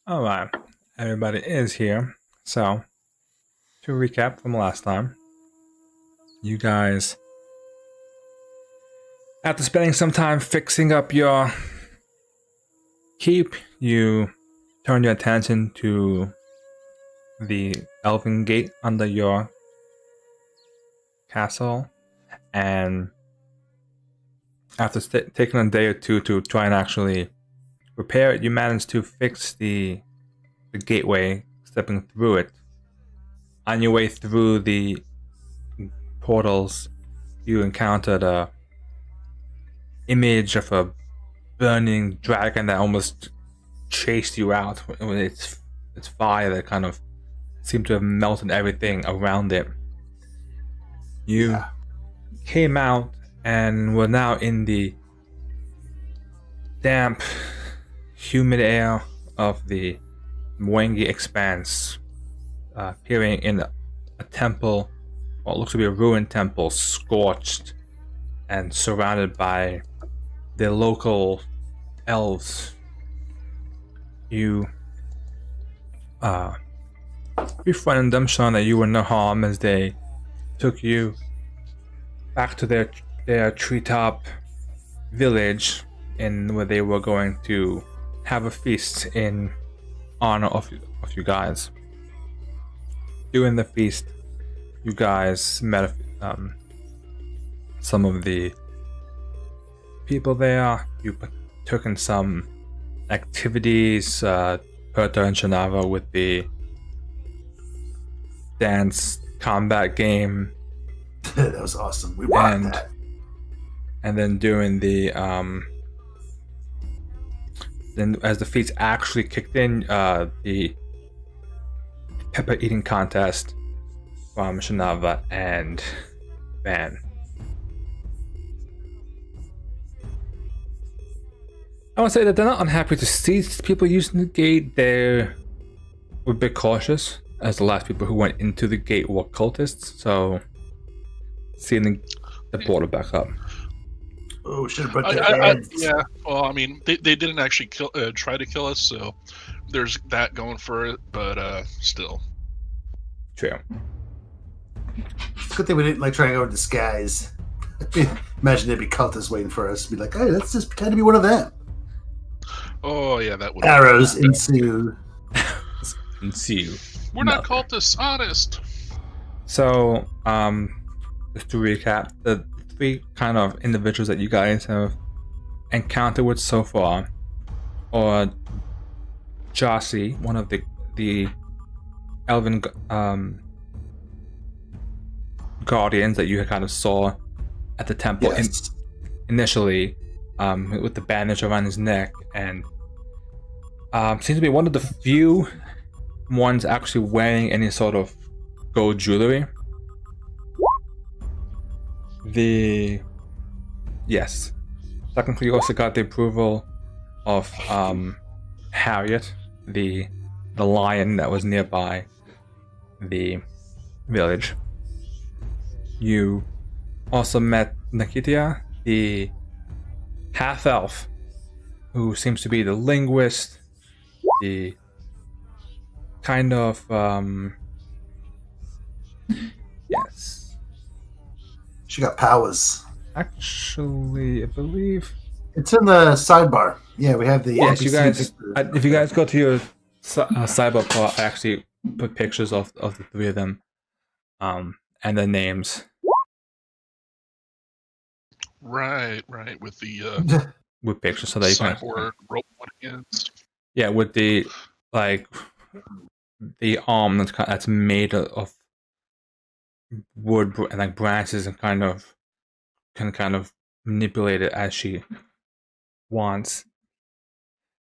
Alright, everybody is here. So, to recap from last time, you guys, after spending some time fixing up your keep, you turned your attention to the Elven gate under your castle, and after taking a day or two to try and actually repair it, you managed to fix the gateway, stepping through it. On your way through the portals, you encountered a image of a burning dragon that almost chased you out with its fire that kind of seemed to have melted everything around it. You came out and were now in the damp, humid air of the Mwangi expanse, appearing in a temple, what looks to be a ruined temple, scorched and surrounded by the local elves. You befriended them, showing that you were no harm, as they took you back to their treetop village, in where they were going to have a feast in honor of you guys. During the feast, you guys met some of the people there. You took in some activities, Perta and Shanava with the dance combat game. That was awesome. We rocked that. And then during the then as the feats actually kicked in, the pepper eating contest from Shanava and Van. I would say that they're not unhappy to see people using the gate. They were a bit cautious, as the last people who went into the gate were cultists, so seeing the portal back up. Oh, should have put that. Yeah, well, I mean, they didn't actually try to kill us, so there's that going for it, but still. True. It's a good thing we didn't try to go in disguise. Imagine there'd be cultists waiting for us. Be like, hey, let's just pretend to be one of them. Oh yeah, that would. Arrows ensue. We're not cultists, honest. So, just to recap, the three kind of individuals that you guys have encountered with so far are Jossie, one of the Elven guardians that you kind of saw at the temple. Yes. Initially, with the bandage around his neck, and seems to be one of the few ones actually wearing any sort of gold jewelry. Technically, you also got the approval of Harriet, the lion that was nearby the village. You also met Nikitia, the half-elf, who seems to be the linguist, the kind of yes. She got powers. Actually, I believe it's in the sidebar. Yeah, we have the. Yes, you guys. If you guys go to your sidebar part, I actually put pictures of the three of them, and their names. Right, with the with pictures, so that you cyborg robot hands. Yeah, with the the arm that's made of wood and branches, and can kind of manipulate it as she wants.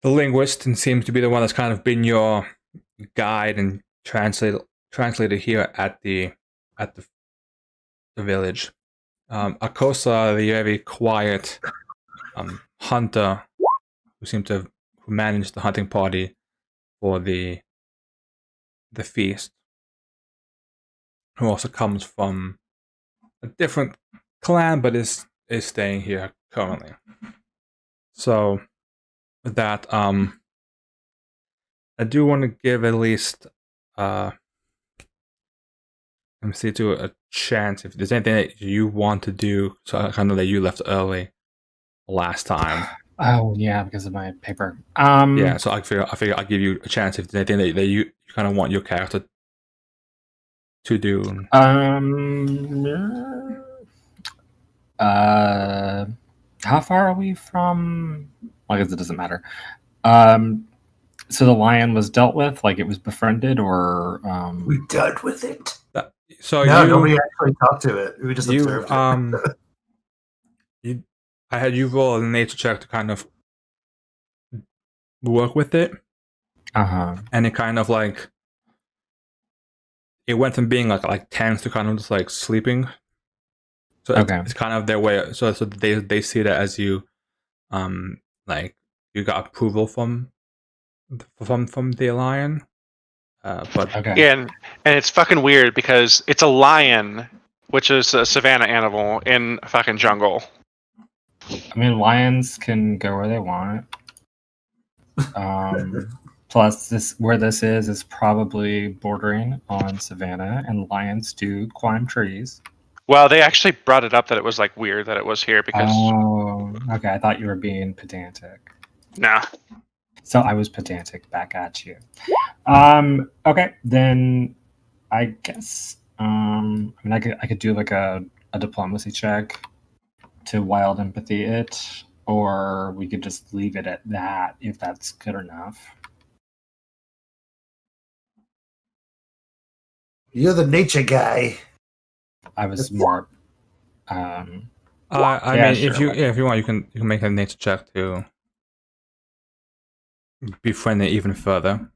The linguist, and seems to be the one that's kind of been your guide and translator here at the village. Akosa, the very quiet hunter who managed the hunting party for the feast, who also comes from a different clan but is staying here currently. So with that, I do want to give at least MC2 a chance if there's anything that you want to do. So I kind of that you left early last time. Oh yeah, because of my paper. Yeah, so I figure I'll give you a chance if there's anything that you kind of want your character to do. How far are we from? Well, I guess it doesn't matter. So the lion was dealt with, like it was befriended, or We dealt with it. So No, nobody actually talked to it. We just you observed it. I had you roll a nature check to kind of work with it, and it kind of like it went from being like tense to kind of just like sleeping. So it's kind of their way. So they see that as you, like you got approval from the lion. But and it's fucking weird because it's a lion, which is a savanna animal in a fucking jungle. I mean, lions can go where they want. Plus, where this is probably bordering on savanna, and lions do climb trees. Well, they actually brought it up that it was like weird that it was here because. Oh, okay. I thought you were being pedantic. Nah. So I was pedantic back at you. Okay, then I guess I mean I could do like a diplomacy check to wild empathy it, or we could just leave it at that if that's good enough. You're the nature guy. I was more. I yeah, mean, sure, if you want, you can make a nature check to befriend it even further.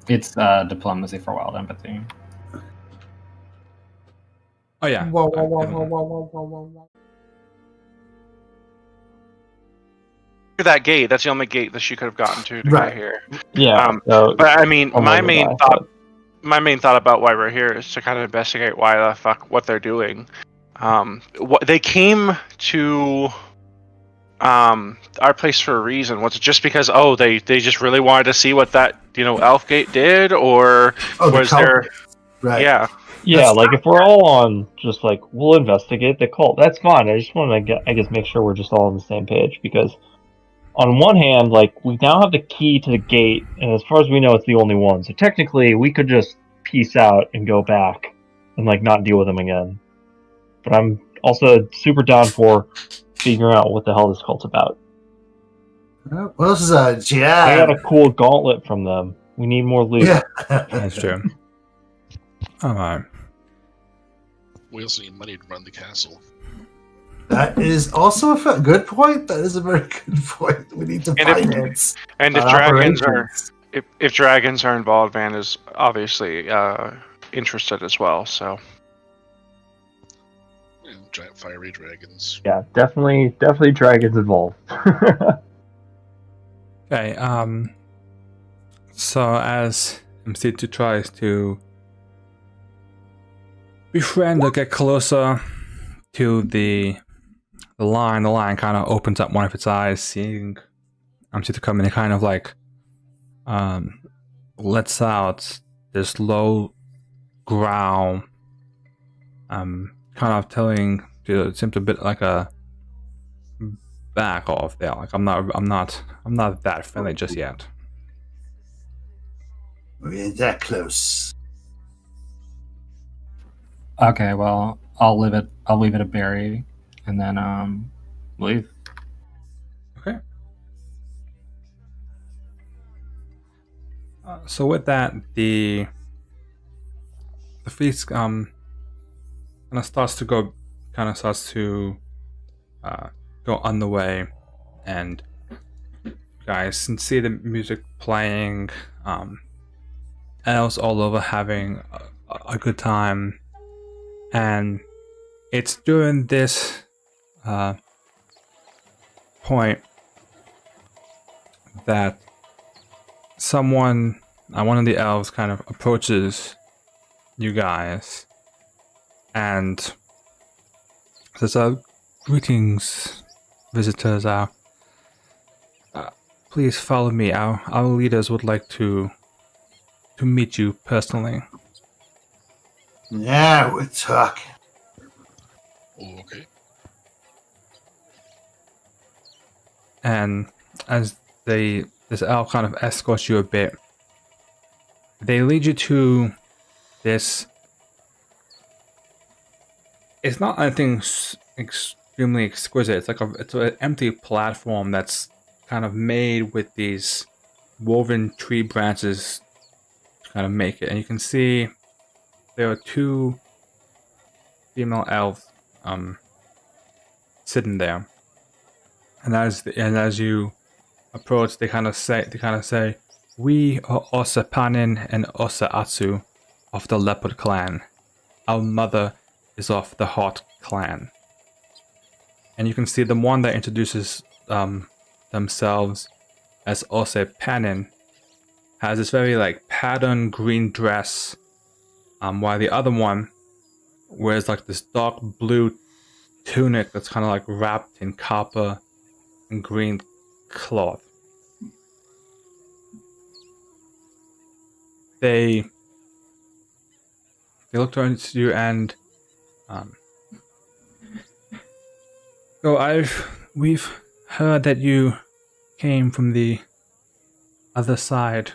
It's diplomacy for wild empathy. Oh yeah. That gate. That's the only gate that she could have gotten to Right. get here. Yeah. But I mean, my almost main died, thought about why we're here is to kind of investigate why the fuck what they're doing. They came to our place for a reason. Was it just because they just really wanted to see what that elf gate did, or was there? Right. Yeah. Yeah, like if we're all on just like we'll investigate the cult, that's fine. I just want to make sure we're just all on the same page because on one hand, like we now have the key to the gate, and as far as we know, it's the only one. So technically, we could just peace out and go back and like not deal with them again. But I'm also super down for figuring out what the hell this cult's about. Well, this is a I got a cool gauntlet from them. We need more loot. Yeah. That's true. All right. We also need money to run the castle. That is also a good point. That is a very good point. We need to finance. And if dragons are involved, Van is obviously interested as well. So Giant fiery dragons. Yeah, definitely dragons involved. Okay. So as MC2 tries to befriend or get closer to the line kind of opens up one of its eyes, seeing MC2 come in. It kind of like lets out this low growl, kind of telling it seems a bit like a back off there. Like I'm not that friendly just yet. We're that close. Okay, well I'll leave it a berry, and then leave. Okay. So with that, the feast kind of starts to go underway, and you guys can see the music playing, elves all over having a good time, and it's during this point that one of the elves kind of approaches you guys and says, "Greetings, visitors. please follow me. Our leaders would like to meet you personally. Yeah, we're talking. Okay. And as this elf kind of escorts you a bit, they lead you to this. It's not anything extremely exquisite. It's an empty platform that's kind of made with these woven tree branches to kind of make it. And you can see there are two female elves sitting there. And as you approach, they kind of say, "We are Osa Panin and Osa Atsu of the Leopard Clan. Our mother is of the Hawk Clan." And you can see the one that introduces themselves as Osa Panin has this very like patterned green dress, while the other one wears like this dark blue tunic that's kind of like wrapped in copper and green cloth. They look towards you and we've heard that you came from the other side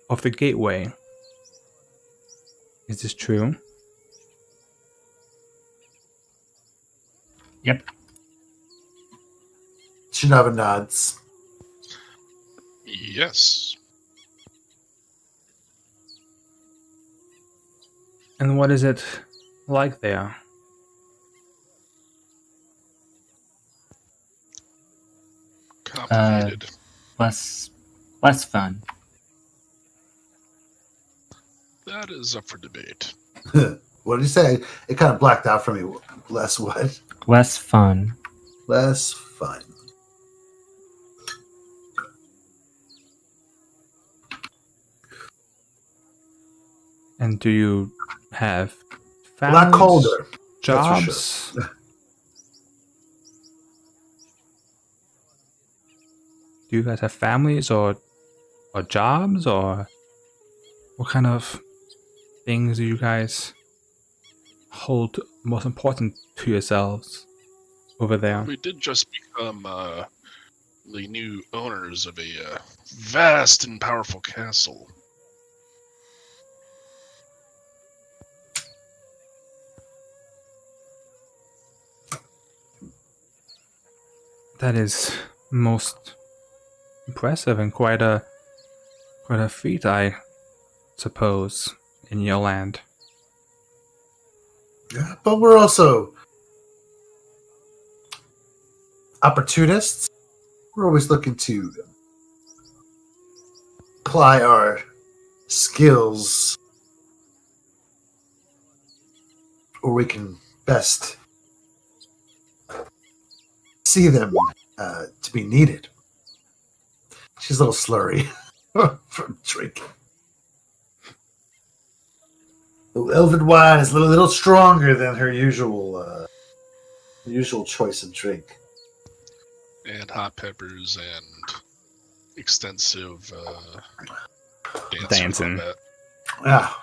of the gateway. Is this true? Yep. Shinava nods. Yes. And what is it like there? Complicated. Less fun. That is up for debate. What did you say? It kind of blacked out for me. Less what? Less fun. Less fun. And do you have A lot colder. jobs? That's for sure. Do you guys have families or jobs, or what kind of things do you guys hold most important to yourselves over there? We did just become the new owners of a vast and powerful castle. That is most impressive and quite a feat, I suppose, in your land. Yeah, but we're also opportunists. We're always looking to apply our skills where we can best see them to be needed. She's a little slurry from drinking. The Elven wine is a little stronger than her usual choice of drink. And hot peppers and extensive Dancing. combat. Yeah.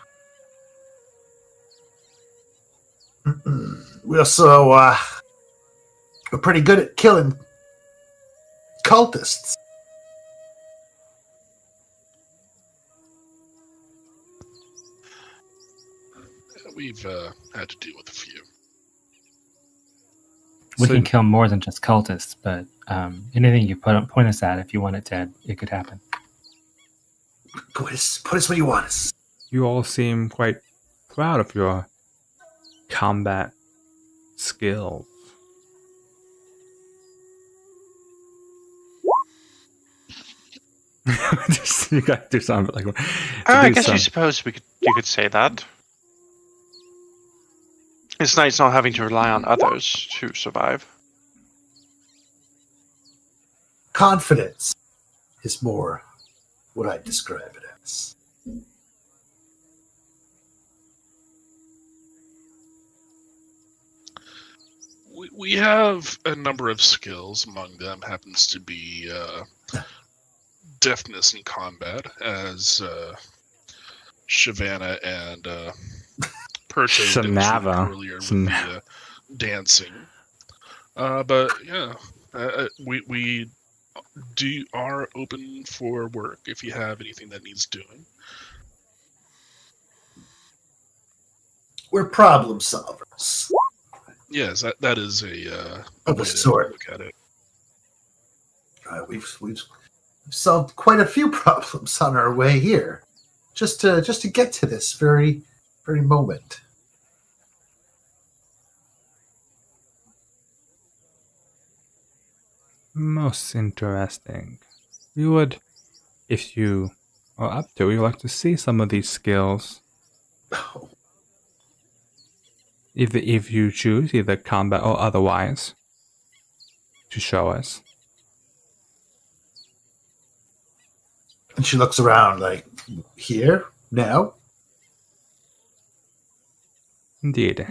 We also we're pretty good at killing cultists. We've had to deal with a few. We So- can kill more than just cultists, but anything you point us at, if you want it dead, it could happen. Put us where you want us. You all seem quite proud of your combat skills. You gotta do something like. I guess you suppose you could say that. It's nice not having to rely on others to survive. Confidence is more what I describe it as. We have a number of skills. Among them happens to be deftness in combat, as Shavana and Perto demonstrated Shanava. earlier with the dancing. But yeah, we are open for work if you have anything that needs doing. We're problem solvers. Yes, that is a Of way a to sort. look at it. We've solved quite a few problems on our way here, just to get to this very moment. Most interesting. We would, if you are up to, we would like to see some of these skills. Oh, If you choose, either combat or otherwise, to show us. and she looks around like, here now. Indeed.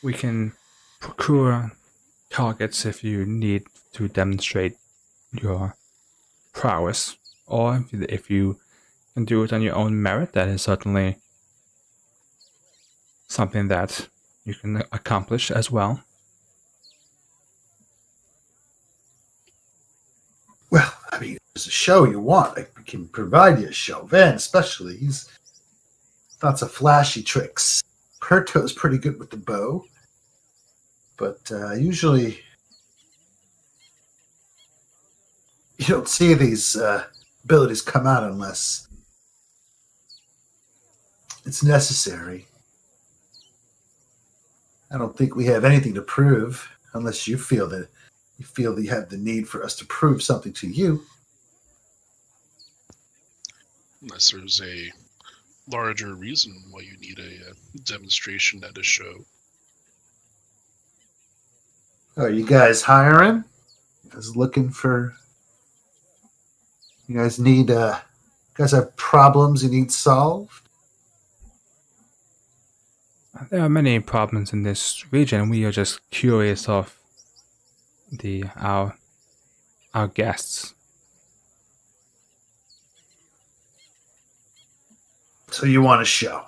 We can procure targets if you need to demonstrate your prowess, or if you can do it on your own merit, that is certainly something that you can accomplish as well. Well, I mean, if there's a show you want, I can provide you a show. Van, especially, he's lots of flashy tricks. Perto's pretty good with the bow, but usually you don't see these abilities come out unless it's necessary. I don't think we have anything to prove unless you feel that you have the need for us to prove something to you. Unless there's a larger reason why you need a demonstration at a show. Are you guys hiring? You guys looking for? You guys need? You guys have problems you need solved? There are many problems in this region. We are just curious of our guests. So you want a show?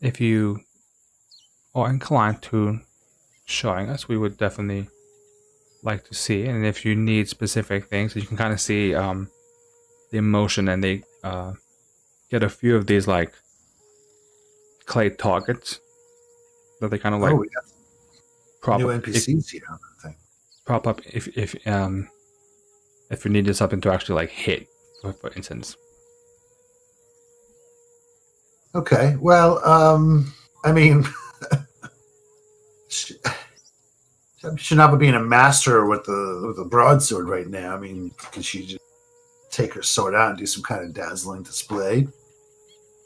If you are inclined to showing us, we would definitely like to see. And if you need specific things, you can kind of see the emotion, and they get a few of these like clay targets that they kind of like We got prop new up, NPCs here. I think. prop up if you needed something to actually like hit, for instance. Okay. Well, I mean, Shinaba being a master with the broadsword right now. I mean, can she just take her sword out and do some kind of dazzling display,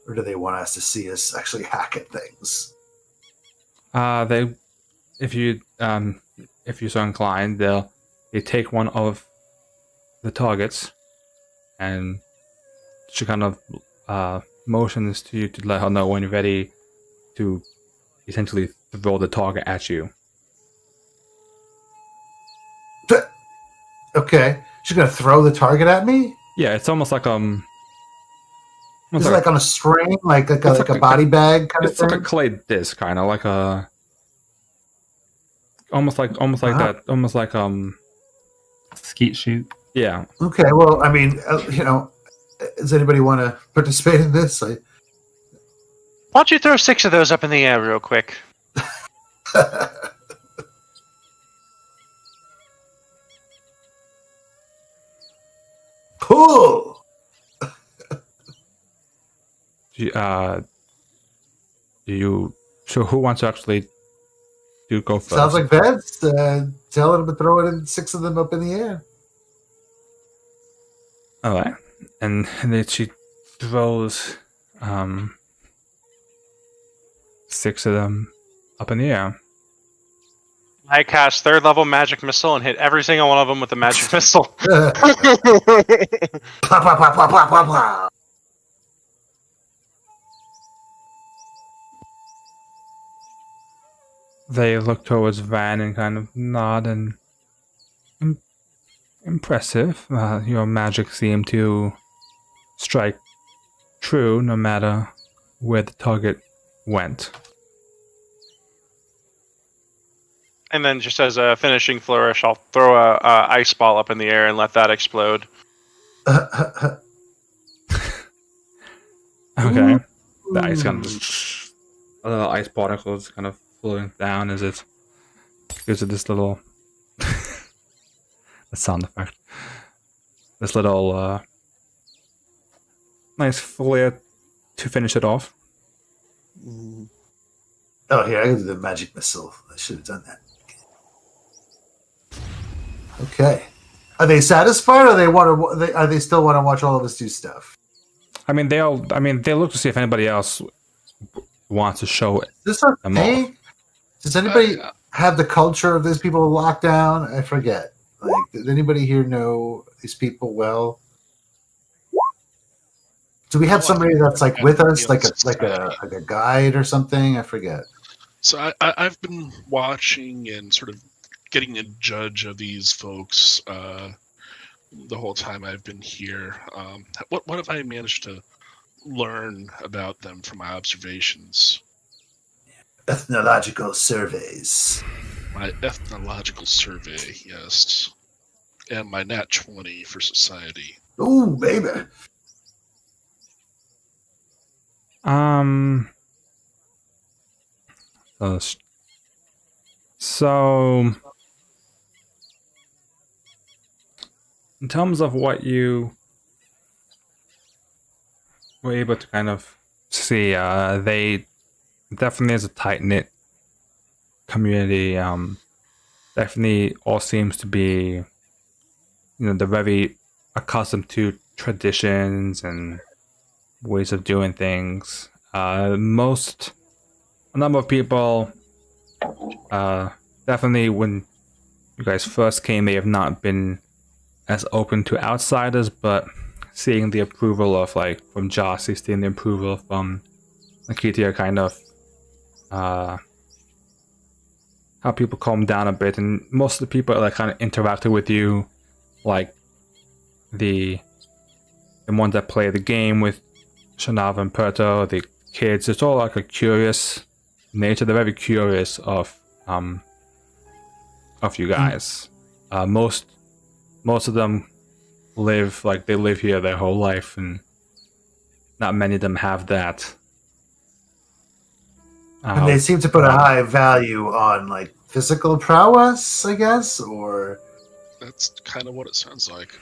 or do they want us to see us actually hack at things? If you're so inclined, they take one of the targets, and she kind of motions to you to let her know when you're ready to essentially throw the target at you. Okay, she's gonna throw the target at me. Yeah, it's almost like Is it like on a string, like a body bag kind of it's thing? like a clay disc, kind of like a almost like that, almost like Skeet shoot. yeah. Okay, well, I mean, does anybody want to participate in this? Why don't you throw 6 of those up in the air real quick? Pull. So who wants to actually go first? Sounds like Vance. Tell him to throw it in 6 of them up in the air. All right, and then she throws 6 of them up in the air. I cast 3rd level magic missile and hit every single one of them with the magic missile. Plop, plop, plop, plop, plop, plop, plop. They look towards Van and kind of nod and impressive. Your magic seemed to strike true no matter where the target went. And then, just as a finishing flourish, I'll throw a ice ball up in the air and let that explode. Okay. The ice kind of just little ice particles kind of floating down as it gives it this little the sound effect. This little nice flare to finish it off. Oh, here, I can do the magic missile. I should have done that. Okay. Are they satisfied, or are they still want to watch all of us do stuff? I mean, they look to see if anybody else wants to show it. Is this okay? Does anybody have the culture of these people locked down? I forget. Like, does anybody here know these people well? Do we have somebody that's like with us, like a guide or something? I forget. So I've been watching and sort of getting a judge of these folks the whole time I've been here. What have I managed to learn about them from my observations? Ethnological surveys. My ethnological survey, yes, and my nat 20 for society. Ooh, baby. So in terms of what you were able to kind of see, they definitely is a tight-knit community. Definitely all seems to be, they're very accustomed to traditions and ways of doing things. A number of people, definitely when you guys first came, they have not been as open to outsiders, but seeing the approval of, like, from Jossie, seeing the approval from Nikitia, kind of how people calm down a bit, and most of the people that kind of interacted with you, like the ones that play the game with Shanav and Perto, the kids, it's all like a curious nature. They're very curious of you guys. Most of them live here their whole life, and not many of them have that. And they seem to put a high value on like physical prowess, I guess, or That's kind of what it sounds like.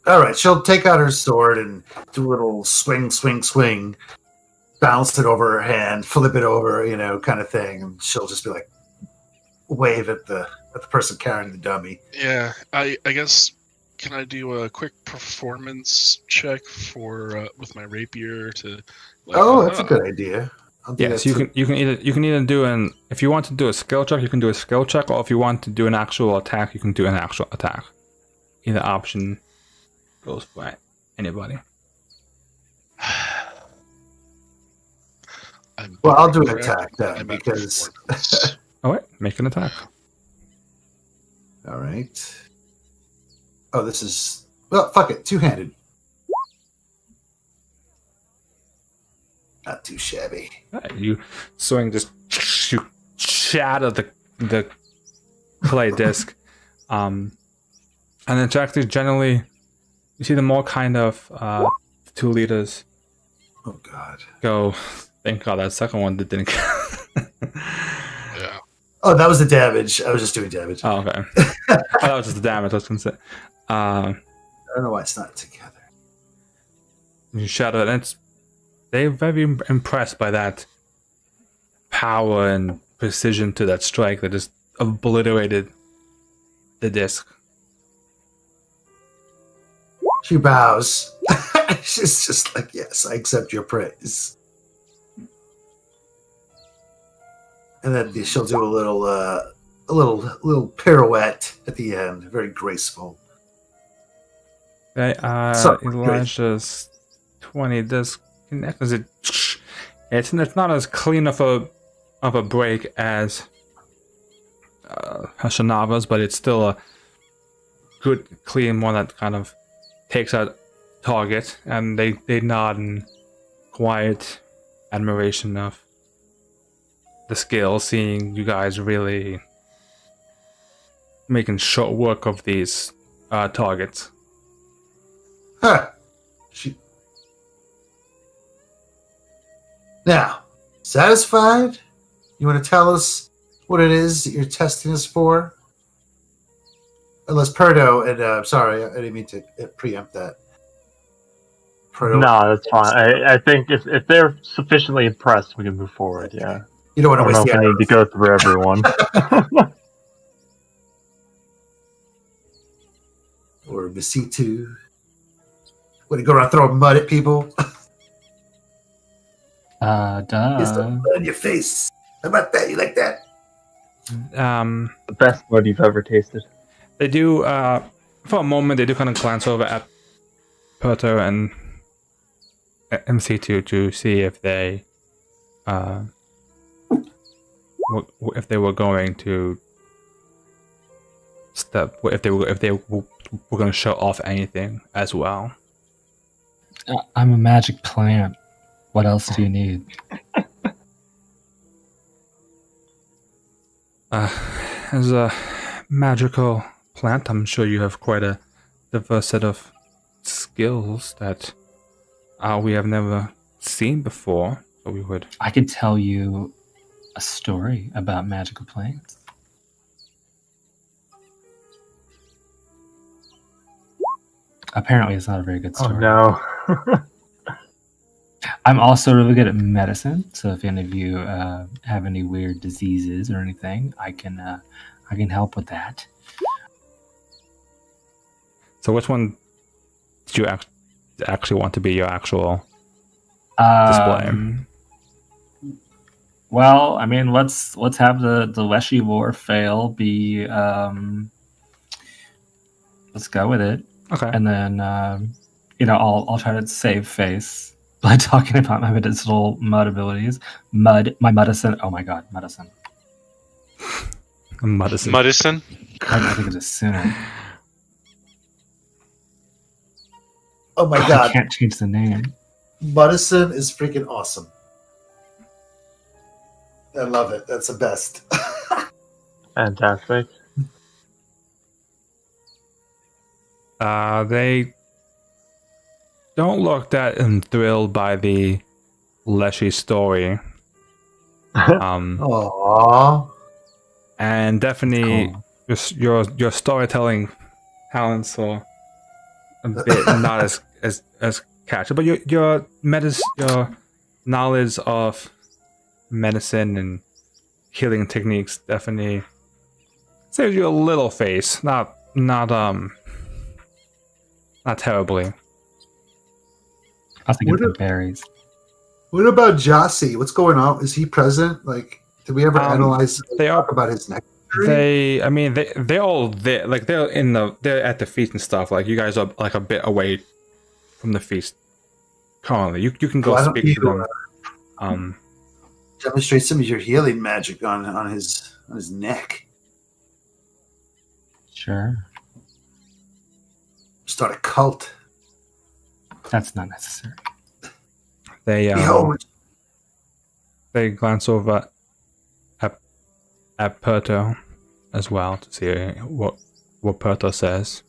all right. She'll take out her sword and do a little swing, swing, swing, bounce it over her hand, flip it over, kind of thing, and she'll just be like, wave at the person carrying the dummy. Yeah, I guess. Can I do a quick performance check for with my rapier to? That's a good idea. Yes, you can either do if you want to do a skill check, you can do a skill check, or if you want to do an actual attack, you can do an actual attack. Either option goes for anybody. I'll do an attack then, because. All right, make an attack. All right. Oh, this is... Well, fuck it. Two-handed. Not too shabby. You swing, just you shatter the clay disc. And it's actually generally... You see them all kind of... 2 leaders. Oh, God. Go... Thank God that second one didn't... Yeah. Oh, that was the damage. I was just doing damage. Oh, okay. That was just the damage, I was going to say. I don't know why it's not together. You shatter it, and they're very impressed by that power and precision to that strike that just obliterated the disc. She bows. She's just like, yes, I accept your praise. And then she'll do a little pirouette at the end, very graceful. Okay, Elijah's 20 disc connect. Is it? It's not as clean of a break as Hashanava's, but it's still a good, clean one that kind of takes out target, and they nod in quiet admiration of the skill, seeing you guys really making short work of these targets. Huh. Now, satisfied? You want to tell us what it is that you're testing us for? Unless Perdo, and sorry, I didn't mean to preempt that. Perdo, No, that's fine. I think if they're sufficiently impressed, we can move forward. Yeah. you don't want I to don't know waste if the we need to go through everyone. Or S2E2. Want to go around throwing mud at people? Get some mud in your face. How about that? You like that? The best mud you've ever tasted. They do, for a moment, they do kind of glance over at Perto and MC2 to see if they, if they were going to if they were going to show off anything as well. I'm a magic plant. What else do you need? As a magical plant, I'm sure you have quite a diverse set of skills that we have never seen before. So we would. I could tell you a story about magical plants. Apparently, it's not a very good story. Oh no. I'm also really good at medicine, so if any of you have any weird diseases or anything, I can help with that. So, which one did you actually want to be your actual display? Well, I mean, let's have the Leshy War fail be. Let's go with it. Okay. And then I'll try to save face by talking about my medicinal mud abilities. My medicine. Oh my god, medicine. Medicine. Medicine? I think it's a sinner. Oh my I god. can't change the name. Medicine is freaking awesome. I love it. That's the best. Fantastic. They don't look that thrilled by the Leshy story. Aww. And definitely Cool. your storytelling talents are a bit not as catchy, but your knowledge of medicine and healing techniques definitely saves you a little face, not terribly. I was thinking What of a- the berries. What about Jossie? What's going on? Is he present? Like, did we ever analyze they are- talk about his neck? They're all there, like they're at the feast and stuff. Like you guys are like a bit away from the feast currently. You can go Why don't speak to you, them. Demonstrate some of your healing magic on his neck. Sure. Start a cult. That's not necessary. They Behold, they glance over at Perto as well to see what Perto says.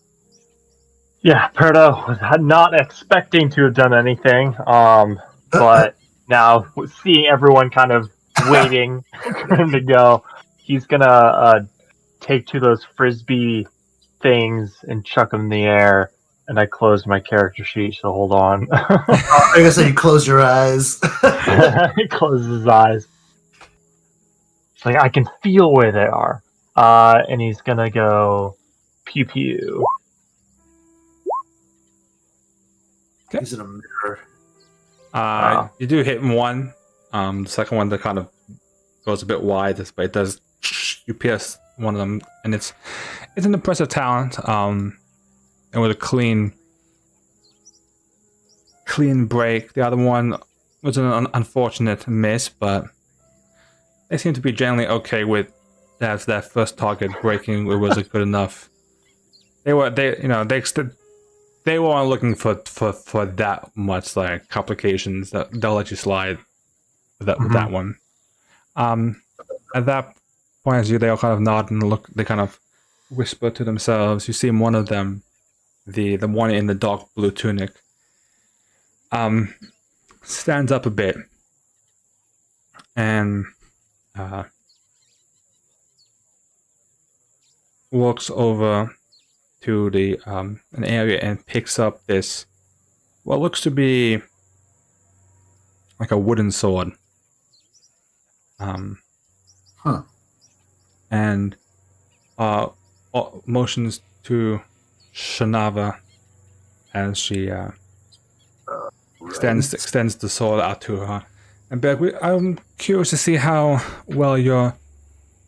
Yeah, Perdo was not expecting to have done anything, but now seeing everyone kind of waiting for him to go, he's gonna take two of those frisbee things and chuck them in the air. And I closed my character sheet, so hold on. I guess you close your eyes. He closes his eyes. It's like I can feel where they are, and he's gonna go pew pew. Using a mirror. You do hit one. The second one that kind of goes a bit wide, but it does. You pierce one of them, and it's an impressive talent. And with a clean break. The other one was an unfortunate miss, but they seem to be generally okay with that first target breaking. It wasn't good enough. They weren't looking for that much like complications. That they'll let you slide with that one. At that point, as they all kind of nod and look, they kind of whisper to themselves. You see one of them, the one in the dark blue tunic, stands up a bit and walks over to the an area and picks up this what looks to be like a wooden sword. And motions to Shanava as she extends the sword out to her. And Beck, I'm curious to see how well your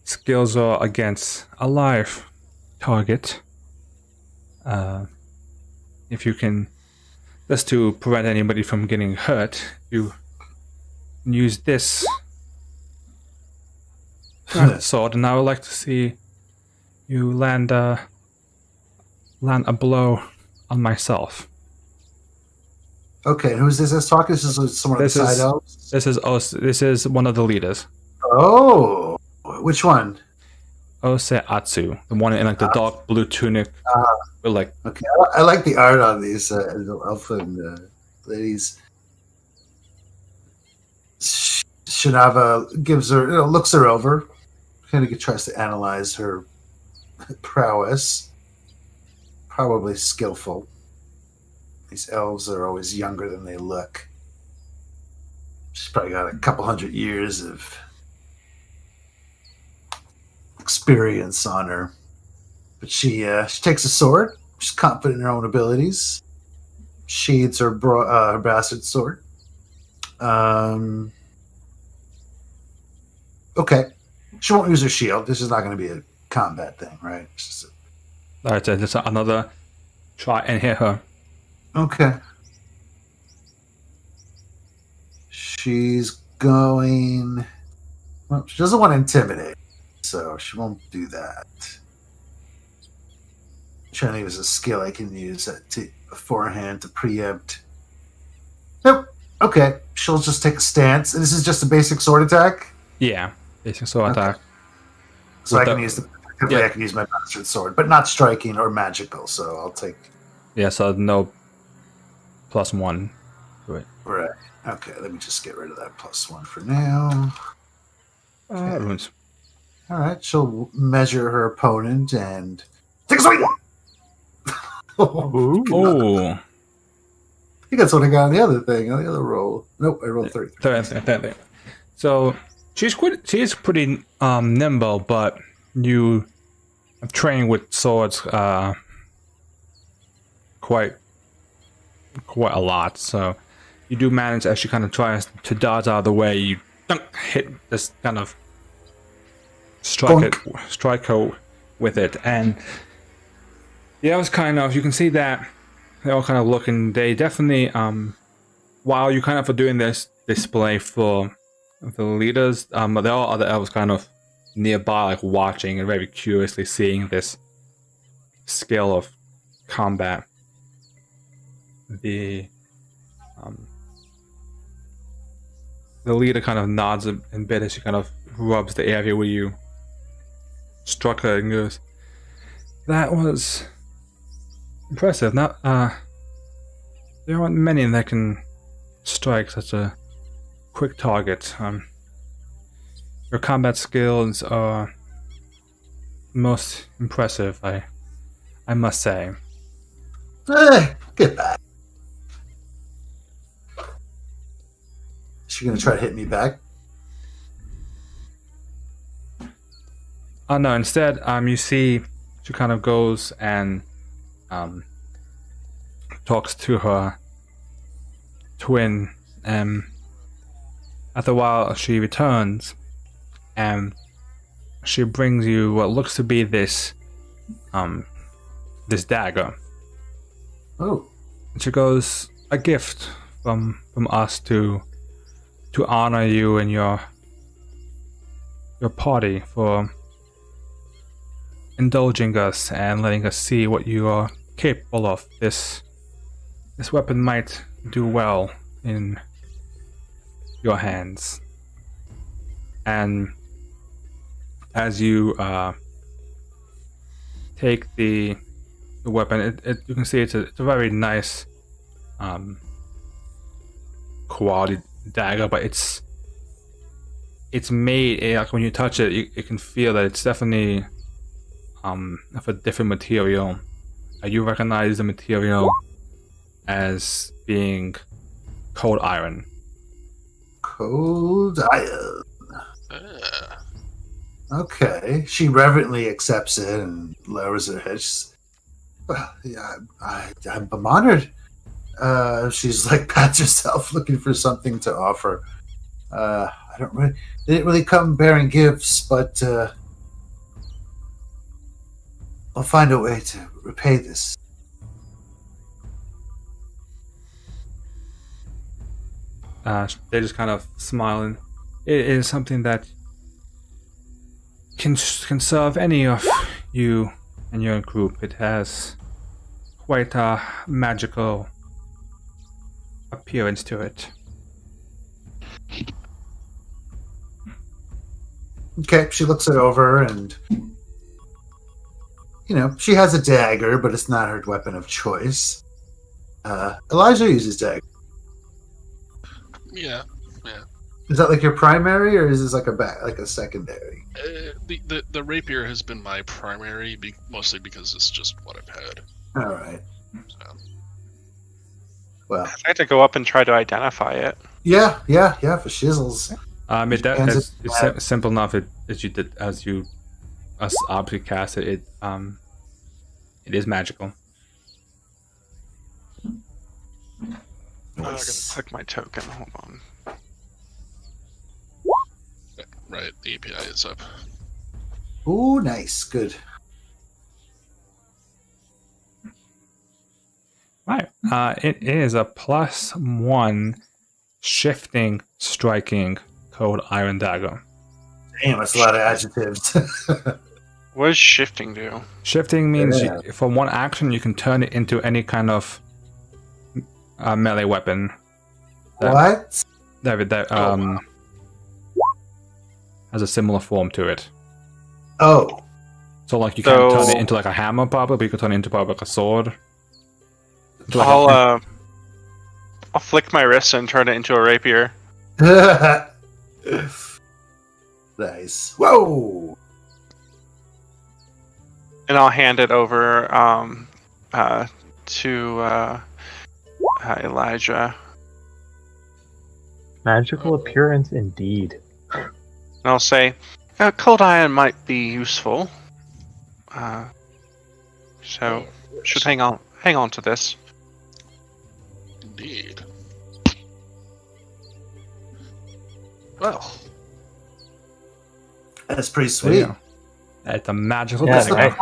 skills are against a live target. If you can, just to prevent anybody from getting hurt, you use this sword, and I would like to see you land a blow on myself. Okay, and who's this that's talking? This is someone of the side elves? This is one of the leaders. Oh, which one? Atsu, the one in like the dark blue tunic. With like, okay, I like the art on these elfin ladies. Shanava gives her, looks her over, kind of tries to analyze her prowess. Probably skillful. These elves are always younger than they look. She's probably got a couple hundred years of experience on her. But she takes a sword. She's confident in her own abilities. Sheathes her bastard sword. Okay. She won't use her shield. This is not going to be a combat thing, right? Alright, so just another try and hit her. Okay. She's going... Well, she doesn't want to intimidate, so she won't do that. I'm trying to use a skill I can use beforehand to preempt. Nope. Okay. She'll just take a stance. This is just a basic sword attack? Yeah. Basic sword attack. So I can use I can use my bastard sword, but not striking or magical, so I'll take... Yeah, so no +1 to it. Right. Okay, let me just get rid of that +1 for now. Okay. Runes. Alright, she'll measure her opponent and... Take a swing! Oh. I think that's what I got on the other thing, on the other roll. Nope, I rolled 30. So she's pretty nimble, but you have trained with swords quite a lot. So you do manage, as she kind of tries to dodge out of the way, you hit this kind of strike her with it, and the elves kind of, you can see that they're all kind of looking. They definitely, while you kind of are doing this display for the leaders, there are other elves kind of nearby, like watching and very curiously seeing this skill of combat. The leader kind of nods a bit as she kind of rubs the area where you struck her and goes, "That was impressive. Not there aren't many that can strike such a quick target. Your combat skills are most impressive, I must say." Get back. Is she gonna try to hit me back? Oh no, instead, you see she kind of goes and talks to her twin, and after a while she returns and she brings you what looks to be this dagger. Oh. And she goes, "A gift from us to to honor you and your party for indulging us and letting us see what you are capable of. This weapon might do well in your hands. And as you take the weapon, you can see it's a very nice quality dagger, but it's made, like when you touch it, you can feel that it's definitely of a different material. You recognize the material as being cold iron. Cold iron. Okay. She reverently accepts it and lowers her head. Well, yeah, I'm honored. She's like pats herself, looking for something to offer. I didn't really come bearing gifts, but I'll find a way to repay this. They just kind of smile, and it is something that can serve any of you and your group. It has quite a magical appearance to it. Okay, she looks it over, and she has a dagger, but it's not her weapon of choice. Elijah uses dagger. Yeah. Is that like your primary, or is this like a secondary? The rapier has been my primary, mostly because it's just what I've had. All right. So. Well, I'd like to go up and try to identify it. yeah, for shizzles. It's simple enough. As you obviously cast it. It is magical. I gotta click my token. Hold on. Right, the API is up. Ooh, nice, good. Right. It is a +1 shifting, striking cold iron dagger. Damn, that's a lot of adjectives. What does shifting do? Shifting means Yeah. for one action you can turn it into any kind of melee weapon. What? That has a similar form to it. Oh, So like you can't turn it into like a hammer probably, but you can turn it into probably like a sword. Into like I'll flick my wrist and turn it into a rapier. nice. Whoa. And I'll hand it over to Elijah. Magical appearance indeed. And I'll say, cold iron might be useful. So should hang on to this. Indeed. Well, That's pretty There you sweet. go. It's a magical Yeah, dagger. right.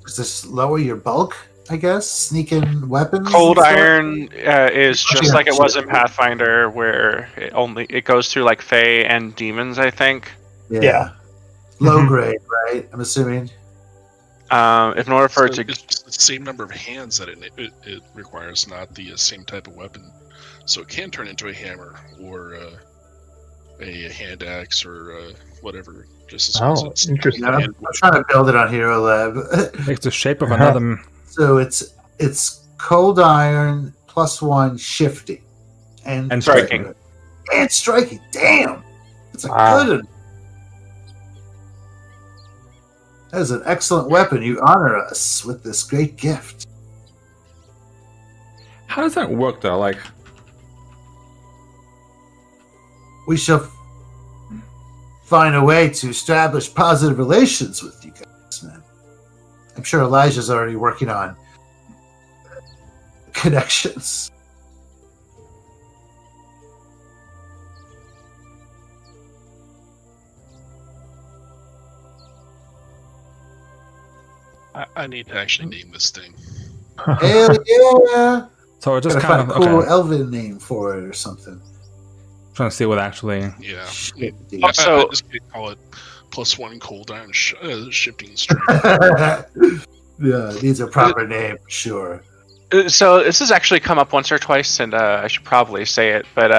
Does this lower your bulk, I guess? Sneak in weapons? Cold and stuff? iron is just like it was in Pathfinder, where it goes through like Fae and demons, I think. Yeah. Low grade, right? I'm assuming. In order for it to it's the same number of hands that it requires, not the same type of weapon. So it can turn into a hammer or a hand axe or whatever. Just as long as it's interesting. Yeah, I'm trying to build it on Hero Lab. It's the shape of another. So it's cold iron +1 shifting And striking. And striking. Damn, it's a Wow. good one. That is an excellent weapon. You honor us with this great gift. How does that work though? Like, We shall find a way to establish positive relations with you guys, man. I'm sure Elijah's already working on connections. I need to actually name this thing. Hell yeah! so it just Gotta kind find of a cool okay. Elven name for it or something. trying to see what actually. Yeah. Shit, dude. I So- just can't call it +1 cooldown shifting strike. Yeah, these are proper name for sure. So this has actually come up once or twice, and I should probably say it, but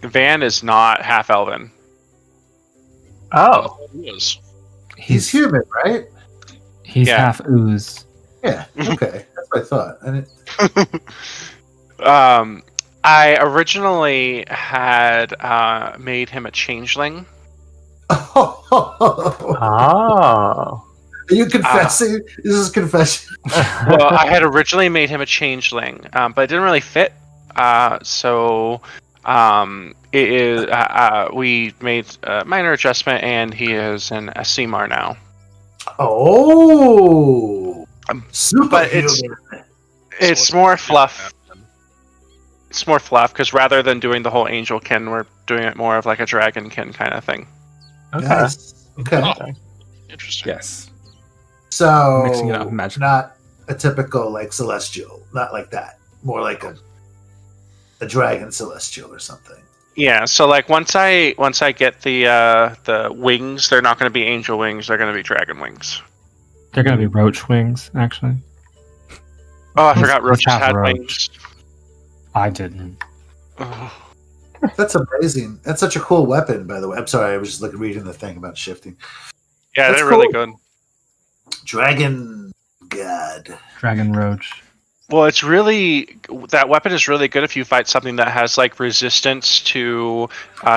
Van is not half elven. Oh, It was. He's human, right? He's Yeah. half ooze. Yeah. Okay, that's what I thought. I didn't... I originally had made him a changeling. oh. Are you confessing? This is confession. Well, I had originally made him a changeling, but it didn't really fit. So it is. We made a minor adjustment, and he is an Asimar now. Oh, super But it's more fluff. It's more fluff because rather than doing the whole angelkin, we're doing it more of like a dragonkin kind of thing. Okay. Nice. Okay. Oh, interesting. Yes. So Mixing it up with magic. not a typical like celestial, not like that. More like a dragon celestial or something. Yeah. So like once I get the wings, they're not going to be angel wings. They're going to be dragon wings. They're gonna be roach wings, actually. Oh, I Who's- forgot who's roaches half had roach? wings. I didn't. Ugh. That's amazing. That's such a cool weapon, by the way. I'm sorry, I was just reading the thing about shifting. Yeah, That's they're really cool. good. Dragon God. Dragon roach. Well, it's really that weapon is really good if you fight something that has like resistance to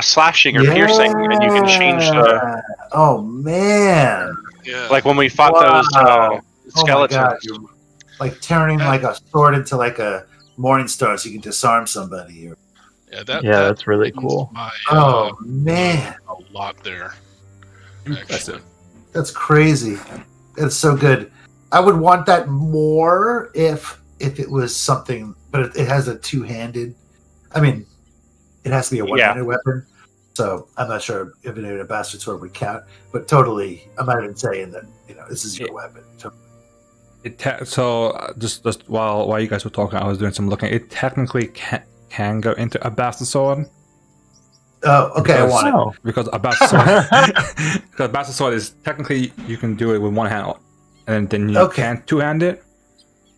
slashing or piercing, and you can change the Oh man. Yeah. like when we fought Wow. those Oh my skeletons. God. You're like turning like a sword into like a morning star so you can disarm somebody. Or... yeah, Yeah, that's really cool. My, Oh man. a lot there. Impressive. Actually. That's crazy. It's so good. I would want that more if it was something, but it has a two-handed. I mean, it has to be a one-handed weapon. So I'm not sure if a bastard sword would count, but totally, I'm not even saying that this is your weapon. Just while you guys were talking, I was doing some looking. It technically can go into a bastard sword. Oh, okay. I want it. Oh. Because a bastard sword, because a bastard sword is technically you can do it with one hand, and then you can't two-hand it.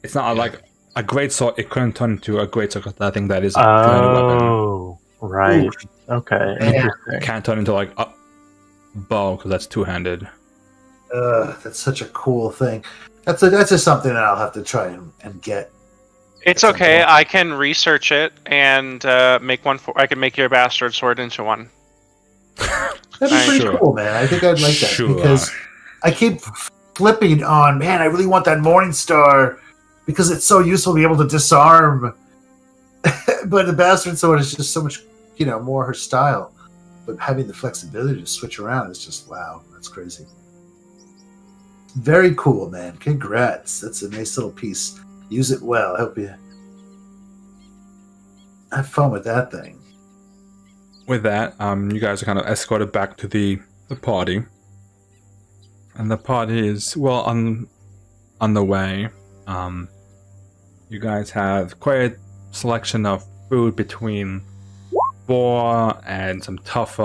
It's not like a great sword. It couldn't turn into a great sword because I think that is a two-handed weapon. Oh, right. Ooh. Okay. Yeah. It Interesting. can't turn into like a bow because that's two-handed. That's such a cool thing. That's just something that I'll have to try and get. It's at some okay. point. I can research it and make one. I can make your bastard sword into one. That'd be pretty Sure. cool, man. I think I'd like that Sure. because I keep flipping on. Man, I really want that Morning Star because it's so useful to be able to disarm. But the bastard sword is just so much, more her style. But having the flexibility to switch around is just wow. That's crazy. Very cool, man. Congrats. That's a nice little piece. Use it well. I hope you have fun with that thing. With that, you guys are kind of escorted back to the party, and the party is well on the way. You guys have quite a selection of food between boar and some tougher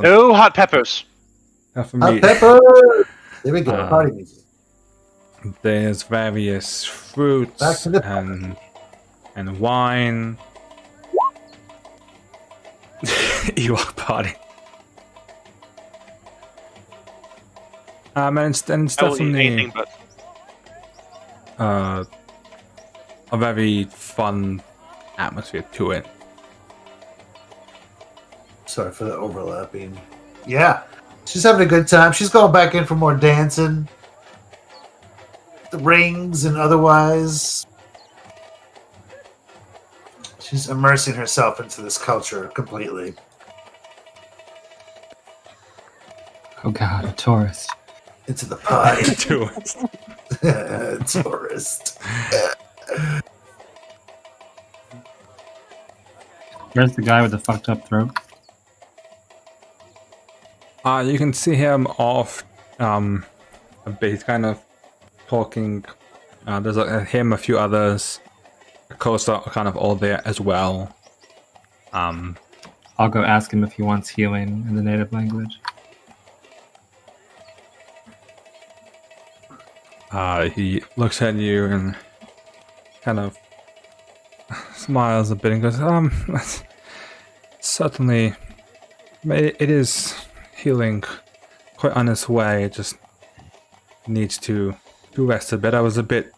Oh, hot peppers. tougher Hot meat. pepper. There we go. Party music. There's various fruits Back to the and wine. Ewok party. And it's I will eat definitely anything but. a very fun atmosphere to it. Sorry for the overlapping. Yeah, she's having a good time. She's going back in for more dancing, the rings, and otherwise. She's immersing herself into this culture completely. Oh god, a tourist. Into the party. To it. Tourist. Where's the guy with the fucked up throat? You can see him off a bit. He's kind of talking. There's him, a few others. Coast are kind of all there as well. I'll go ask him if he wants healing in the native language. He looks at you and kind of smiles a bit and goes, certainly, it is healing quite on its way. It just needs to rest a bit. I was a bit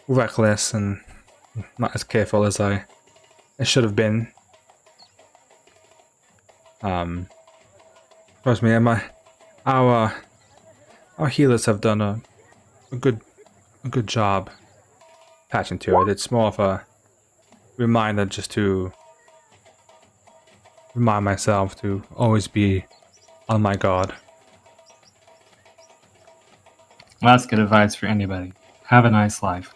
reckless and not as careful as I should have been. Trust me, our healers have done a good job patching to it. It's more of a reminder just to remind myself to always be on my guard. Well, that's good advice for anybody. Have a nice life.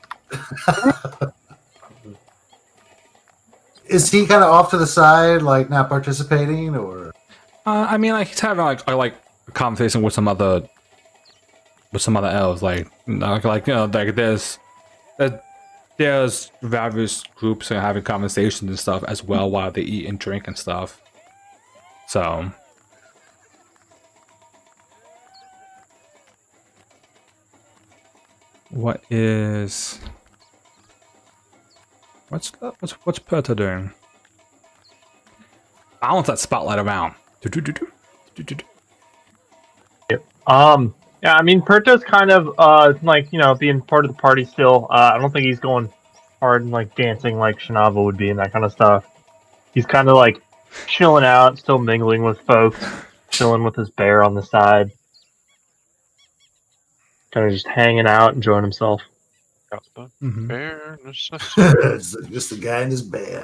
Is he kind of off to the side, like not participating, or? I mean, like he's having like a conversation with some other elves, like there's various groups and having conversations and stuff as well while they eat and drink and stuff. So. What's Perta doing? Balance that spotlight around. Yep. Yeah, I mean, Perta's kind of being part of the party still. I don't think he's going hard and like dancing like Shinava would be and that kind of stuff. He's kind of like chilling out, still mingling with folks, chilling with his bear on the side. Kind of just hanging out, enjoying himself. Mm-hmm. Bear necessity. Just the guy and his bear.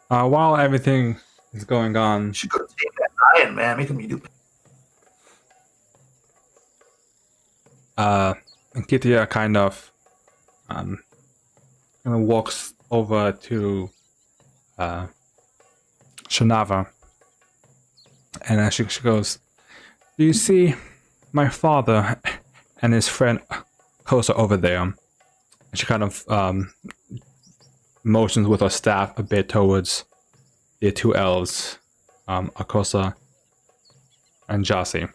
While everything is going on, You should go take that lion, man. Make him do. Kittia kind of walks over to Shinava, and as she goes, "Do you see my father and his friend Kosa over there?" And she kind of motions with her staff a bit towards the two elves, Akosa and Jasi.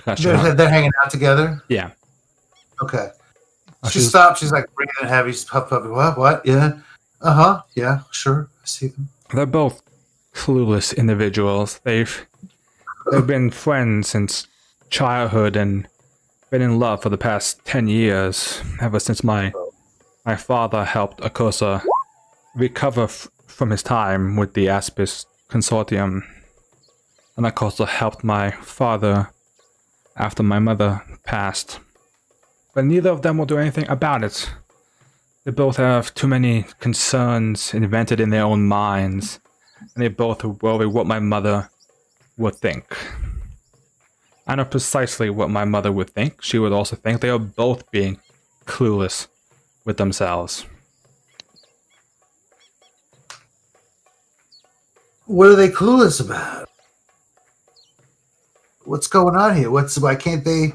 They're hanging out together? Yeah. Okay. Oh, She stops. She's like breathing heavy. She's puffed up. What? Yeah. Uh-huh. Yeah, sure. I see them. They're both clueless individuals. They've been friends since childhood and been in love for the past 10 years, ever since my father helped Akosa recover from his time with the Aspis Consortium. And Akosa helped my father after my mother passed. But neither of them will do anything about it. They both have too many concerns invented in their own minds, and they both worry what my mother would think. I know precisely what my mother would think. She would also think they are both being clueless with themselves. What are they clueless about? What's going on here? Why can't they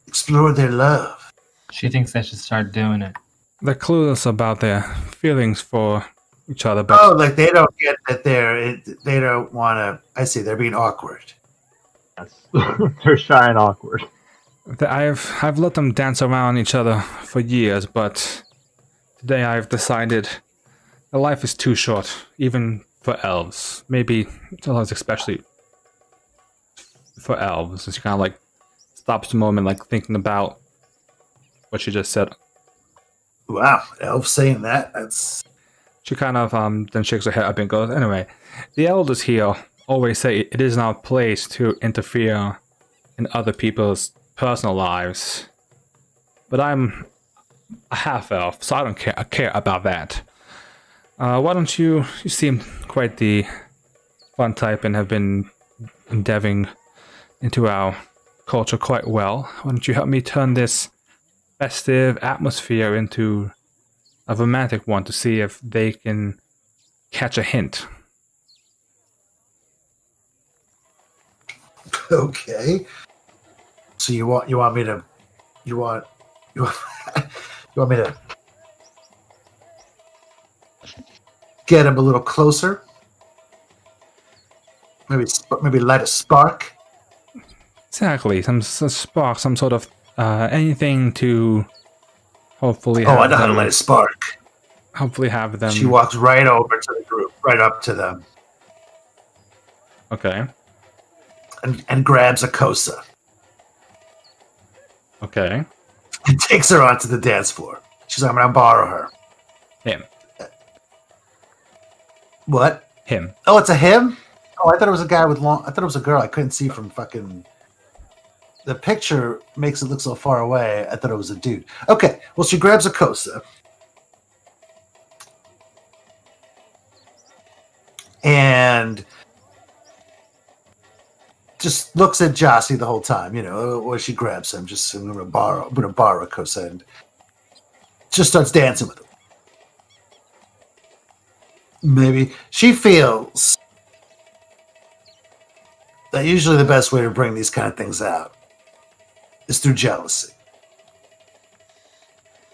explore their love? She thinks they should start doing it. They're clueless about their feelings for each other, but like they don't get that they don't want to. I see, they're being awkward. Yes. They're shy and awkward. I've let them dance around each other for years, but today I've decided that life is too short, even for elves. Maybe sometimes especially for elves. She kind of like stops a moment, like thinking about what she just said. Wow, elf saying that? That's. She kind of then shakes her head up and goes, "Anyway, the elders here always say it isn't our place to interfere in other people's personal lives. But I'm a half-elf, so I don't care about that. Why don't you seem quite the fun type and have been endeavoring into our culture quite well. Why don't you help me turn this festive atmosphere into a romantic one to see if they can catch a hint." Okay. So you want me to get him a little closer. Maybe light a spark. Exactly, some spark, some sort of anything to hopefully. I know how to light a spark. Hopefully, have them. She walks right over to the group, right up to them, Okay. and grabs a Kosa Okay. and takes her onto the dance floor. She's like, "I'm gonna borrow her." Him. What? Him. Oh, it's a him. Oh, I thought it was a guy with long. I thought it was a girl. I couldn't see from fucking. The picture makes it look so far away. I thought it was a dude. Okay, well, she grabs a Kosa. And just looks at Jossie the whole time, while she grabs him. I'm gonna borrow a Kosa, and just starts dancing with him. Maybe she feels that usually the best way to bring these kind of things out is through jealousy.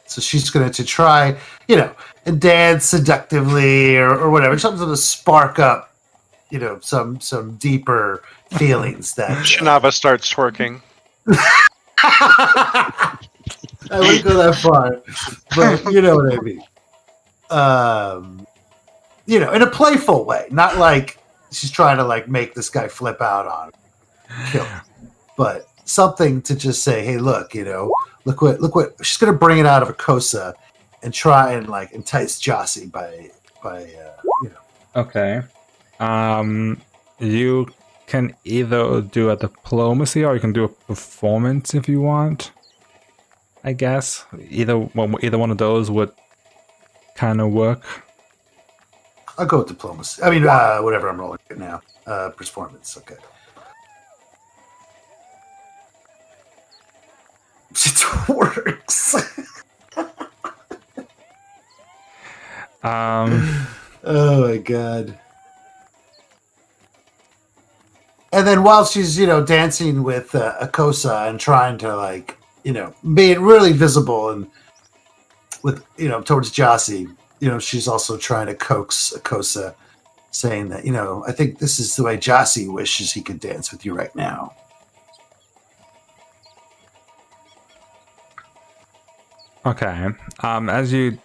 So she's going to try, and dance seductively or whatever, something to spark up, some deeper feelings that. Shinava starts twerking. I wouldn't go that far, but you know what I mean. In a playful way, not like she's trying to make this guy flip out on him, kill him, but something to just say, hey, look what she's gonna bring it out of a Kosa and try and entice Jossie by. Okay. You can either do a diplomacy or you can do a performance if you want. I guess either one of those would kind of work. I'll go with diplomacy. I mean, whatever I'm rolling right now. Performance, okay. It works. Oh my god. And then while she's, dancing with Akosa and trying to be really visible and with, towards Jossie, she's also trying to coax Akosa, saying that, I think this is the way Jossie wishes he could dance with you right now. Okay. As you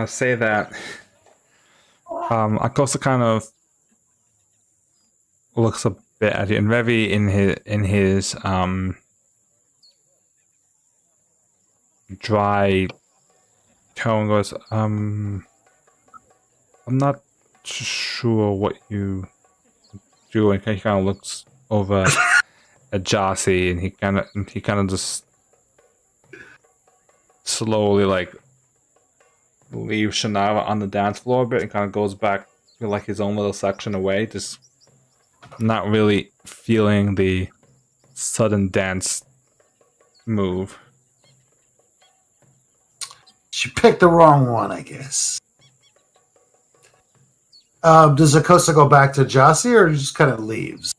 say that, Akosa kind of looks a bit at you, and Revi in his dry tone goes, I'm not sure what you do, and he kind of looks over at Jossie, and he kind of just slowly leaves Shinava on the dance floor a bit and kind of goes back to his own little section away, just not really feeling the sudden dance move. She picked the wrong one, I guess. Does Akosa go back to Jossie or just kind of leaves?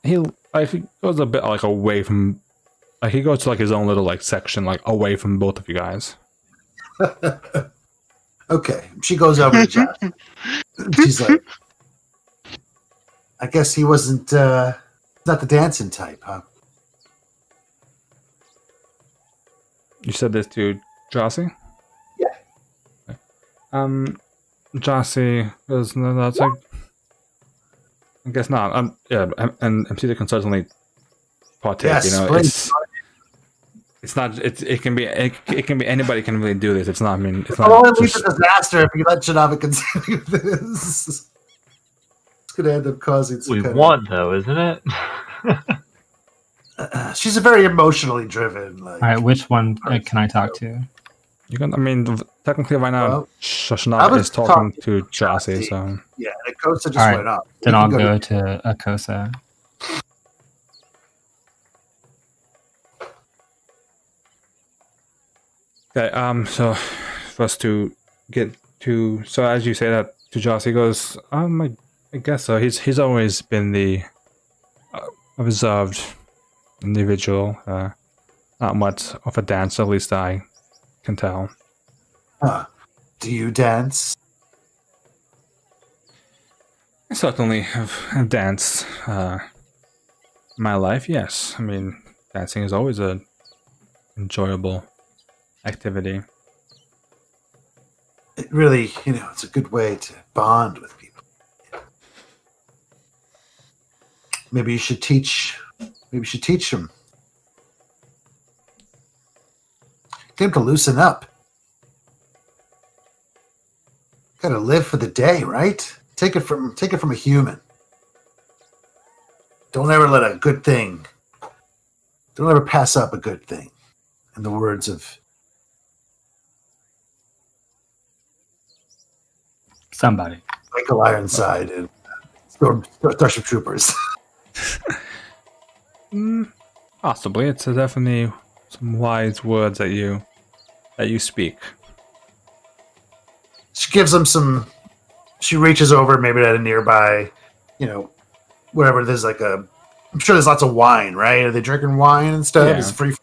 He goes a bit away from, he goes to his own little section away from both of you guys. Okay, she goes over to Jossie. She's like, I guess he wasn't not the dancing type, huh? You said this to Jossie? Yeah. Okay. Jossie goes, no, that's I guess not. Yeah, and MC can certainly partake. Yes, it's not. It can be anybody can really do this. It's not. I mean, it's It'll only not. lead to disaster if you let Shinava continue this. It's going to end up causing some. We won, though, isn't it? She's a very emotionally driven. All right, which one can I talk to? You can. I mean, technically, right now, Well, Shinava is talking to Jossie. So yeah, and Akosa just All right, went up. then I'll go to Akosa. okay. So for us to get to, so as you say that to Jossie, goes, I guess so. He's always been the reserved individual. Not much of a dancer, at least I can tell. Huh. Do you dance? I certainly have danced my life, yes. I mean, dancing is always a enjoyable activity. It really, it's a good way to bond with people. Maybe you should teach. Maybe you should teach them. Get them to loosen up. Got to live for the day, right? Take it from a human. Don't ever let a good thing. Don't ever pass up a good thing. In the words of Somebody. Michael Ironside and Starship Troopers. Possibly, it's definitely some wise words that you speak. She gives them some. She reaches over, maybe at a nearby, wherever there's like a. I'm sure there's lots of wine, right? Are they drinking wine and stuff? Yeah. Is it free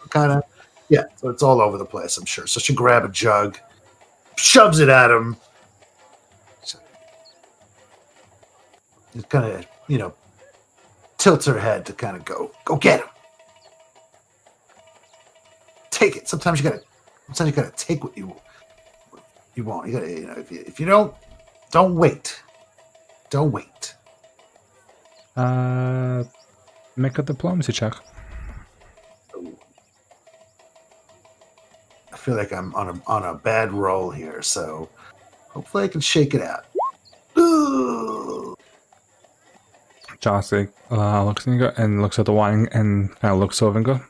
kind of? Yeah, so it's all over the place, I'm sure. So she grab a jug, shoves it at him. It kind of, tilts her head to kind of go get him. Take it. Sometimes you gotta take what you want. You gotta, if you don't wait. Don't wait. Make a diplomacy check. I feel like I'm on a bad roll here, so hopefully I can shake it out. Ooh. Jocelyn looks at the wine and kind of looks over and go,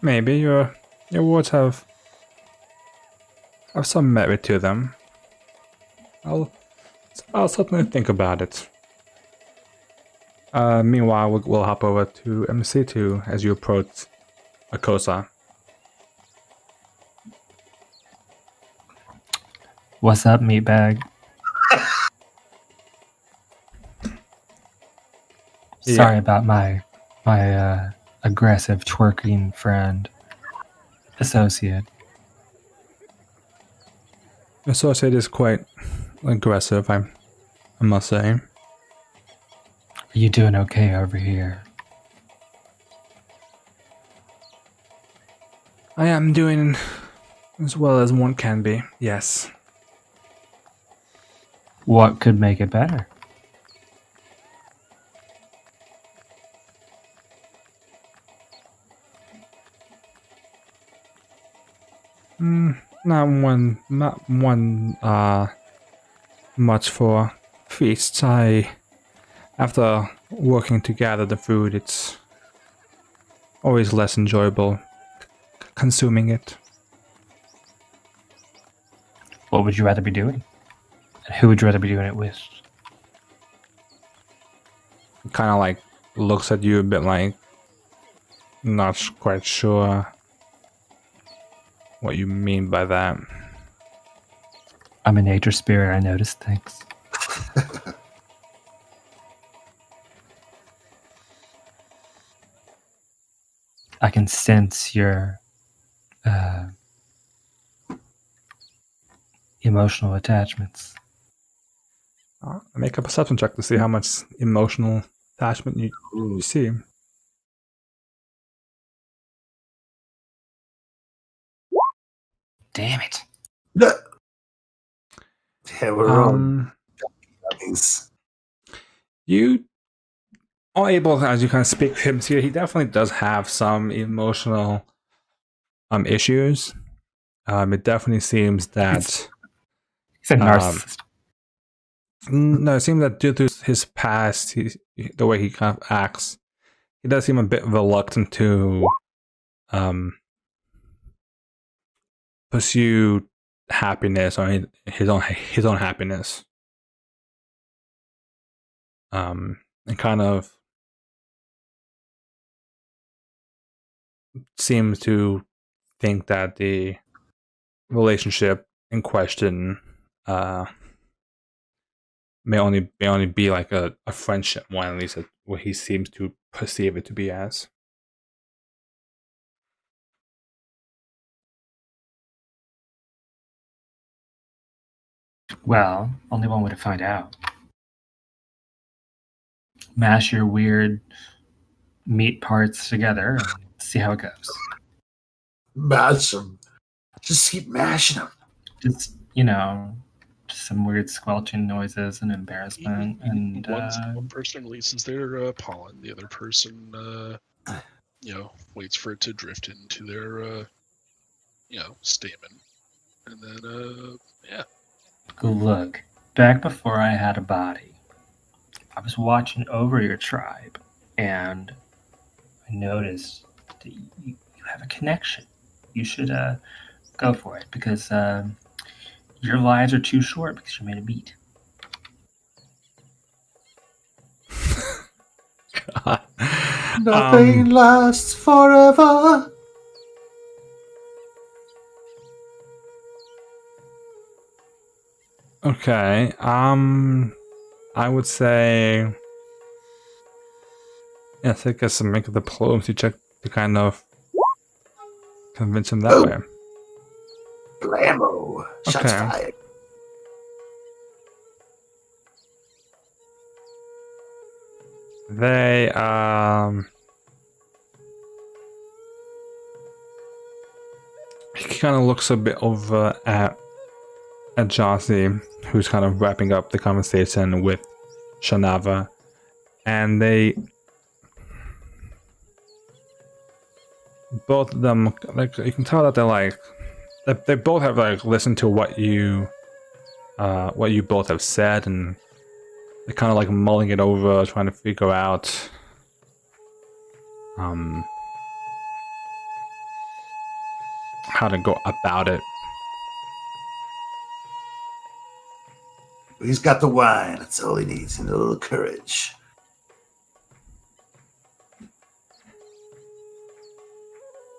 maybe your words have some merit to them. I'll certainly think about it. Meanwhile, we'll hop over to MC2 as you approach Akosa. What's up, meatbag? Yeah. Sorry about my aggressive twerking friend associate. Associate is quite aggressive, I must say. Are you doing okay over here? I am doing as well as one can be, yes. What could make it better? Not one much for feasts. After working to gather the food, it's always less enjoyable consuming it. What would you rather be doing? And who would you rather be doing it with? Kind of like looks at you a bit like not quite sure what you mean by that. I'm a nature spirit. I notice things. I can sense your emotional attachments. Make a perception check to see how much emotional attachment you see. Damn it. Yeah, we're rolling. You are able, as you kind of speak to him, see he definitely does have some emotional issues. It definitely seems that He's a narcissist. no, it seems that due to his past, the way he kind of acts, he does seem a bit reluctant to pursue happiness or his own happiness. And kind of seems to think that the relationship in question may only be like a friendship one, at least what he seems to perceive it to be as. Well, only one way to find out. Mash your weird meat parts together and see how it goes. Mash them. Just keep mashing them. Just, just some weird squelching noises and embarrassment. And one person releases their pollen, the other person, waits for it to drift into their, stamen, and then, look, back before I had a body, I was watching over your tribe, and I noticed that you have a connection. You should go for it, because your lives are too short because you're made of meat. Nothing lasts forever. Okay. I would say, yes, I guess I'll make the diplomacy check to kind of convince him that way. Blammo. Shots Okay. fired. They he kind of looks a bit over at Jossie, who's kind of wrapping up the conversation with Shanava, and both of them, like, you can tell that they're like, they both have like listened to what you both have said, and they're kind of like mulling it over, trying to figure out how to go about it. He's got the wine. That's all he needs, and a little courage.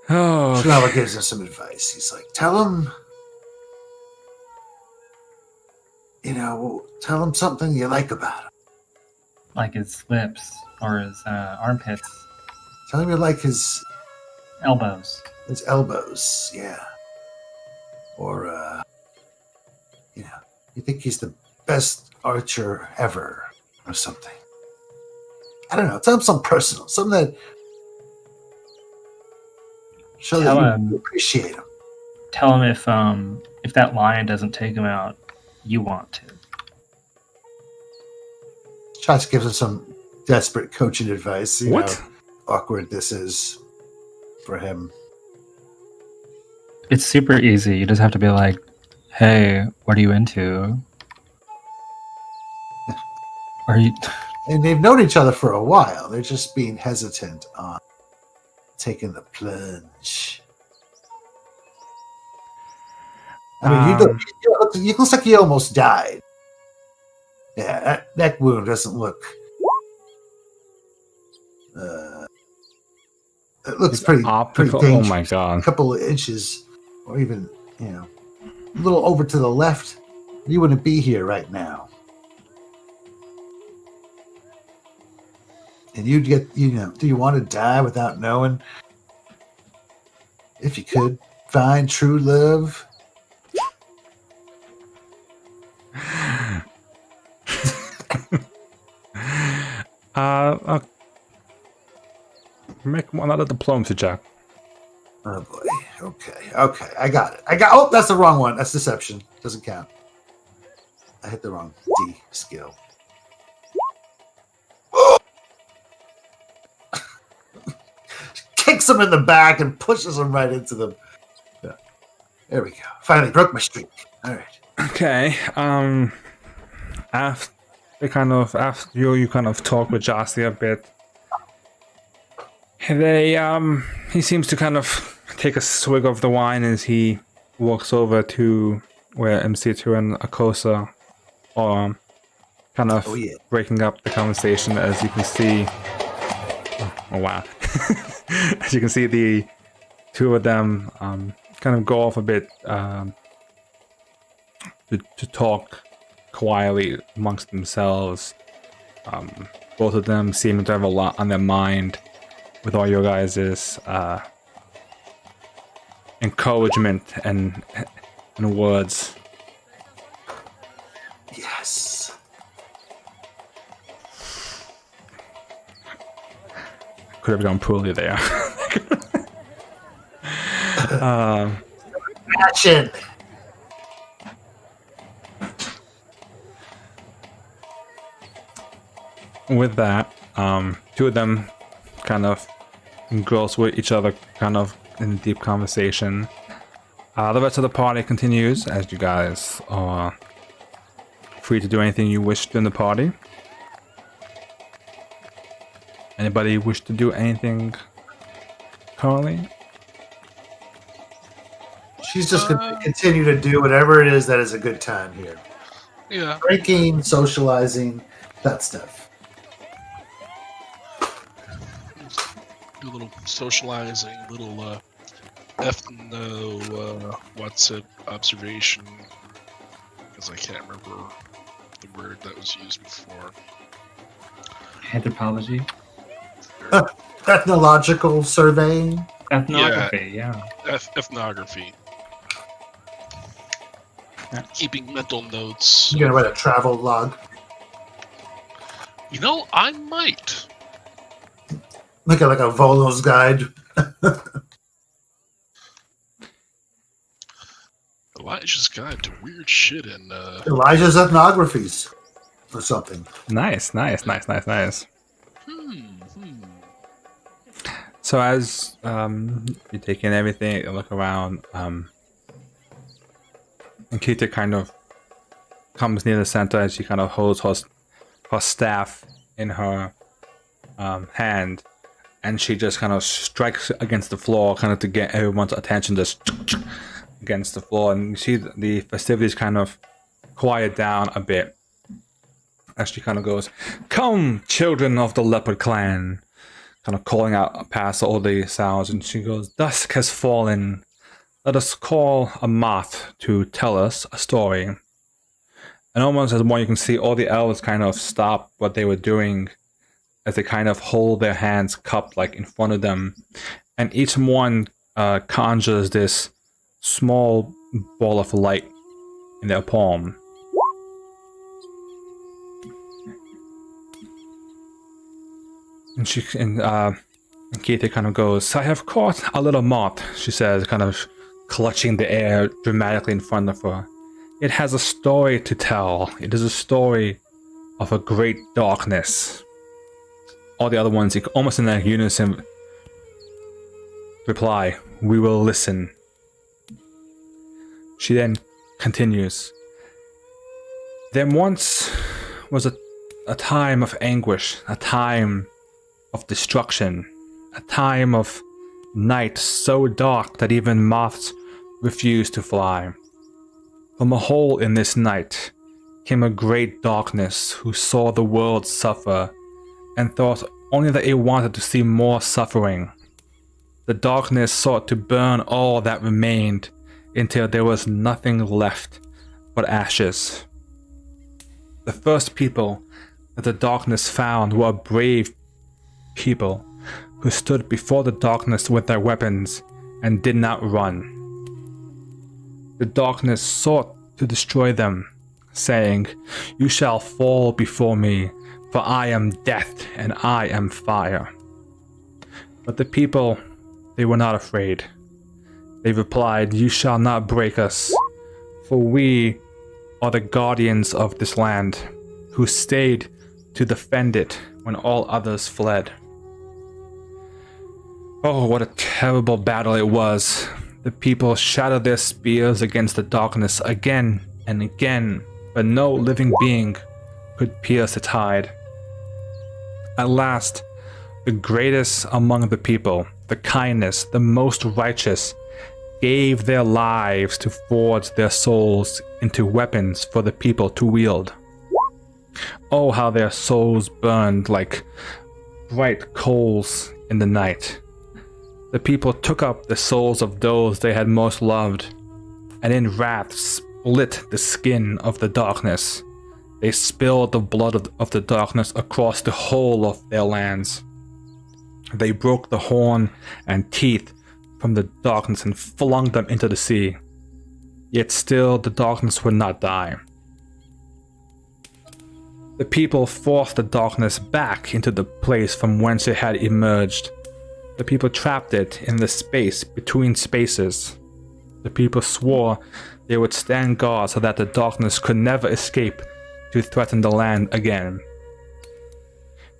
Oh, Shanava gives him some advice. He's like, tell him something you like about him. Like his lips or his armpits, Tell him you like his elbows. elbows, yeah. Or, you think he's the best archer ever, or something. I don't know. Tell him something personal, something that show Tell that him- you appreciate him. Tell him if that lion doesn't take him out, you want to. Shots gives him some desperate coaching advice. You What? know how awkward this is for him. It's super easy. You just have to be like, "Hey, what are you into?" Are you? And they've known each other for a while. They're just being hesitant on taking the plunge. I mean, it looks like he almost died. Yeah, that neck wound doesn't look. It looks pretty optical. pretty Oh dangerous. my A god. couple of inches, or even a little over to the left. You wouldn't be here right now. And you'd get, do you want to die without knowing? If you could find true love. Make another diplomacy check. Oh boy. Okay. I got it. Oh, that's the wrong one. That's deception. Doesn't count. I hit the wrong D skill. Kicks him in the back and pushes him right into the. Yeah. There we go. Finally broke my streak. All right. Okay. After you kind of talk with Jossie a bit. He seems to kind of take a swig of the wine as he walks over to where MC2 and Akosa are kind of breaking up the conversation, as you can see. Oh wow. As you can see, the two of them kind of go off a bit to talk quietly amongst themselves. Both of them seem to have a lot on their mind with all your guys' encouragement and words. could have gone poorly there. Action. With that, two of them kind of engrossed with each other, kind of in deep conversation. The rest of the party continues as you guys are free to do anything you wish during the party. Anybody wish to do anything currently? She's just going to continue to do whatever it is that is a good time here. Yeah. Drinking, socializing, that stuff. Do a little socializing, little ethno, what's it, observation, because I can't remember the word that was used before. Anthropology, Ethnological surveying. ethnography, yeah. Ethnography. Keeping mental notes. You're going to write a travel log. You know, I might. Like a Volo's guide. Elijah's Guide to Weird Shit in Elijah's ethnographies or something. Nice. So as you take in everything, you look around, and Kita kind of comes near the center as she kind of holds her staff in her hand, and she just kind of strikes against the floor, kind of to get everyone's attention, just against the floor, and you see the festivities kind of quiet down a bit as she kind of goes, "Come, children of the leopard clan," kind of calling out past all the sounds, and she goes, "Dusk has fallen. Let us call a moth to tell us a story." And almost as one, you can see all the elves kind of stop what they were doing as they kind of hold their hands cupped like in front of them, and each one conjures this small ball of light in their palm. And Keitha kind of goes, "I have caught a little moth," she says, kind of clutching the air dramatically in front of her. "It has a story to tell. It is a story of a great darkness." All the other ones, almost in a unison, reply, "We will listen." She then continues, "There once was a time of anguish, a time of destruction, a time of night so dark that even moths refused to fly. From a hole in this night came a great darkness who saw the world suffer and thought only that it wanted to see more suffering. The darkness sought to burn all that remained until there was nothing left but ashes. The first people that the darkness found were brave people who stood before the darkness with their weapons and did not run. The darkness sought to destroy them, saying, 'You shall fall before me, for I am death and I am fire.' But the people, they were not afraid. They replied, 'You shall not break us, for we are the guardians of this land, who stayed to defend it when all others fled.' Oh, what a terrible battle it was. The people shattered their spears against the darkness again and again, but no living being could pierce its hide. At last, the greatest among the people, the kindest, the most righteous, gave their lives to forge their souls into weapons for the people to wield. Oh, how their souls burned like bright coals in the night. The people took up the souls of those they had most loved, and in wrath split the skin of the darkness. They spilled the blood of the darkness across the whole of their lands. They broke the horn and teeth from the darkness and flung them into the sea. Yet still the darkness would not die. The people forced the darkness back into the place from whence it had emerged, The people trapped it in the space between spaces. The people swore they would stand guard so that the darkness could never escape to threaten the land again.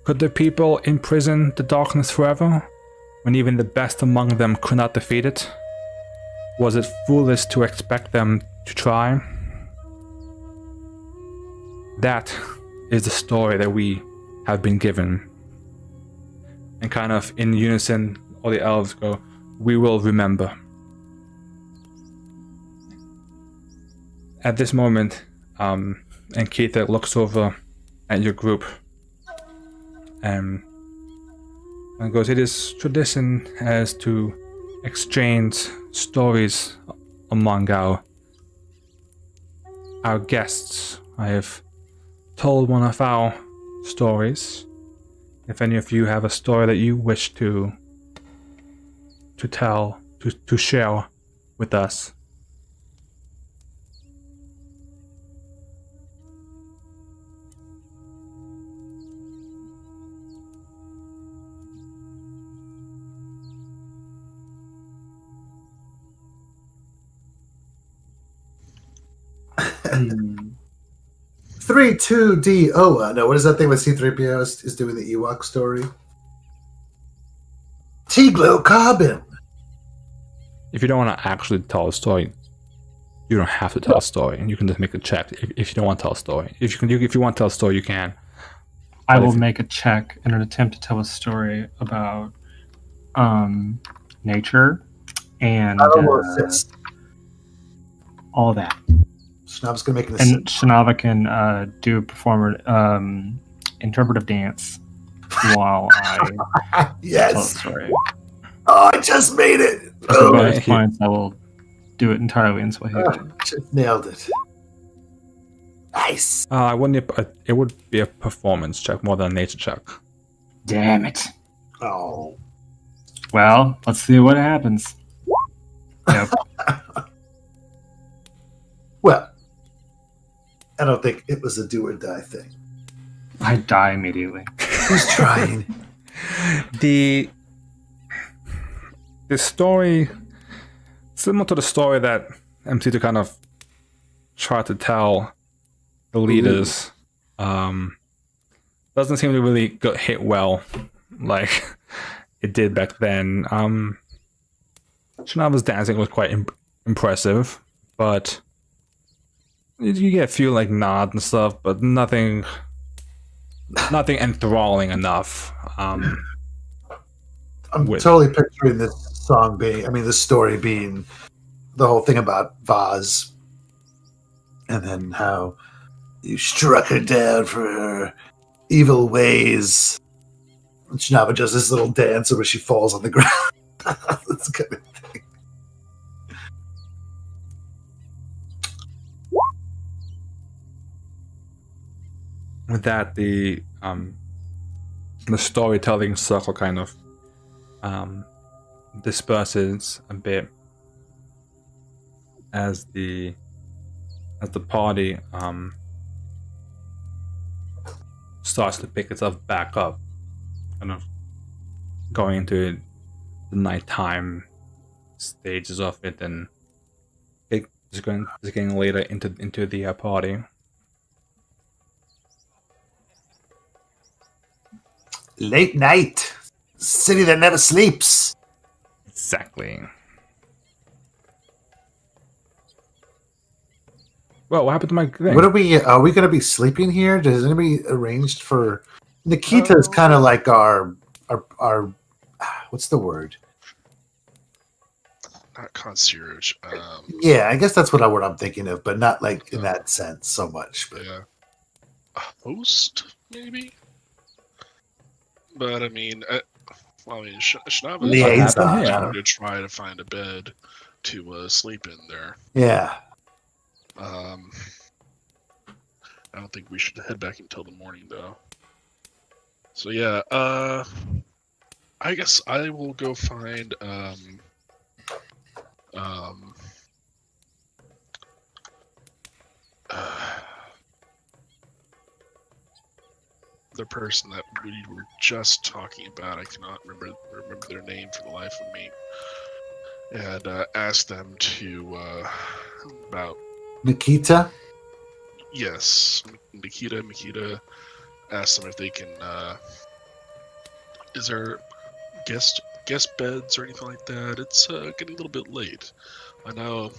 Could the people imprison the darkness forever, when even the best among them could not defeat it? Was it foolish to expect them to try? That is the story that we have been given. And kind of in unison, all the elves go, "We will remember." At this moment, and Keitha looks over at your group and goes, "It is tradition as to exchange stories among our guests. I have told one of our stories. If any of you have a story that you wish to tell, to share with us." Hmm. 32DO. No, what is that thing with C3PO is doing the Ewok story? T-glow carbon. If you don't want to actually tell a story, you don't have to tell a story. You can just make a check if you don't want to tell a story. If you want to tell a story, you can. I But will if- make a check in an attempt to tell a story about nature and I will assist. all that. Schnab's gonna make an And assist. Shanava can perform interpretive dance while I tell the Yes. story. Oh, I just made it. As a Oh, bonus Okay. points, I will do it entirely in Swahili. just nailed it. Nice. I wouldn't. It would be a performance check more than a nature check. Damn it. Oh. Well, let's see what happens. Yep. Well, I don't think it was a do or die thing. I die immediately. Who's trying? The story, similar to the story that MC2 kind of tried to tell the leaders, doesn't seem to really hit well like it did back then. Shanava's dancing was quite impressive, but you get a few like nods and stuff, but nothing enthralling enough. I'm With- totally picturing this song this story being the whole thing about Vaz, and then how you struck her down for her evil ways. And Shinaba does this little dance where she falls on the ground. That's kind of thing. With that, the storytelling circle kind of disperses a bit as the party starts to pick itself back up, kind of going into the nighttime stages of it, and it's getting later into the party. Late night. City that never sleeps. Exactly. Well, what happened to my thing? What are we going to be sleeping here? Does anybody arranged for Nikita is kind of like our what's the word? Not concierge. Yeah, I guess that's what I'm thinking of, but not like in that sense so much. But Yeah. A host, maybe? But I mean, Shinava Liaison. is going to try to find a bed to sleep in there. yeah, I don't think we should head back until the morning, though. So yeah, I guess I will go find the person that we were just talking about. I cannot remember their name for the life of me. And ask them to about Nikita? yes, Nikita. Ask them if they can. Is there guest beds or anything like that? It's getting a little bit late. I know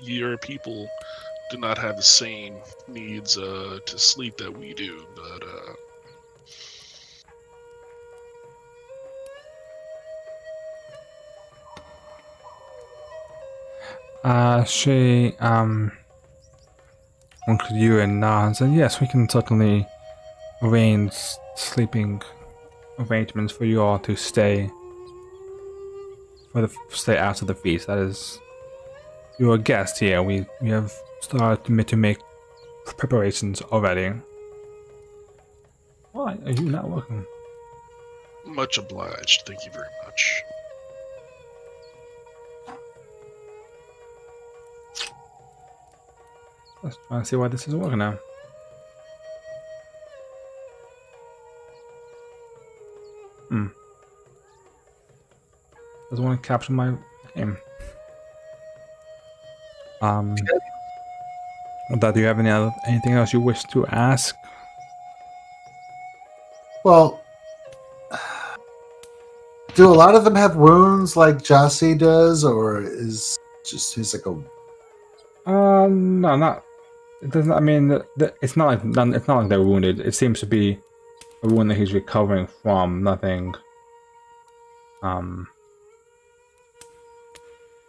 your people do not have the same needs to sleep that we do, but She looked at you and nods, and yes, we can certainly arrange sleeping arrangements for you all to stay after the feast. That is, you're a guest here. We have started to make preparations already. Why are you not welcome? much obliged. Thank you very much. Let's try and see why this isn't working now. Doesn't want to capture my name. Do you have anything else you wish to ask? Well, do a lot of them have wounds like Jossie does, or is just he's like a No, not. It doesn't. I mean, it's not like they're wounded. It seems to be a wound that he's recovering from. Nothing.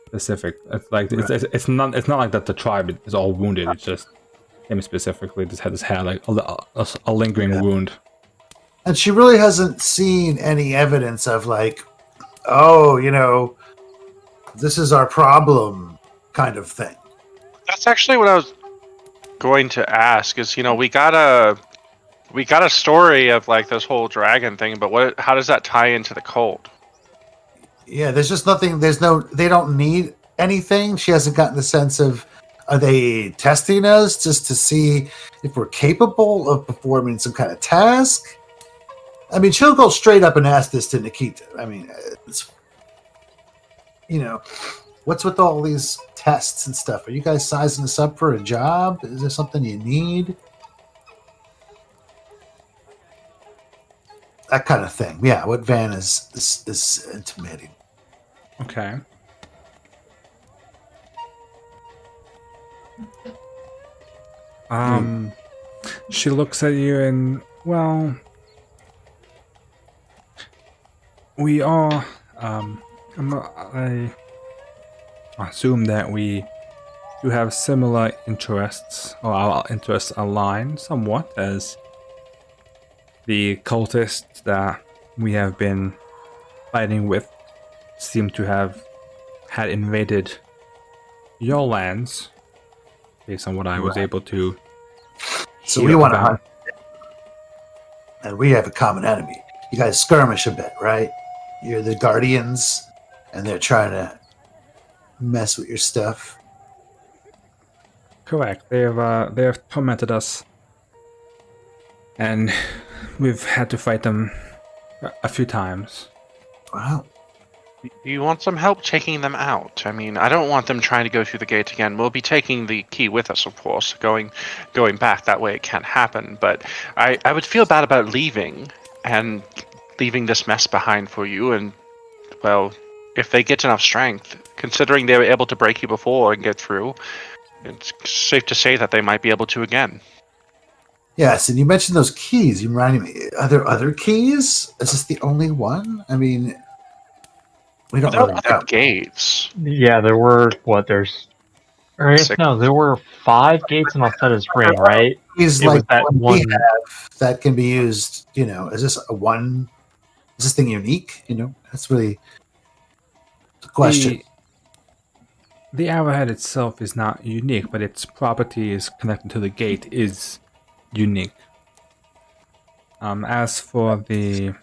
Specific. It's like it's not like that the tribe is all wounded. It's just him specifically just had like a lingering wound. and she really hasn't seen any evidence of like, oh, this is our problem kind of thing. That's actually what I was going to ask. Is we got a story of like this whole dragon thing, but how does that tie into the cult? Yeah, there's just nothing. They don't need anything. She hasn't gotten the sense of, are they testing us just to see if we're capable of performing some kind of task? I mean, she'll go straight up and ask this to Nikita. I mean, it's, what's with all these tests and stuff? Are you guys sizing us up for a job? Is there something you need? That kind of thing. Yeah, what Van is intimating. Okay. She looks at you and, well, we are, I assume that we do have similar interests, or our interests align somewhat, as the cultists that we have been fighting with seem to have had invaded your lands, based on what I was able to. So we want to hunt, and we have a common enemy. You guys skirmish a bit, right? You're the guardians, and they're trying to mess with your stuff. Correct. They have tormented us, and we've had to fight them a few times. Wow. Do you want some help taking them out? I mean, I don't want them trying to go through the gate again. We'll be taking the key with us, of course, going back. That way it can't happen. But I would feel bad about leaving this mess behind for you. And, well, if they get enough strength, considering they were able to break you before and get through, it's safe to say that they might be able to again. Yes, and you mentioned those keys. You reminded me. Are there other keys? Is this the only one? I mean, we don't There really are know. other gates. Yeah, there were there were 5 gates in Alcetta's ring, right? Keys It like was that what we one. have that can be used. Is this Is this thing unique? That's really the question. The arrowhead itself is not unique, but its properties connected to the gate is unique. As for the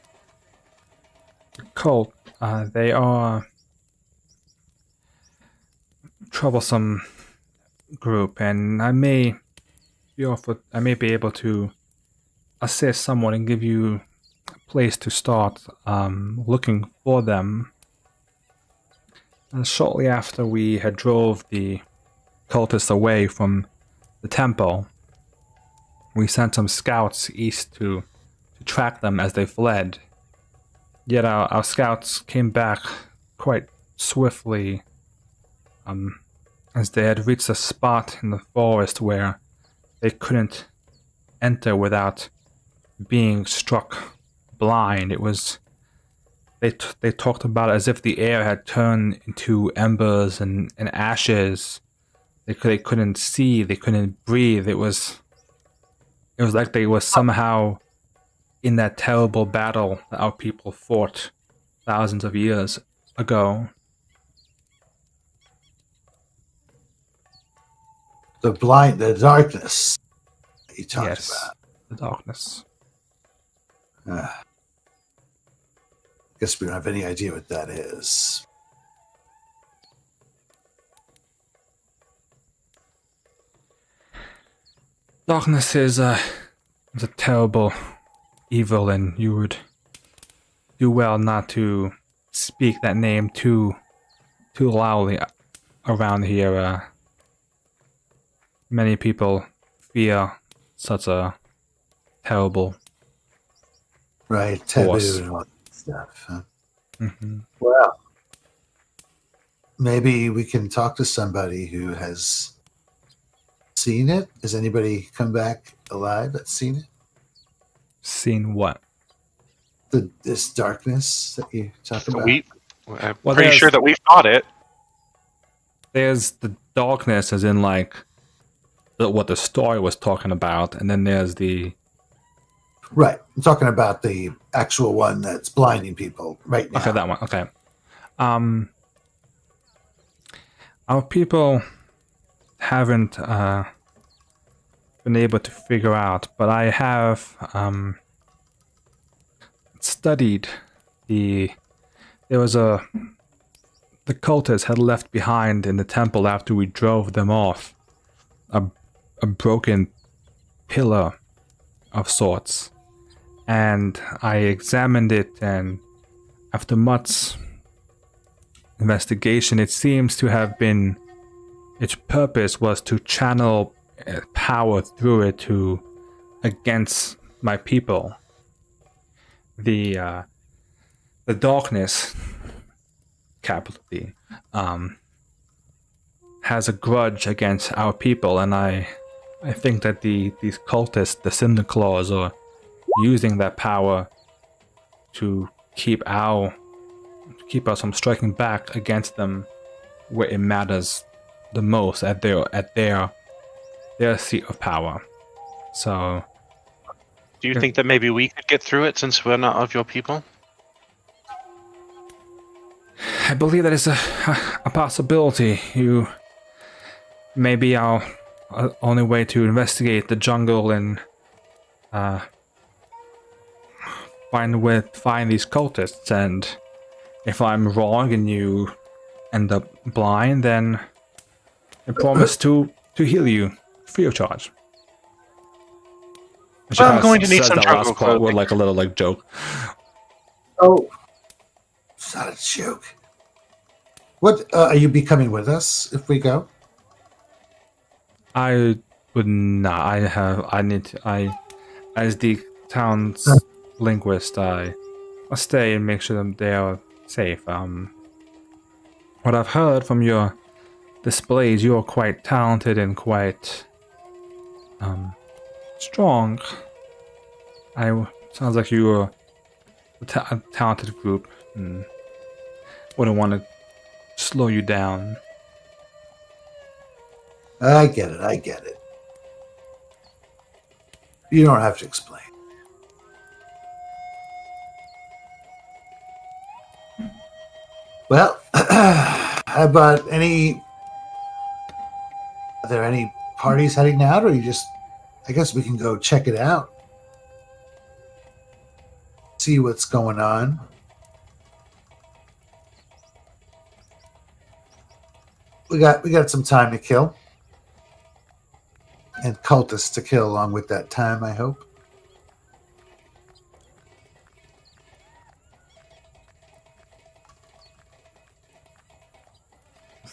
cult, they are troublesome group, and I may be able to assist someone and give you a place to start looking for them. And shortly after we had drove the cultists away from the temple, we sent some scouts east to track them as they fled. Yet our scouts came back quite swiftly, as they had reached a spot in the forest where they couldn't enter without being struck blind. It was they talked about it as if the air had turned into embers and ashes. They couldn't see, they couldn't breathe. It was like they were somehow in that terrible battle that our people fought thousands of years ago. The darkness that you talked Yes, the darkness. about. Guess we don't have any idea what that is. Darkness is a terrible evil, and you would do well not to speak that name too loudly around here. Many people fear such a terrible Right, taboo force. and all that stuff. Huh? Mm-hmm. Well, maybe we can talk to somebody who has seen it. Has anybody come back alive that's seen it? Seen what? This darkness that you talk about? I'm Well, pretty there's- sure that we fought it. There's the darkness, as in like what the story was talking about, and then there's the Right. I'm talking about the actual one that's blinding people right now. okay, that one. Okay. Our people haven't been able to figure out, but I have studied the cultists had left behind in the temple after we drove them off a broken pillar of sorts, and I examined it, and after much investigation, it seems to have been its purpose was to channel power through it to against my people. The darkness, capital D, has a grudge against our people, and I think that these cultists, the Cinderclaws, are using that power to keep us from striking back against them where it matters the most, at their seat of power. So, Do you think that maybe we could get through it since we're not of your people? I believe that is a possibility. Maybe our only way to investigate the jungle and find these cultists, and if I'm wrong and you end up blind, then I promise to heal you free of charge. And she I'm kinda going to need says some that jungle last part with clothing. like a little like joke. Oh, it's not a joke. What are you be coming with us if we go? I would not. As the town's linguist, I'll stay and make sure that they are safe. What I've heard from your displays, you are quite talented and quite strong. Sounds like you are a talented group. Wouldn't want to slow you down. I get it. You don't have to explain. Well, how about are there any parties heading out, or I guess we can go check it out. See what's going on. We got some time to kill. And cultists to kill along with that time, I hope.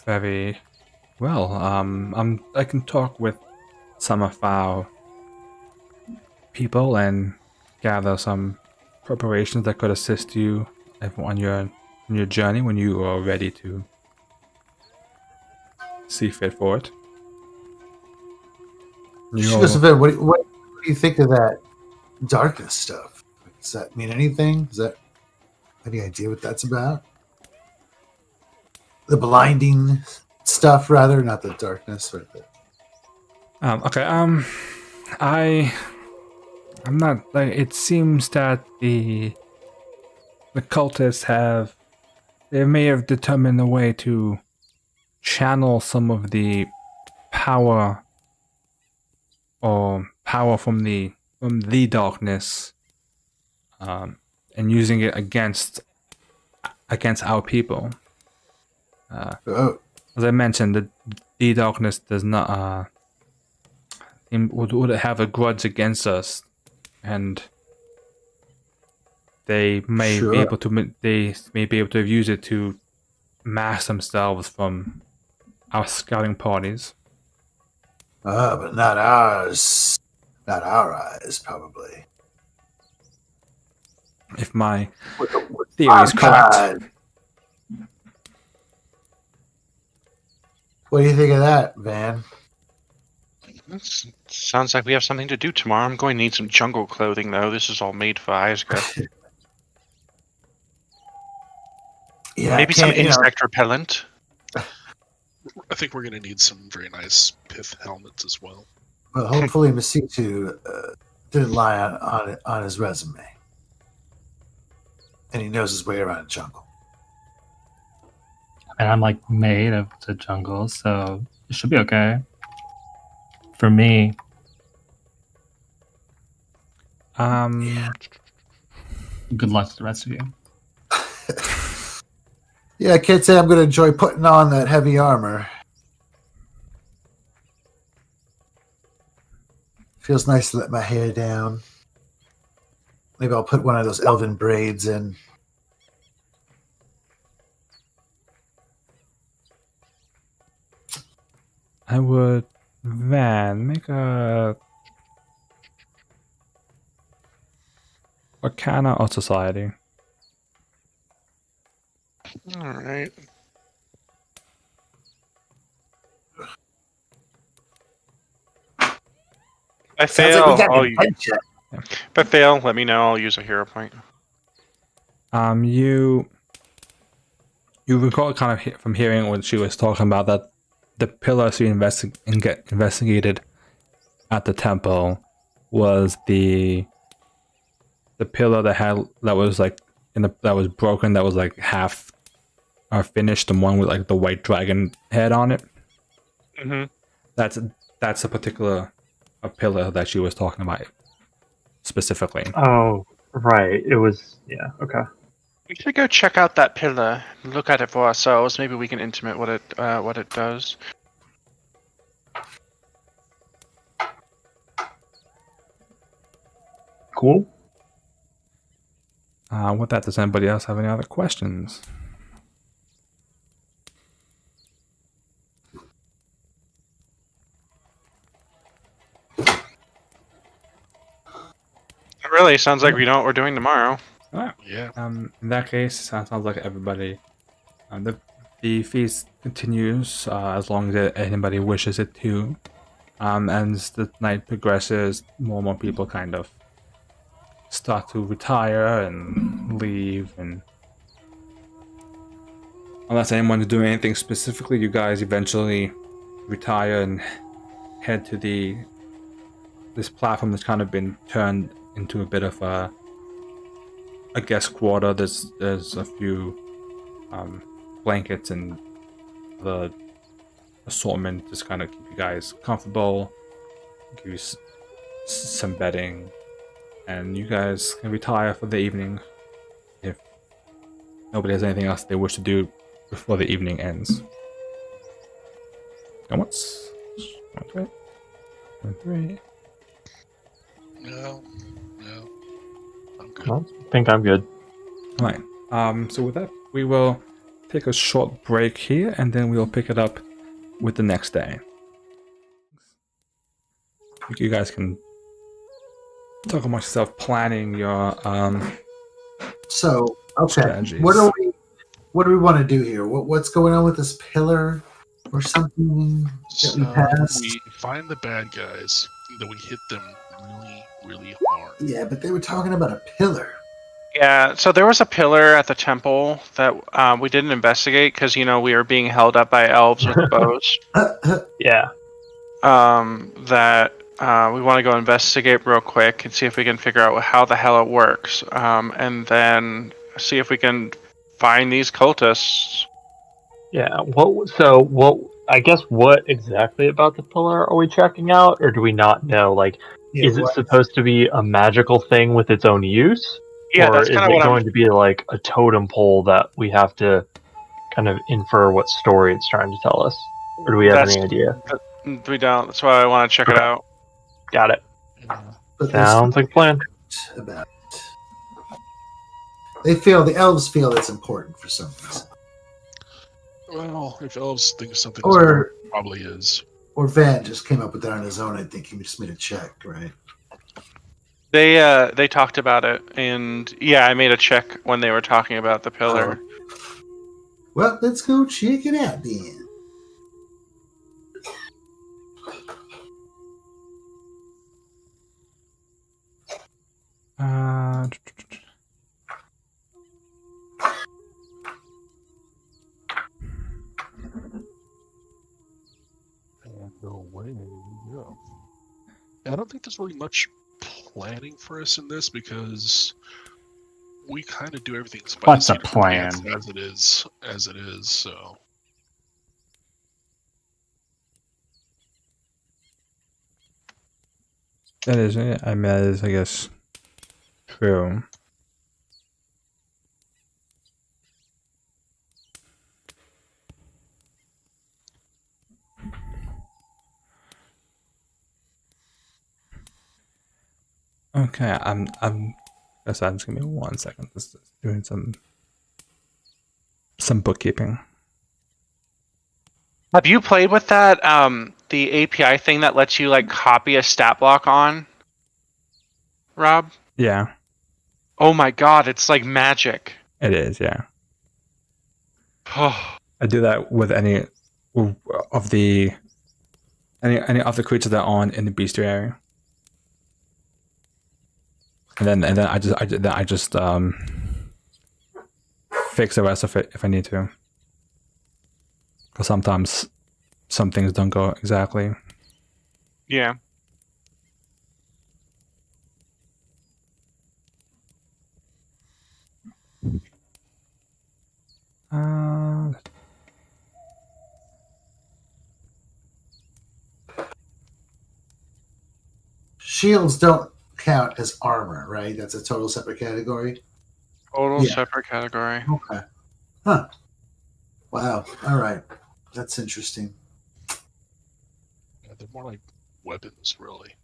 Very well. I can talk with some of our people and gather some preparations that could assist you on your journey when you are ready to see fit for it. Josephine, what do you think of that darkness stuff? Does that mean anything? Is that any idea what that's about? The blinding stuff, rather, not the darkness. Or the... Okay. I'm not like. It seems that the cultists may have determined a way to channel some of the power from the darkness, and using it against our people. Oh, As I mentioned, the darkness does not would have a grudge against us, and they may be sure. able to use it to mask themselves from our scouting parties. But not ours. Not our eyes, probably. If my With theory is correct. God. What do you think of that, Van? Sounds like we have something to do tomorrow. I'm going to need some jungle clothing, though. This is all made for Isga. Yeah, Maybe some insect repellent. I think we're going to need some very nice pith helmets as well. Well, hopefully Masitu didn't lie on his resume. And he knows his way around the jungle. And I'm like made of the jungle, so it should be okay. For me. Yeah. Good luck to the rest of you. Yeah, I can't say I'm going to enjoy putting on that heavy armor. Feels nice to let my hair down. Maybe I'll put one of those elven braids in. I would make a Arcana or Society. All right. I Sounds fail. like we got I'll an adventure. If I fail, let me know. I'll use a hero point. You recall kind of from hearing what she was talking about that the pillars you investigated at the temple was the pillar that was like that was broken, that was like half finished, the one with like the white dragon head on it. Mm-hmm. That's a particular pillar that she was talking about specifically. Oh, right. It was, yeah, okay. We should go check out that pillar. Look at it for ourselves. Maybe we can intimate what it does. Cool. With that, does anybody else have any other questions? It really sounds like we know what we're doing tomorrow. All right. Yeah. In that case, sounds like everybody. The feast continues as long as anybody wishes it to. As the night progresses, more and more people kind of start to retire and leave, and unless anyone's doing anything specifically, you guys eventually retire and head to this platform that's kind of been turned into a bit of a guest quarter. There's a few blankets and the assortment just kind of keep you guys comfortable, give you some bedding, and you guys can retire for the evening if nobody has anything else they wish to do before the evening ends. And once, 1, 2, 3. No. I'm good. Well, I think I'm good. All right. So with that, we will take a short break here, and then we'll pick it up with the next day. You guys can talk amongst yourself, planning your So, okay, strategies. what do we want to do here? What's going on with this pillar or something that So we passed? we find the bad guys, then we hit them really, really hard. Yeah, but they were talking about a pillar. Yeah, so there was a pillar at the temple that we didn't investigate because, we were being held up by elves with bows. Yeah. That we want to go investigate real quick and see if we can figure out how the hell it works. And then see if we can find these cultists. Yeah. I guess what exactly about the pillar are we checking out, or do we not know? Like, Yeah, is it supposed to be a magical thing with its own use? Yeah, or that's is kind of it what going I'm. to be like a totem pole that we have to kind of infer what story it's trying to tell us? Or do we have any idea? We don't. That's why I want to check it out. Got it. but Sounds like a plan. about it. The elves feel it's important for some reason. Well, if elves think something Or probably is. or Van just came up with that on his own. I think he just made a check, right? They talked about it, and yeah, I made a check when they were talking about the pillar. Well, let's go check it out then. No way. Yeah. I don't think there's really much planning for us in this because we kind of do everything by What's the the seat of our plan? pants as it is. So That is it. I mean, that is, I guess, true. Okay, I'm just give me 1 second. Just doing some bookkeeping. Have you played with that? The API thing that lets you like copy a stat block on, Rob? Yeah, Oh my god, it's like magic. it is. Yeah, Oh, I do that with any of the creatures that are on in the bestiary, and then I just fix the rest of it if I need to, because sometimes some things don't go exactly. yeah. Shields don't count as armor, right? That's a total separate category. Total Yeah. separate category. Okay. Huh. Wow. All right. That's interesting. yeah, they're more like weapons, really.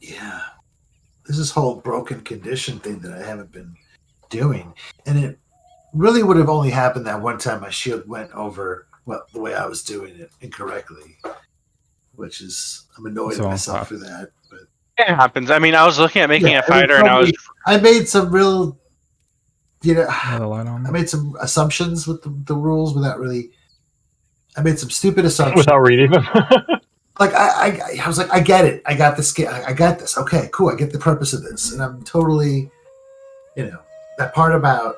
Yeah. There's this whole broken condition thing that I haven't been doing. And it really would have only happened that one time my shield went over the way I was doing it incorrectly. Which is, I'm annoyed at myself for that. But It happens. I mean, I was looking at making a fighter, and I made some real, Another light on. I made some assumptions with the rules without really. I made some stupid assumptions Without reading them. Like I was like, I get it. I got this. I got this. Okay, cool. I get the purpose of this, and I'm totally, that part about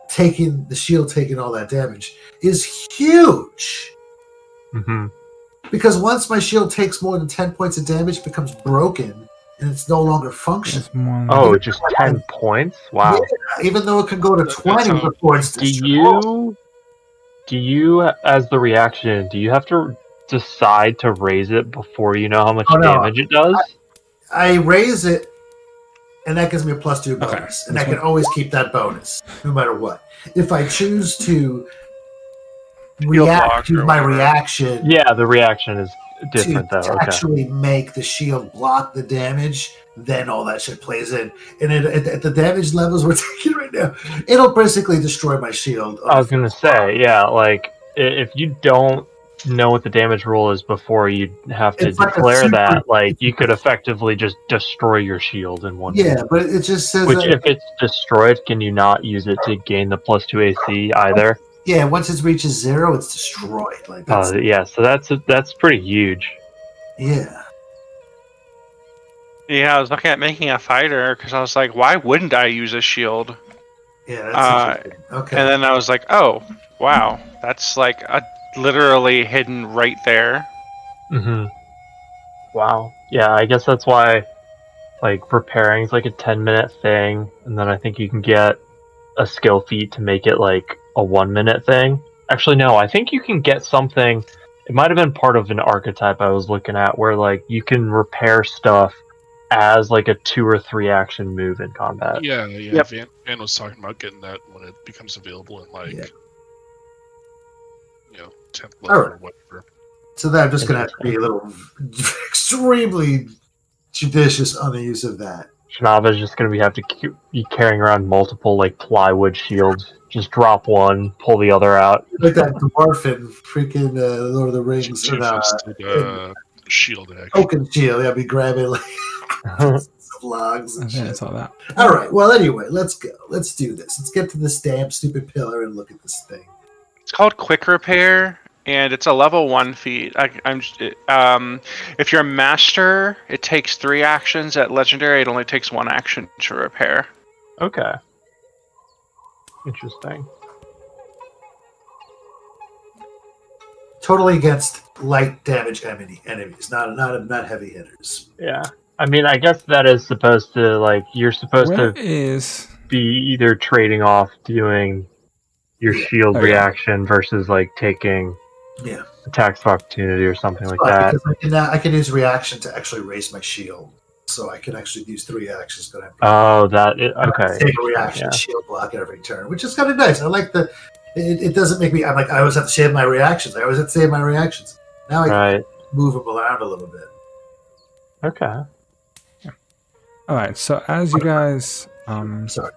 taking the shield, taking all that damage is huge. Mm-hmm. Because once my shield takes more than 10 points of damage, it becomes broken and it's no longer functional. Oh, just 10 points? Wow. Yeah, even though it can go to 20 before it's destroyed. Do you, as the reaction, do you have to decide to raise it before you know how much damage it does? I raise it, and that gives me a +2 bonus. And I can always keep that bonus, no matter what. If I choose to react to my reaction... Yeah, the reaction different though. to Okay. actually make the shield block the damage, then all that shit plays in. And at the damage levels we're taking right now, it'll basically destroy my shield. I was gonna say, yeah, like if you don't know what the damage rule is before you have to It's like a declare super- that, like you could effectively just destroy your shield in one Yeah, hit. but it just says Which, that, if it's destroyed, can you not use it to gain the +2 AC either? yeah, once it reaches 0, it's destroyed. Like that's Yeah, so that's pretty huge. yeah. Yeah, I was looking at making a fighter because I was like, why wouldn't I use a shield? Yeah, that's interesting. Okay. And then I was like, oh, wow, that's like literally hidden right there. Mm-hmm. Wow. Yeah, I guess that's why, like, preparing is like a 10-minute thing, and then I think you can get a skill feat to make it like a 1-minute thing. Actually, no, I think you can get something. It might have been part of an archetype I was looking at where like you can repair stuff as like a 2 or 3 action move in combat. Yeah. Yep. Van was talking about getting that when it becomes available in like, Yeah. 10th level Alright. or whatever. So that I'm just gonna have to be a little extremely judicious on the use of that. Shinava's just gonna have to be carrying around multiple like plywood shields. Just drop one, pull the other out. Like that dwarf in freaking Lord of the Rings or Two-fisted, shield action. Oaken shield. Yeah, be grabbing like some logs and Okay, I shit. saw that. All right. Well, anyway, let's go. Let's do this. Let's get to this damn stupid pillar and look at this thing. It's called Quick Repair, and it's a level 1 feat. If you're a master, it takes 3 actions. At legendary, it only takes 1 action to repair. Okay. Interesting. Totally against light damage enemies, not heavy hitters. Yeah. I mean, I guess that is supposed to, like, you're supposed Where to is be either trading off doing your shield Oh, yeah. reaction versus, like, taking Yeah. attacks of opportunity or something like Right, that. because I can use reaction to actually raise my shield, so I can actually use 3 actions. But Okay. Take a reaction, Yeah. shield block every turn, which is kind of nice. I like the. It doesn't make me. I'm like I always have to save my reactions. Now I can Right. move them around a little bit. Okay. all right. So as you guys Sorry.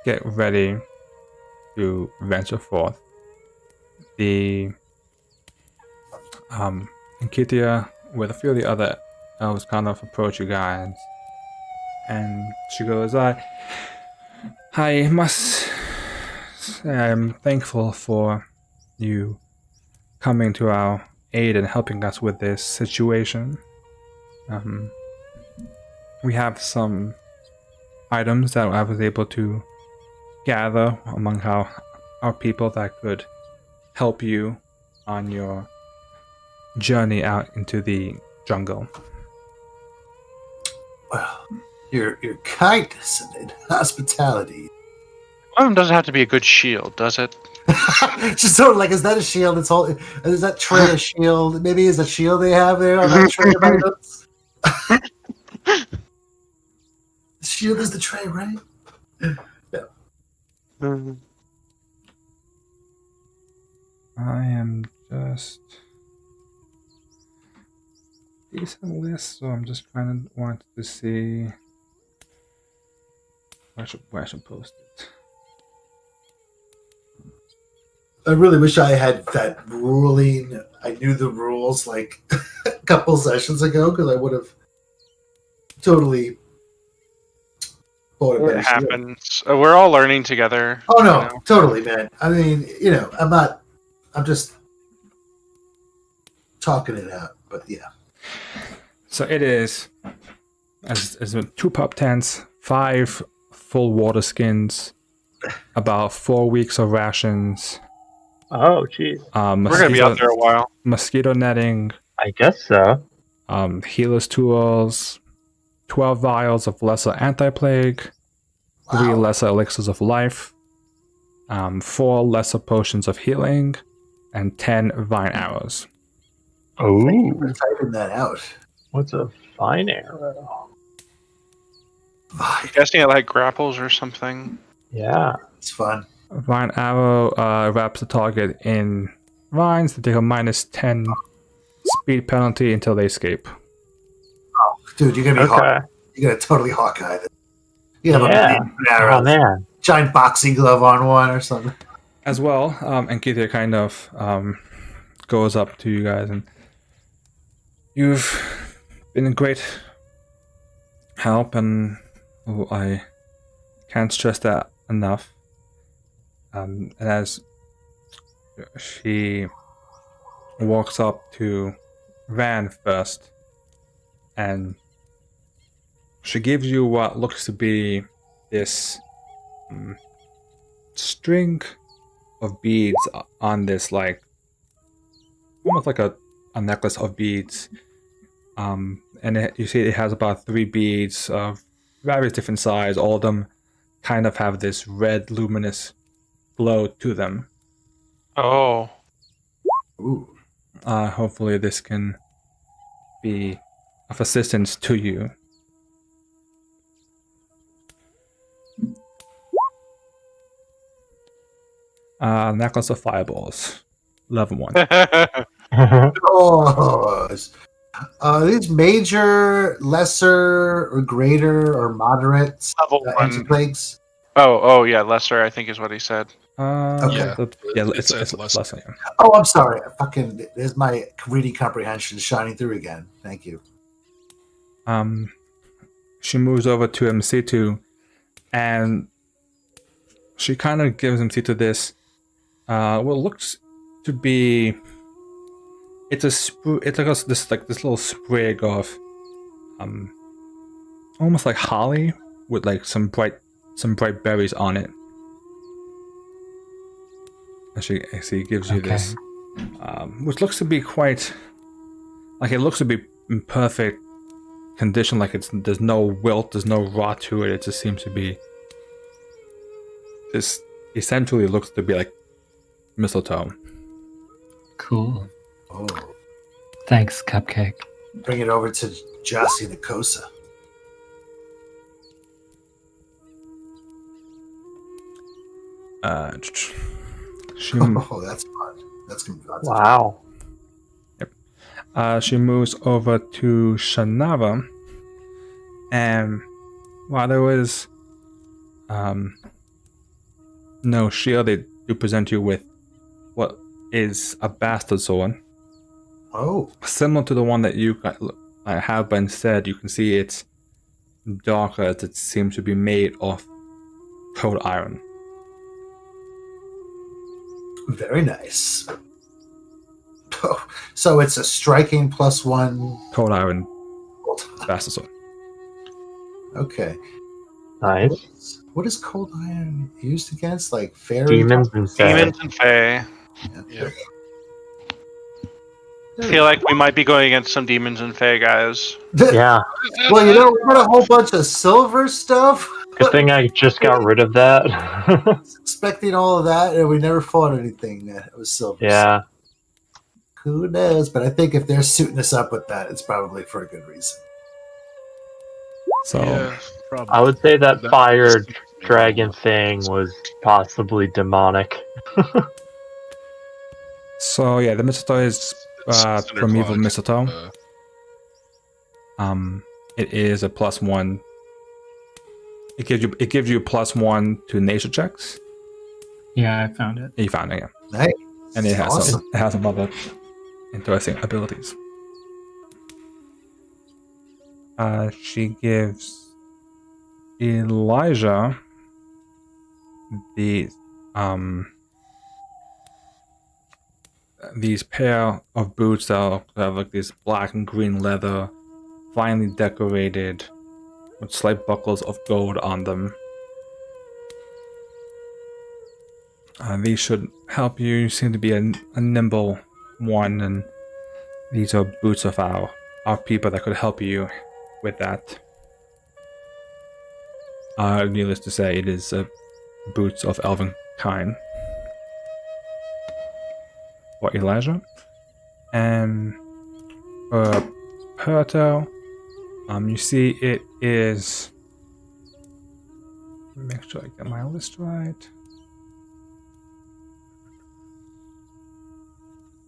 get ready to venture forth, the Inkitia with a few of the other elves kind of approach you guys, and she goes, I must say I'm thankful for you coming to our aid and helping us with this situation. We have some items that I was able to gather among our people that could help you on your journey out into the jungle. Well, your kindness and hospitality. One of them doesn't have to be a good shield, does it? Just sort of like, is that a shield? Is that tray a shield? Maybe is a shield they have there on that tray of items? The shield is the tray, right? I am just decent list, so I'm just kind of wanting to see where I should post it. I really wish I had that ruling. I knew the rules like a couple sessions ago because I would have totally bought a better It shield. happens. We're all learning together. Oh no, you know? totally, man. I mean, I'm just talking it out, but yeah. So it is as 2 pup tents, 5 full water skins, about 4 weeks of rations. Oh, jeez. We're gonna be out there a while. Mosquito netting, I guess so. healer's tools, 12 vials of lesser anti-plague, 3 Wow. lesser elixirs of life, 4 lesser potions of healing, and 10 vine arrows. Thank you Oh, for typing that out. what's a fine arrow? I'm guessing it like grapples or something. Yeah. It's fun. Vine arrow wraps the target in vines to take a -10 speed penalty until they escape. Dude, you're gonna be Okay. you're gonna totally Hawkeye this. You have Yeah. a arrow, Oh man. giant boxing glove on one or something. As well, and Keithia kind of goes up to you guys, and you've been a great help, and I can't stress that enough. And as she walks up to Van first, and she gives you what looks to be this string of beads on this, like almost like a necklace of beads. And you see it has about 3 beads of various different size. All of them kind of have this red luminous glow to them. Oh. Ooh. Hopefully this can be of assistance to you. Necklace of fireballs, level 1. Oh, these major, lesser, or greater, or moderate Level 1. anti-plagues. Oh, yeah, lesser, I think is what he said. Yeah. It's It says less. less. Yeah. Oh, I'm sorry. There's my reading comprehension shining through again. Thank you. She moves over to MC2, and she kind of gives MC2 this. What looks to be, it's like this little sprig of, almost like holly with like some bright berries on it. And she gives you this, which looks to be quite, like it looks to be in perfect condition. Like there's no wilt, there's no rot to it. It just seems to be. This essentially looks to be like mistletoe. Cool. Oh, Thanks, Cupcake. bring it over to Jassy Nicosa. She Oh, that's fun. That's gonna be fun. Wow. she moves over to Shanava, and while there was no shield, they do present you with what is a bastard sword, Oh, similar to the one that you have, but instead you can see it's darker, as it seems to be made of cold iron. very nice. Oh, so it's a striking +1. Cold iron bastard sword. Okay. Nice. What is cold iron used against? Like fairy Demons and fae. Demons and fae. Yeah. I feel like we might be going against some demons and fae guys. Yeah. Well, we got a whole bunch of silver stuff. Good thing I just got rid of that. Expecting all of that, and we never fought anything that was silver. Yeah. Who knows? But I think if they're suiting us up with that, it's probably for a good reason. So Yeah, probably. I would say that That- fire dragon thing was possibly demonic. yeah, the mistletoe is Cinderclaw primeval can, mistletoe. It is a +1. It gives you +1 to nature checks. Yeah, I found it. You found it, yeah. Nice. And it has Awesome. some other interesting abilities. She gives Elijah these pair of boots that have like this black and green leather, finely decorated, with slight buckles of gold on them. These should help you. You seem to be a nimble one, and these are boots of our people that could help you with that. Needless to say, it is boots of Elven kind. For Elijah. And for Perto, you see it is. Make sure I get my list right.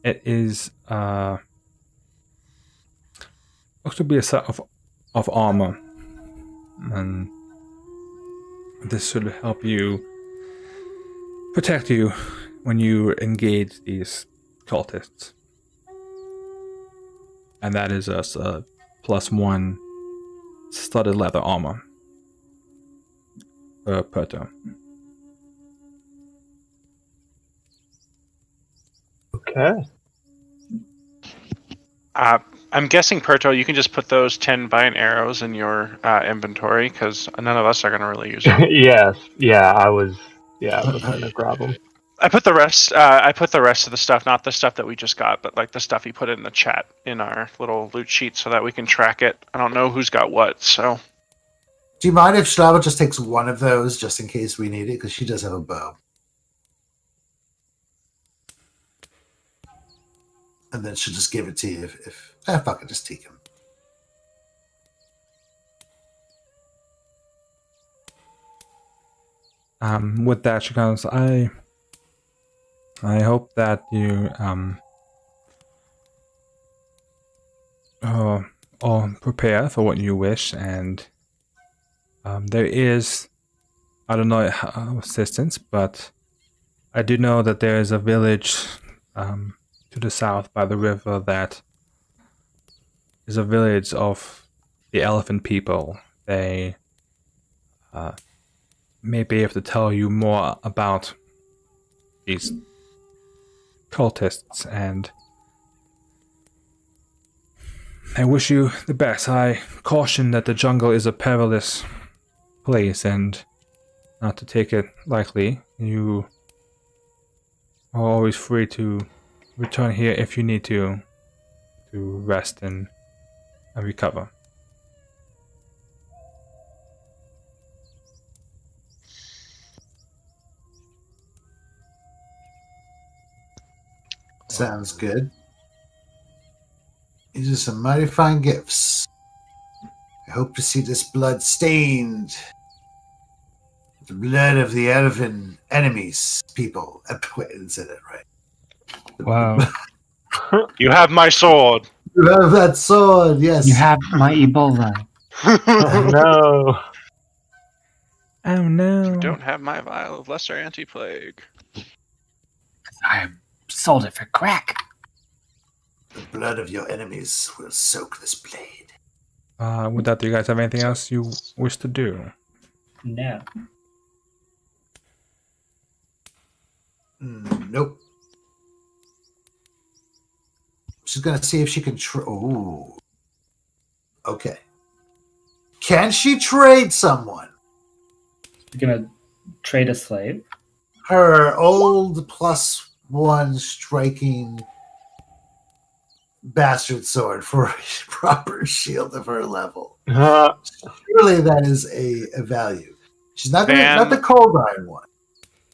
It is looks to be a set of armor, and this should help you protect you when you engage these cultists. And that is a +1 studded leather armor per turn. Okay. I'm guessing, Perto, you can just put those 10 vine arrows in your inventory, because none of us are going to really use them. Yes. Yeah, I was gonna grab them. I put the rest. I put the rest of the stuff, not the stuff that we just got, but like the stuff he put in the chat in our little loot sheet, so that we can track it. I don't know who's got what, so. Do you mind if Slava just takes one of those just in case we need it? Because she does have a bow. And then she'll just give it to you if fuck it, just take him. With that, she goes, I hope that you all prepare for what you wish, and there is, I don't know assistance, but I do know that there is a village to the south by the river that is a village of the Elven people. They may be able to tell you more about these cultists, and I wish you the best. I caution that the jungle is a perilous place and not to take it lightly. You are always free to return here if you need to rest and recover. Sounds good. These are some mighty fine gifts. I hope to see this blood stained. The blood of the Elven enemies, people. Wait, I didn't say that right. Wow. You have my sword. You have that sword, yes. You have my Ebola. No. Oh no. You don't have my vial of lesser anti-plague. I sold it for crack. The blood of your enemies will soak this blade. With that, do you guys have anything else you wish to do? No. Nope. She's gonna see if she can. Ooh. Okay. Can she trade someone? You're gonna trade a slave? Her old +1 striking bastard sword for a proper shield of her level. Surely that is a value. She's not the cold iron one.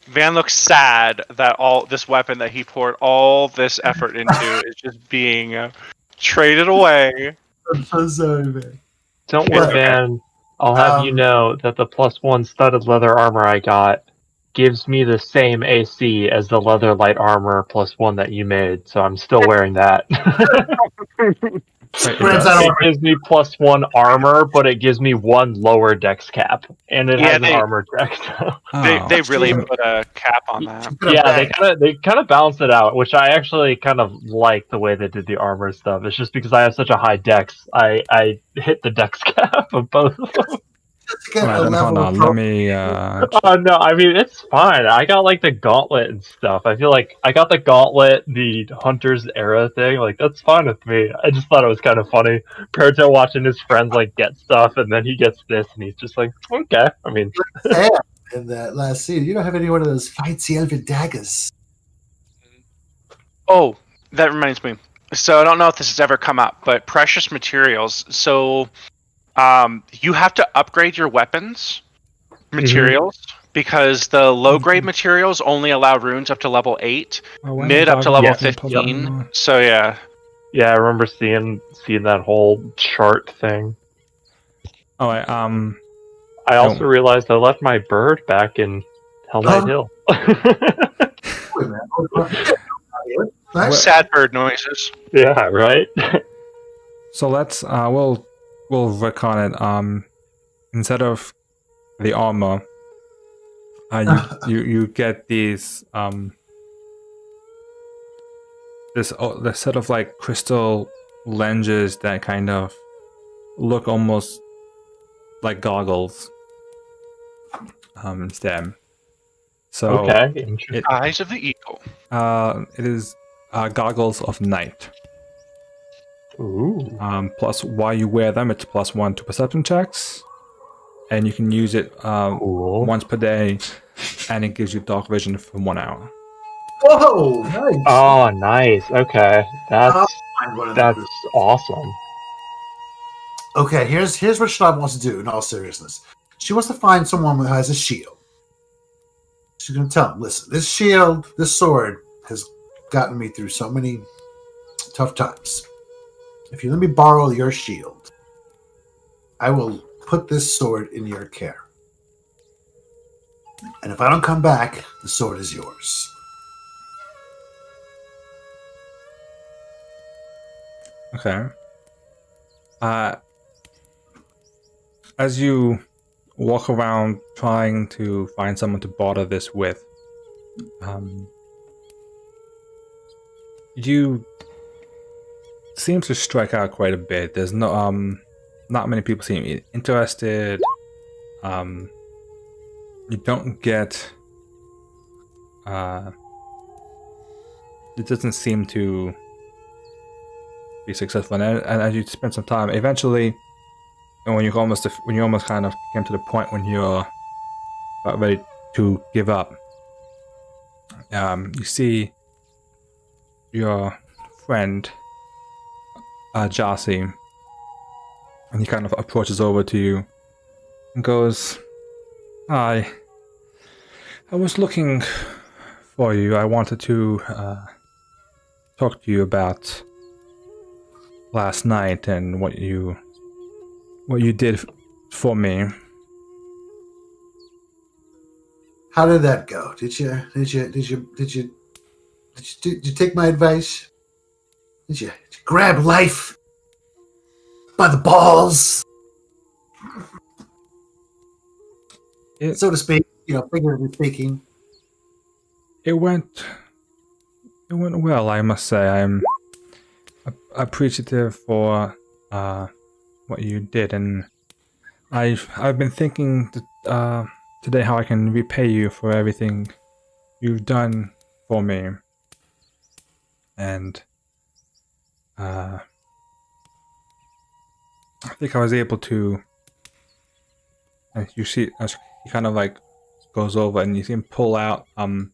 Van looks sad that all this weapon that he poured all this effort into is just being traded away. I'm so sorry, man. Don't worry, man. I'll have you know that the +1 studded leather armor I got gives me the same AC as the leather light armor +1 that you made, so I'm still wearing that. It gives me +1 armor, but it gives me 1 lower dex cap, and it has an armor check. So. They really put a cap on that. Yeah, they kind of balanced it out, which I actually kind of like the way they did the armor stuff. It's just because I have such a high dex, I hit the dex cap of both of them. Hold on, let me... Oh, no, I mean, it's fine. I got, like, the gauntlet and stuff. I feel like I got the gauntlet, the Hunter's Era thing. Like, that's fine with me. I just thought it was kind of funny. Perto watching his friends, like, get stuff, and then he gets this, and he's just like, okay. I mean... In that last scene, you don't have any one of those fancy elven daggers. Oh, that reminds me. So, I don't know if this has ever come up, but precious materials. So... you have to upgrade your weapons materials because the low grade materials only allow runes up to level 8, mid up to level 15. So yeah. Yeah, I remember seeing that whole chart thing. Oh, I also realized I left my bird back in Hell Knight Hill. Sad bird noises. Yeah, right? So let's we'll work on it. Instead of the armor, you get these this set of like crystal lenses that kind of look almost like goggles instead. So Okay, interesting. Eyes of the eagle. it is goggles of night. Ooh. Plus, while you wear them, it's +1 to perception checks, and you can use it Cool. once per day, and it gives you dark vision for 1 hour. Whoa, nice. Oh, nice. Okay, I'm one of the that's group. awesome. Okay, here's what Schnaub wants to do. In all seriousness, she wants to find someone who has a shield. She's gonna tell him, listen, this shield, this sword has gotten me through so many tough times. If you let me borrow your shield, I will put this sword in your care. And if I don't come back, the sword is yours. Okay. As you walk around trying to find someone to barter this with, you seem to strike out quite a bit. There's not many people seem interested. You don't get it doesn't seem to be successful, and as you spend some time, eventually, and when you almost kind of came to the point when you're about ready to give up, you see your friend Jossie, and he kind of approaches over to you and goes, "Hi, I was looking for you. I wanted to talk to you about last night and what you did for me." How did that go? Did you take my advice? Did you grab life by the balls, so to speak? Figuratively speaking. It went well, I must say. I'm appreciative for what you did, and I've been thinking today how I can repay you for everything you've done for me, and I think I was able to. And you see, as he kind of like goes over, and you see him pull out from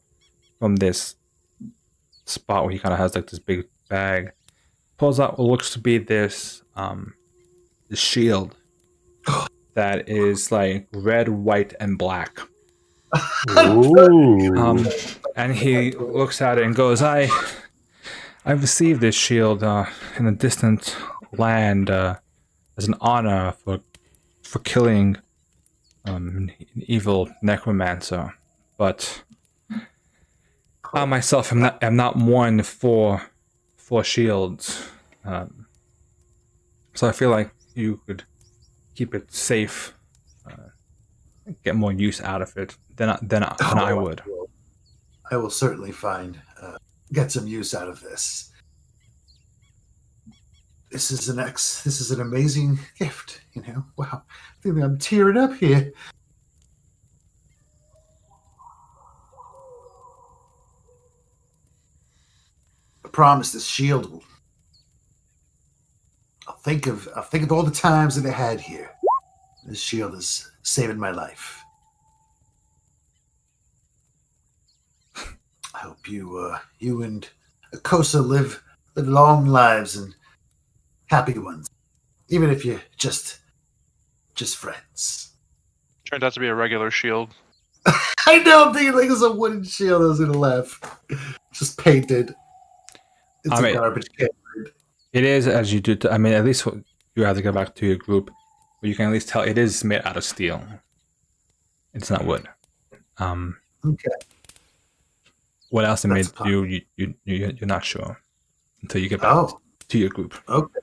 this spot where he kind of has like this big bag, pulls out what looks to be this shield that is like red, white, and black. Ooh. And he looks at it and goes, I received this shield in a distant land as an honor for killing an evil necromancer, but I myself am not one for shields, so I feel like you could keep it safe, get more use out of it than I would. I will certainly get some use out of this. This is an amazing gift. Wow, I think I'm tearing up here. I promise this shield will. I'll think of all the times that I had here. This shield is saving my life. I hope you and Akosa live long lives and happy ones, even if you're just friends. Turned out to be a regular shield. I know, I'm thinking like it's a wooden shield. I was gonna laugh. Just painted. It's a garbage can. It is, as you do. At least you have to go back to your group, but you can at least tell it is made out of steel. It's not wood. Okay. What else it made you're not sure until you get back to your group. Okay.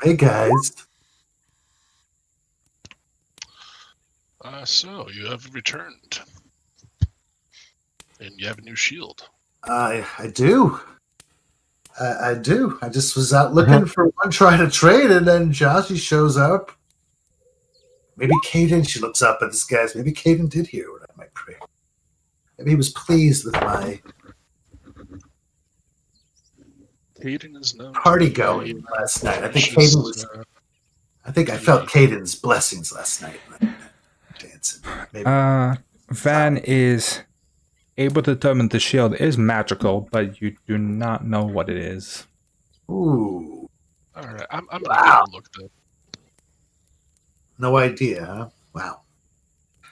Hey guys. So you have returned, and you have a new shield. I do. I do. I just was out looking for one trying to trade, and then Joshy shows up. Maybe Caden, she looks up at this guy's. Maybe Caden did hear what I might pray. Maybe he was pleased with my Caden is known party to be going last night. I think vicious, Caden was. I think I felt Caden's blessings last night. Dancing. Maybe. Van is able to determine the shield is magical, but you do not know what it is. Ooh. All right, I'm gonna Wow. go look that. No idea, huh? Wow.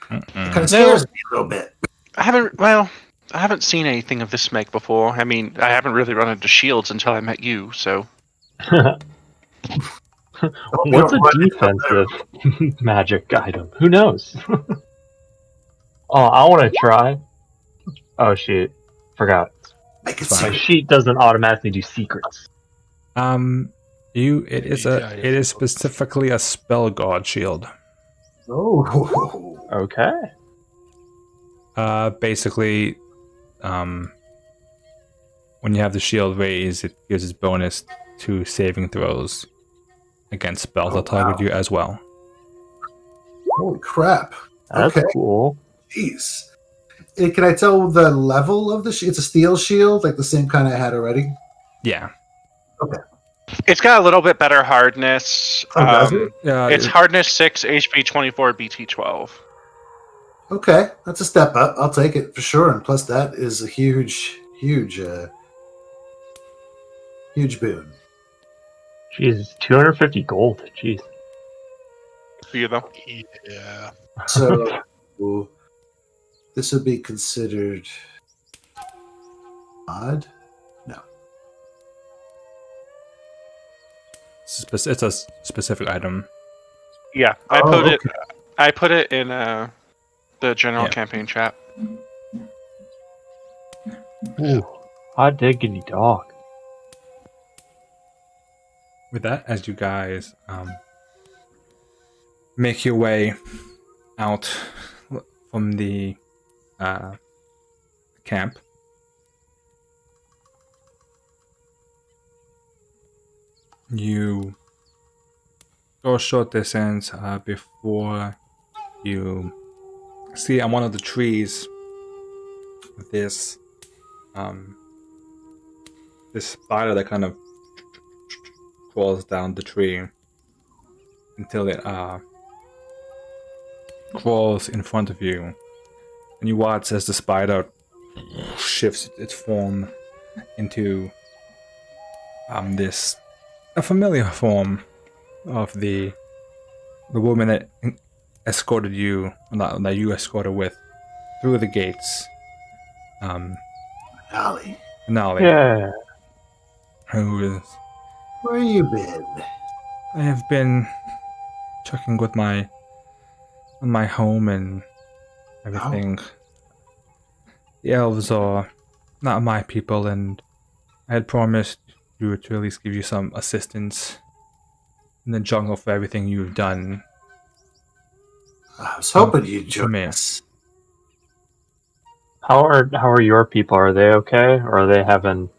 It Mm-mm. kind of scares me a little bit. I haven't seen anything of this make before. I mean, I haven't really run into shields until I met you, so. What's a defensive magic item? Who knows? Oh, I want to try. Oh shoot, forgot. Make it Fine. My secret. sheet doesn't automatically do secrets. It is specifically a spell guard shield. Oh. Okay. Basically, when you have the shield raised, it gives its bonus to saving throws against spells that target you as well. Holy crap. That's Okay. cool. Jeez. Can I tell the level of the shield? It's a steel shield, like the same kind I had already. Yeah. It's got a little bit better hardness. Oh, does it? It's hardness 6, HP 24, BT 12. Okay, that's a step up. I'll take it for sure. And plus, that is a huge boon. Jesus, 250 gold. Jeez. For you, though. Yeah. So this would be considered odd. No. It's a specific item. Yeah, I put it in the general Yeah. campaign chat. Ooh, hot diggity dog. With that, as you guys make your way out from the camp, you go a short distance before you see on one of the trees this this spider that kind of crawls down the tree until it crawls in front of you, and you watch as the spider shifts its form into a familiar form of the woman that escorted you, that you escorted with through the gates. Ollie, Nali, Yeah. who is where you been? I have been checking with my home and everything. The elves are not my people, and I had promised you to at least give you some assistance in the jungle for everything you've done. I was hoping you'd For join me. us. How are your people? Are they okay, or are they having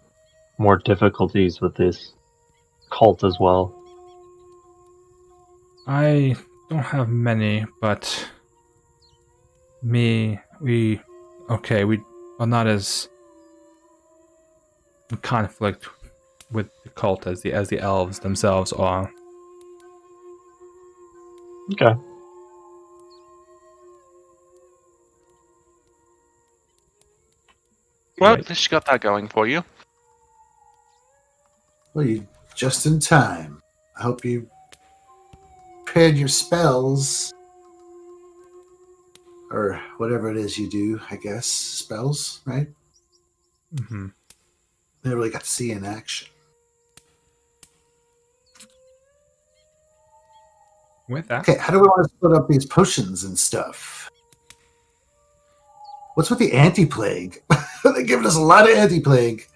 more difficulties with this cult as well? I don't have many, but we are not as in conflict with the cult as the elves themselves are. Okay. Well, Right. at least you got that going for you. Well, you just in time. I hope you prepared your spells. Or whatever it is you do, I guess. Spells, right? Mm-hmm. Never really got to see in action. With that, Okay, how do we want to split up these potions and stuff? What's with the anti-plague? They're giving us a lot of anti-plague.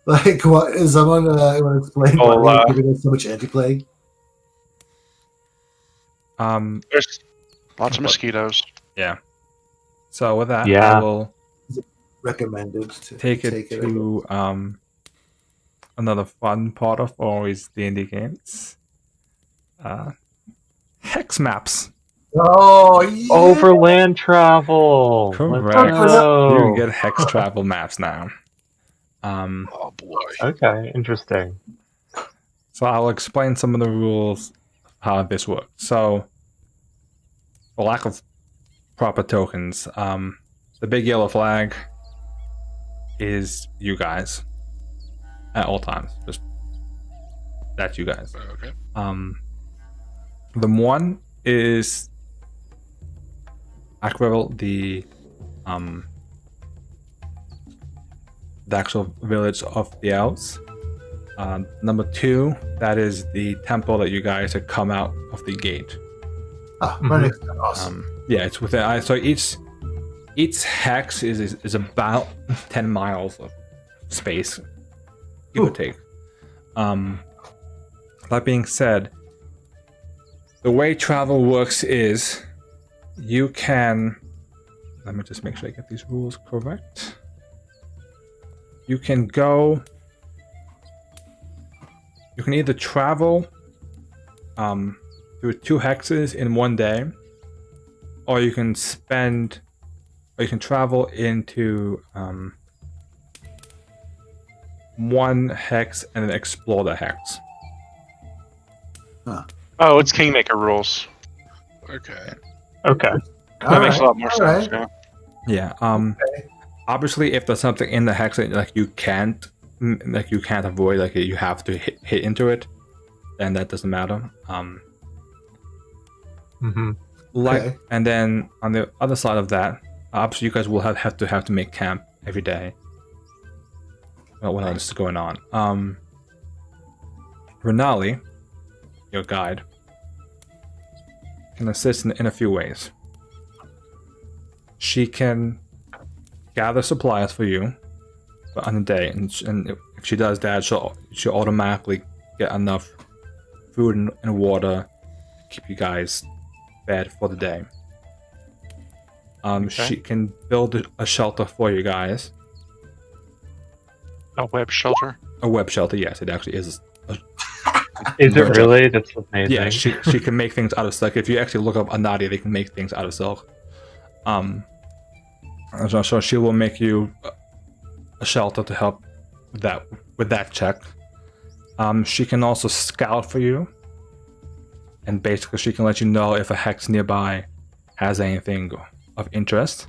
Like, what is someone want to explain Oh, why they're giving us so much anti-plague? There's lots of mosquitoes. Yeah. So with that, I Yeah. will Recommended to take it I to another fun part of always D&D games. Hex maps. Oh, yeah. Overland travel. Correct. Let's go. You can get hex travel maps now. Oh boy. Okay, interesting. So I'll explain some of the rules of how this works. So, for lack of proper tokens, the big yellow flag is you guys at all times. Just that's you guys. Okay. The one is Aquarel, the actual village of the elves. Number 2, that is the temple that you guys had come out of the gate. Ah, right next to awesome. Yeah, it's within. So each hex is about 10 miles of space, give or take. That being said, the way travel works is you can. Let me just make sure I get these rules correct. You can go. You can either travel through 2 hexes in one day, or you can travel into 1 hex and then explore the hex. Oh, it's Kingmaker rules. Okay. Okay. That makes a lot more sense. right. Yeah. Yeah. Obviously, if there's something in the hex that you can't avoid, like you have to hit into it, then that doesn't matter. Okay. And then on the other side of that, obviously you guys will have to make camp every day. What else is going on? Renali, your guide, can assist in a few ways. She can gather supplies for you on a day, and if she does that, she'll automatically get enough food and water to keep you guys fed for the day. She can build a shelter for you guys. A web shelter. A web shelter, yes, it actually is. Is it really? That's amazing. Yeah, she can make things out of silk. If you actually look up Anadia, they can make things out of silk. So she will make you a shelter to help with that check. She can also scout for you, and basically she can let you know if a hex nearby has anything of interest.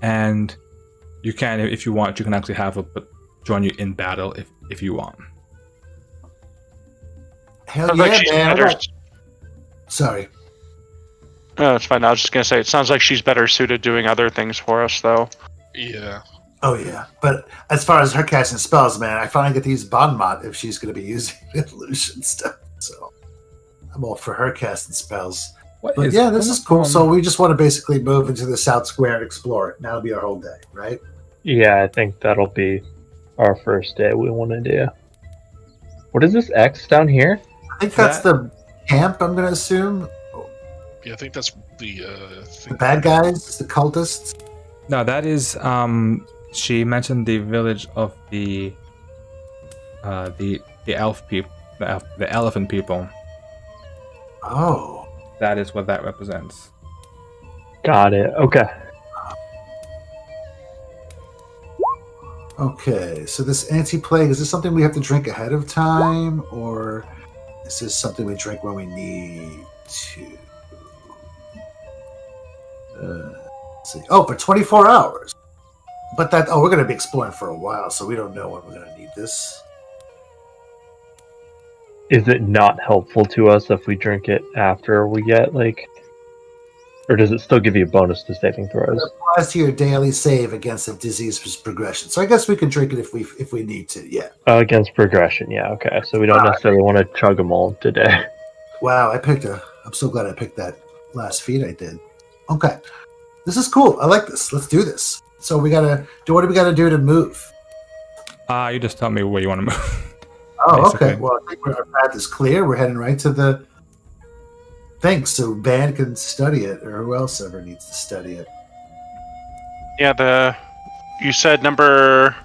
And you can, if you want, you can actually have her join you in battle if you want. Hell Sounds yeah, like she's man. better. Sorry. No, it's fine. I was just gonna say it sounds like she's better suited doing other things for us, though. Yeah. Oh yeah, but as far as her casting spells, man, I finally get to use Bonmot if she's going to be using illusion stuff. So I'm all for her casting spells. But yeah, this is cool. So we just want to basically move into the South Square and explore it. That'll be our whole day, right? Yeah, I think that'll be our first day we want to do. What is this X down here? I think that's the camp, I'm going to assume. Yeah, I think that's the The bad guys, the cultists. No, that is she mentioned the village of the elf people, the elephant people. Oh. That is what that represents. Got it. Okay. Okay, so this anti-plague, is this something we have to drink ahead of time, or is this something we drink when we need to? Let's see. Oh, for 24 hours. But we're going to be exploring for a while, so we don't know when we're going to need this. Is it not helpful to us if we drink it after we get, or does it still give you a bonus to saving throws? It applies to your daily save against a disease progression. So I guess we can drink it if we need to, yeah. Against progression, yeah, okay. So we don't necessarily want to chug them all today. Wow, I'm so glad I picked that last feat I did. Okay. This is cool. I like this. Let's do this. So what do we gotta do to move? You just tell me where you want to move. Oh, Basically. okay. Well, I think our path is clear. We're heading right to the thing, so Van can study it, or who else ever needs to study it. Yeah, you said number.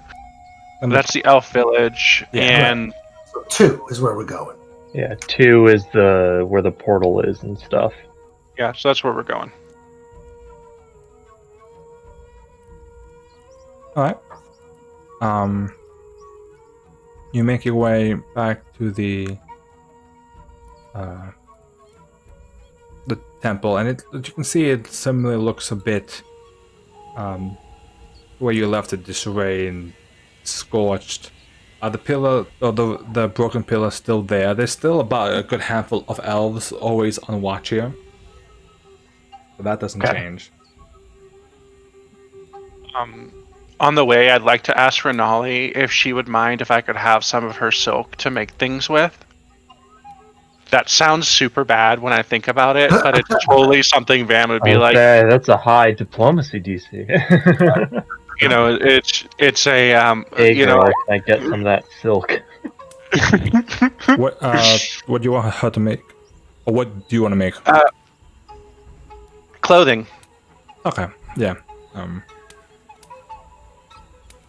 That's the elf village, Yeah. and So 2 is where we're going. Yeah, 2 is where the portal is and stuff. yeah, so that's where we're going. All right. You make your way back to the temple, and you can see it similarly looks a bit where you left it, disarray and scorched. The pillar, or the broken pillar, is still there. There's still about a good handful of elves always on watch here, so that doesn't change. On the way, I'd like to ask Renali if she would mind if I could have some of her silk to make things with. That sounds super bad when I think about it, but it's totally something Van would be like. That's a high diplomacy DC. You know, it's a Hey, you girl, know. can I get some of that silk? What do you want her to make, or what do you want to make? Clothing. Okay, yeah.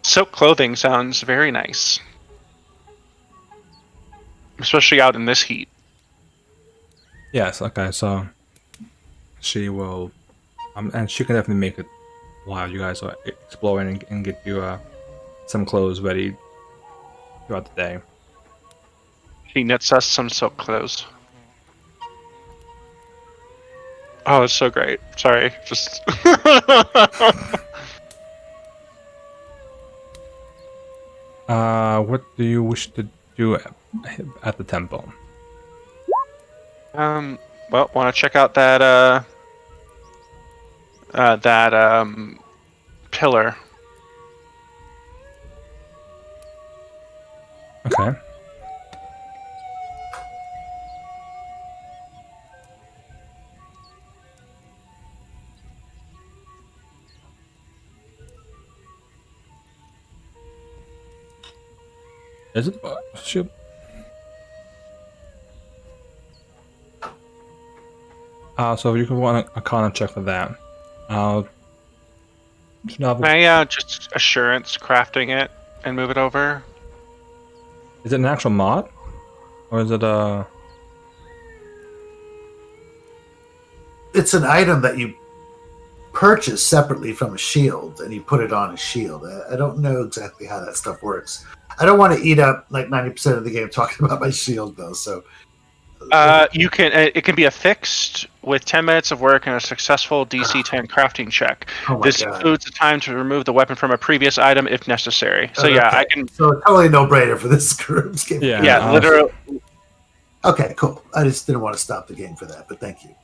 Silk clothing sounds very nice, especially out in this heat. Yes, okay, so she will, and she can definitely make it while you guys are exploring and get you some clothes ready throughout the day. She knits us some silk clothes. Oh, it's so great. Sorry, just. What do you wish to do at the temple? Well, want to check out that pillar. Okay. Is it? Shoot. So you can want a Arcana check for that. Can I just assurance crafting it and move it over? Is it an actual mod, or is it a? It's an item that you purchase separately from a shield, and you put it on a shield. I don't know exactly how that stuff works. I don't want to eat up like 90% of the game talking about my shield, though. So, you can. It can be affixed with 10 minutes of work and a successful DC 10 crafting check. oh my This God. includes the time to remove the weapon from a previous item if necessary. So yeah, Okay. I can. So totally no brainer for this group. Yeah. Yeah, literally. Okay, cool. I just didn't want to stop the game for that, but thank you.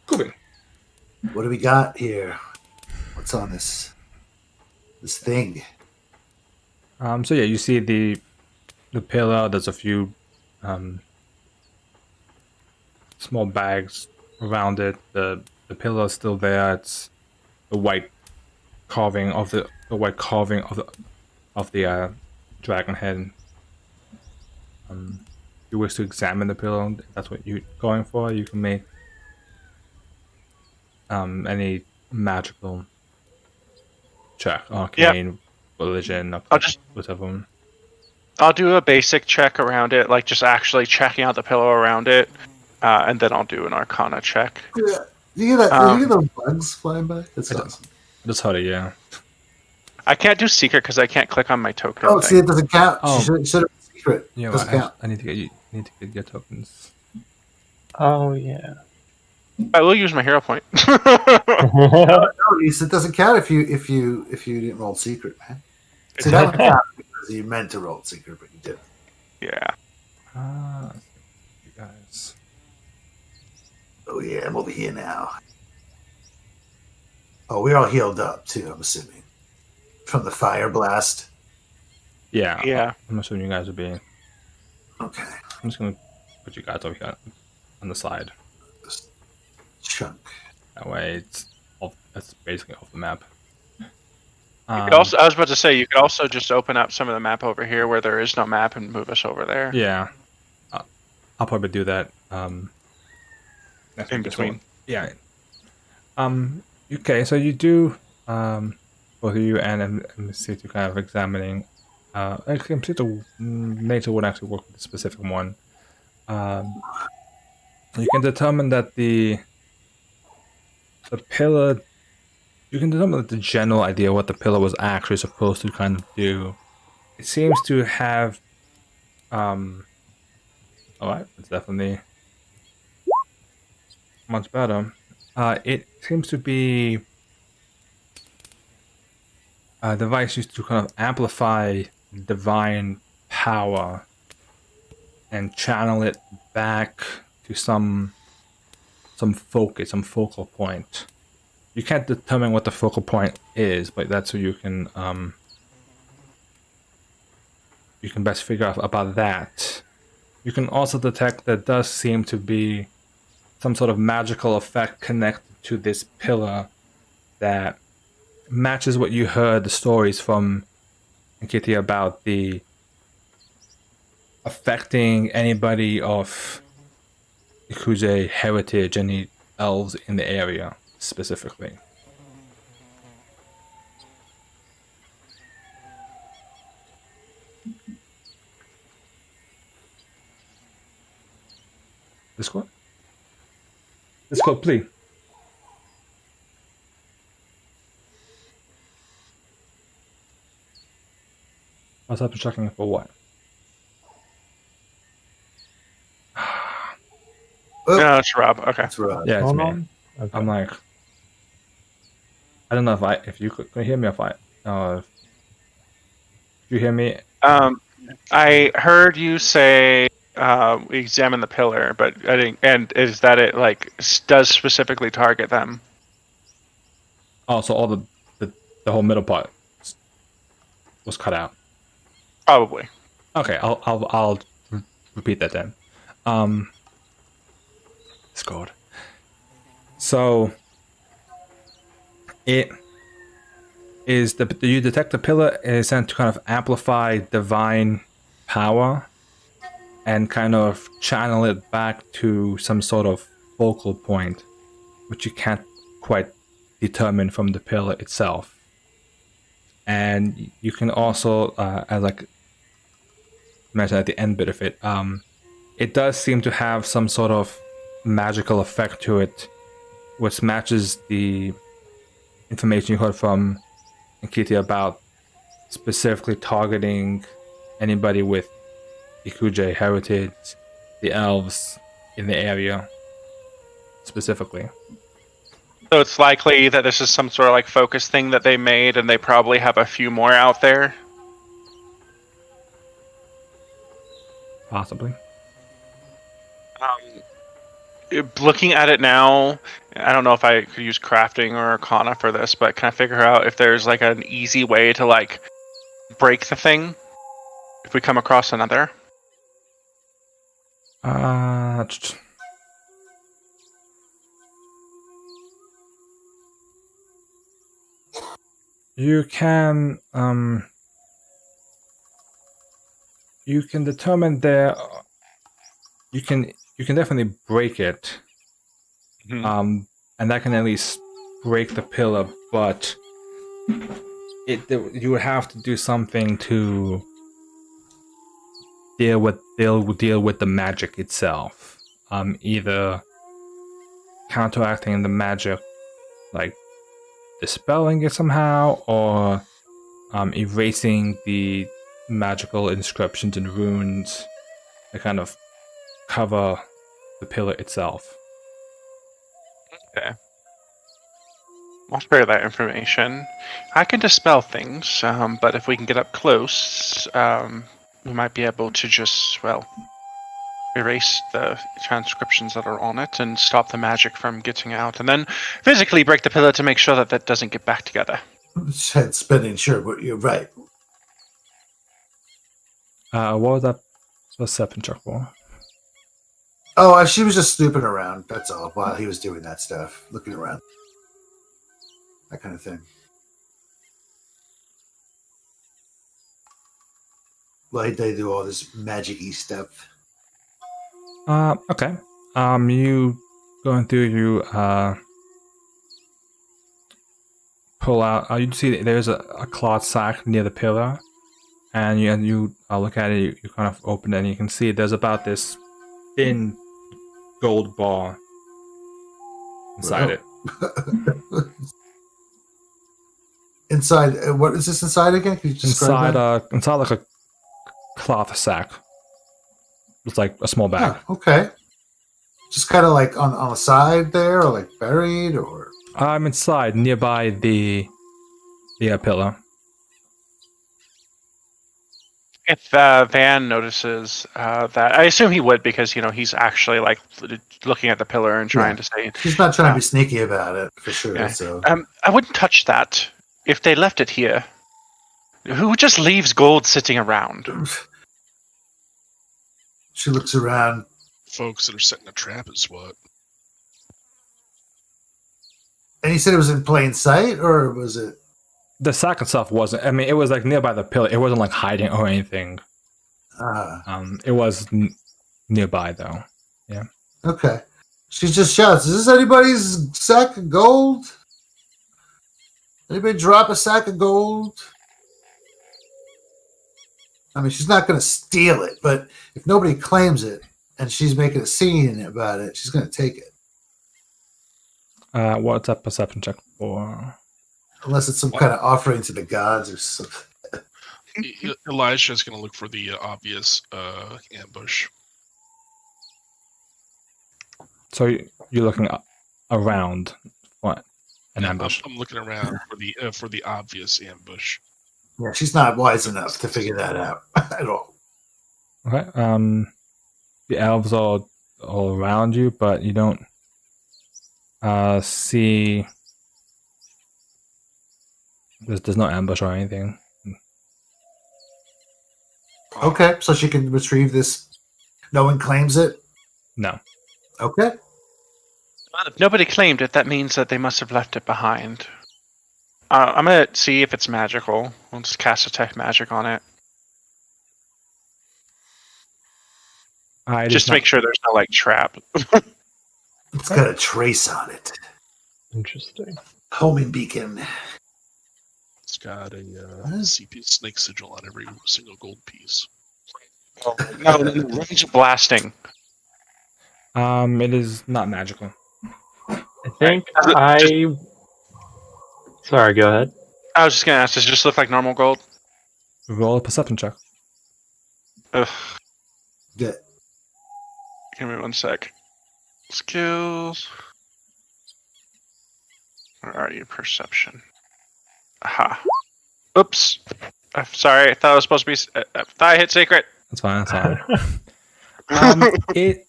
Cool. What do we got here? What's on this thing? So yeah, you see the pillar. There's a few small bags around it. The pillar is still there. It's the white carving of the dragon head. If you wish to examine the pillar, if that's what you're going for, you can make any magical check, arcane, religion, whatever. I'll do a basic check around it, like just actually checking out the pillow around it, and then I'll do an Arcana check. Yeah. You hear that? You hear those bugs flying by? That's awesome. Just heard it, yeah. I can't do secret because I can't click on my token. Oh, see, it doesn't count. Oh. Should have been secret. Yeah, Doesn't well, count. I need to get your tokens. Oh yeah. I will use my hero point. No, Reese, it doesn't count if you didn't roll secret, man. See, that would count because you meant to roll secret, but you didn't. Yeah. You guys. Oh yeah, I'm over here now. Oh, we're all healed up too. I'm assuming from the fire blast. Yeah. Yeah. I'm assuming you guys will be. Okay, I'm just gonna put you guys over here on the side. this chunk. That way, it's basically off the map. You could also, I was about to say, you could also just open up some of the map over here where there is no map and move us over there. Yeah, I'll probably do that. Next In week or so. between. Yeah. Okay, so you do, both of you and MC2 kind of examining. Actually, MC2 nature would actually work with a specific one. You can determine that the pillar. You can determine that the general idea what the pillar was actually supposed to kind of do. It seems to have. All right, it's definitely much better. It seems to be a device used to kind of amplify divine power and channel it back to some focus, some focal point. You can't determine what the focal point is, but that's what you can best figure out about that. You can also detect that does seem to be some sort of magical effect connected to this pillar that matches what you heard the stories from Kitty about the affecting anybody of Ikuje heritage, any elves in the area specifically. Discord? Discord, please. What's up? Checking for what? No, it's Rob. Okay. That's right. Yeah, it's Hold me. on. Okay. I'm like, I don't know if you could hear me. If you hear me? I heard you say we examine the pillar, but I didn't. And is that it? Like, does specifically target them? Oh, so all the whole middle part was cut out. Probably. Okay, I'll repeat that then. Discord. So it is you detect the pillar is sent to kind of amplify divine power and kind of channel it back to some sort of focal point, which you can't quite determine from the pillar itself. And you can also, as like mentioned at the end bit of it, it does seem to have some sort of magical effect to it, which matches the information you heard from Nkiti about specifically targeting anybody with Ikuje heritage, the elves in the area specifically. So it's likely that this is some sort of like focus thing that they made, and they probably have a few more out there. Possibly. Looking at it now, I don't know if I could use crafting or arcana for this, but can I figure out if there's like an easy way to like break the thing if we come across another? You can determine there. You can definitely break it. Mhm. And that can at least break the pillar, but you would have to do something to deal with the magic itself. Either counteracting the magic, like dispelling it somehow, or erasing the magical inscriptions and runes that kind of cover the pillar itself. Okay. I'll spare that information. I can dispel things, but if we can get up close, we might be able to just, well, erase the transcriptions that are on it and stop the magic from getting out, and then physically break the pillar to make sure that that doesn't get back together. Head spinning, sure, but you're right. What was that? What's 7 check for? Oh, she was just snooping around. That's all. While he was doing that stuff, looking around, that kind of thing. Well, they do all this magic-y stuff. Okay. You going through, you pull out. You see there's a cloth sack near the pillar, and you look at it. You kind of open it, and you can see there's about this thin gold bar inside it. Inside, what is this inside again? Can you just describe that? Inside like a cloth sack. It's like a small bag. Oh, okay. Just kind of like on the side there, or like buried, or I'm inside, nearby the pillar. If Van notices that, I assume he would, because he's actually like looking at the pillar and trying to say. He's not trying to be sneaky about it for sure. Yeah. So I wouldn't touch that if they left it here. Who just leaves gold sitting around? she looks around. Folks that are setting a trap is what. And he said it was in plain sight, or was it? The sack itself wasn't. I mean, it was like nearby the pillar. It wasn't like hiding or anything. It was nearby though. Yeah. Okay. She just shouts, "Is this anybody's sack of gold? Anybody drop a sack of gold?" I mean, she's not going to steal it, but if nobody claims it and she's making a scene about it, she's going to take it. What's that perception check for? Unless it's some kind of offering to the gods or something. Elijah's going to look for the obvious ambush. So you're looking around what? An ambush. I'm looking around for the obvious ambush. Yeah, she's not wise enough to figure that out at all. Okay. The elves are all around you, but you don't see. There's no ambush or anything. Okay, so she can retrieve this. No one claims it? No. Okay. Well, if nobody claimed it, that means that they must have left it behind. I'm going to see if it's magical. I'll just cast Detect Magic on it. Just to make sure there's no, like, trap. It's got a trace on it. Interesting. Homing beacon. It's got a CP snake sigil on every single gold piece. No, range of blasting. It is not magical. I think Sorry, go ahead. I was just going to ask, does it just look like normal gold? Roll a perception check. Ugh. Yeah. Give me 1 sec. Skills. Where are you? Perception. Aha. Oops. Sorry, I thought it was supposed to be. I thought I hit secret. That's fine. It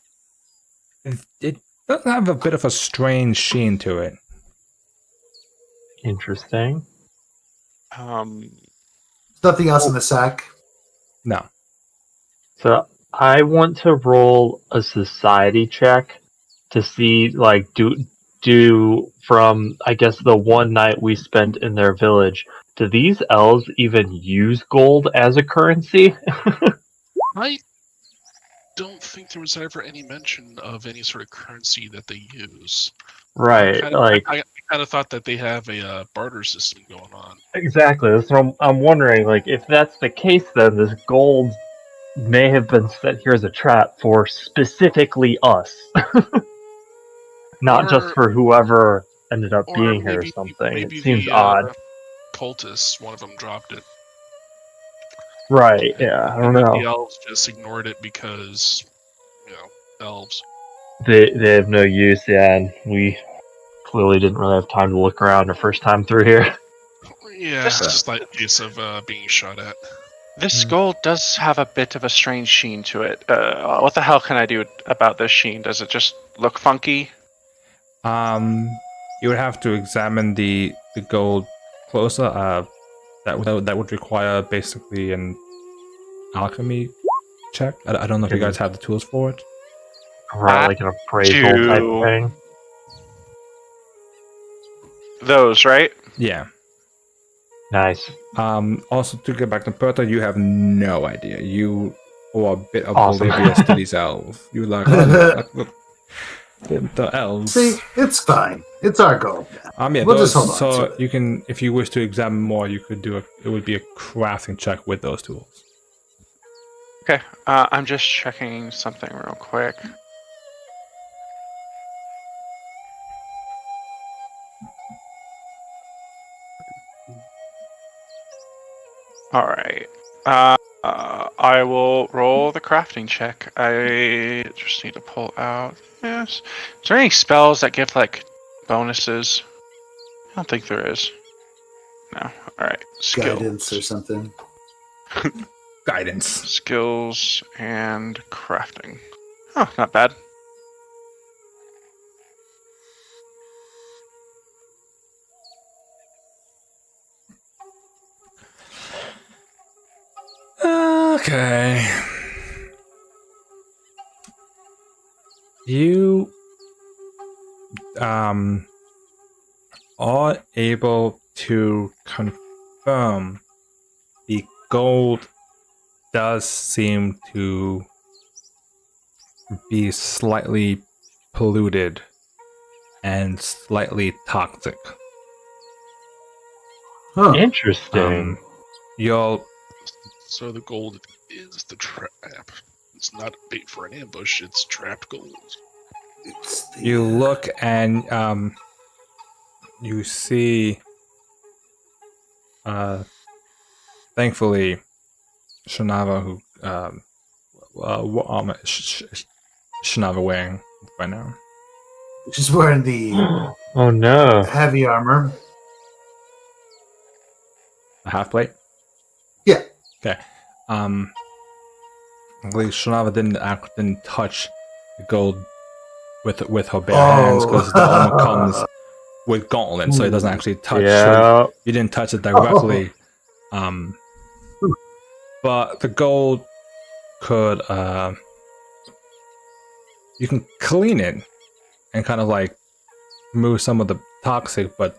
does have a bit of a strange sheen to it. Interesting. There's nothing else in the sack. No. So I want to roll a society check to see, like, do from, I guess, the one night we spent in their village, do these elves even use gold as a currency? I don't think there was ever any mention of any sort of currency that they use. Right, I kind of thought that they have a barter system going on. Exactly. That's what I'm wondering. Like, if that's the case, then this gold may have been set here as a trap for specifically us, not just for whoever ended up being here or something. It seems odd. Cultists, one of them dropped it. Right? Yeah, I don't know. The elves just ignored it because, elves. They have no use. Yeah, and we clearly didn't really have time to look around our first time through here. Yeah, it's just like case of being shot at. This gold does have a bit of a strange sheen to it. What the hell can I do about this sheen? Does it just look funky? You would have to examine the gold closer. That would require basically an alchemy check. I don't know if you guys have the tools for it. Right, like an appraisal type do- thing. Those, right? Yeah. Nice. Also, to get back to Perta, you have no idea. You are a bit Awesome. oblivious to these elves. You're like, oh no, look, the elves. See, it's fine. It's our goal. Yeah, We'll those, just hold on so to it. you can, if you wish to examine more, you could do it would be a crafting check with those tools. Okay, I'm just checking something real quick. All right. I will roll the crafting check. I just need to pull out. Yes. Is there any spells that give like bonuses? I don't think there is. No. All right. Skills. Guidance or something. Guidance. Skills and crafting. Oh, not bad. Okay. You are able to confirm the gold does seem to be slightly polluted and slightly toxic. Huh. Interesting. You'll So the gold is the trap. It's not bait for an ambush. It's trapped gold. It's the, you look and you see thankfully Shanava, who what armor is Shanava wearing right now? she's wearing the Oh no. heavy armor. A half plate? Yeah. Okay. I believe Shanava didn't touch the gold with her bare hands because the armor comes with gauntlets, so it doesn't actually touch. So Yeah. you didn't touch it directly. But the gold could you can clean it and kind of like remove some of the toxic, but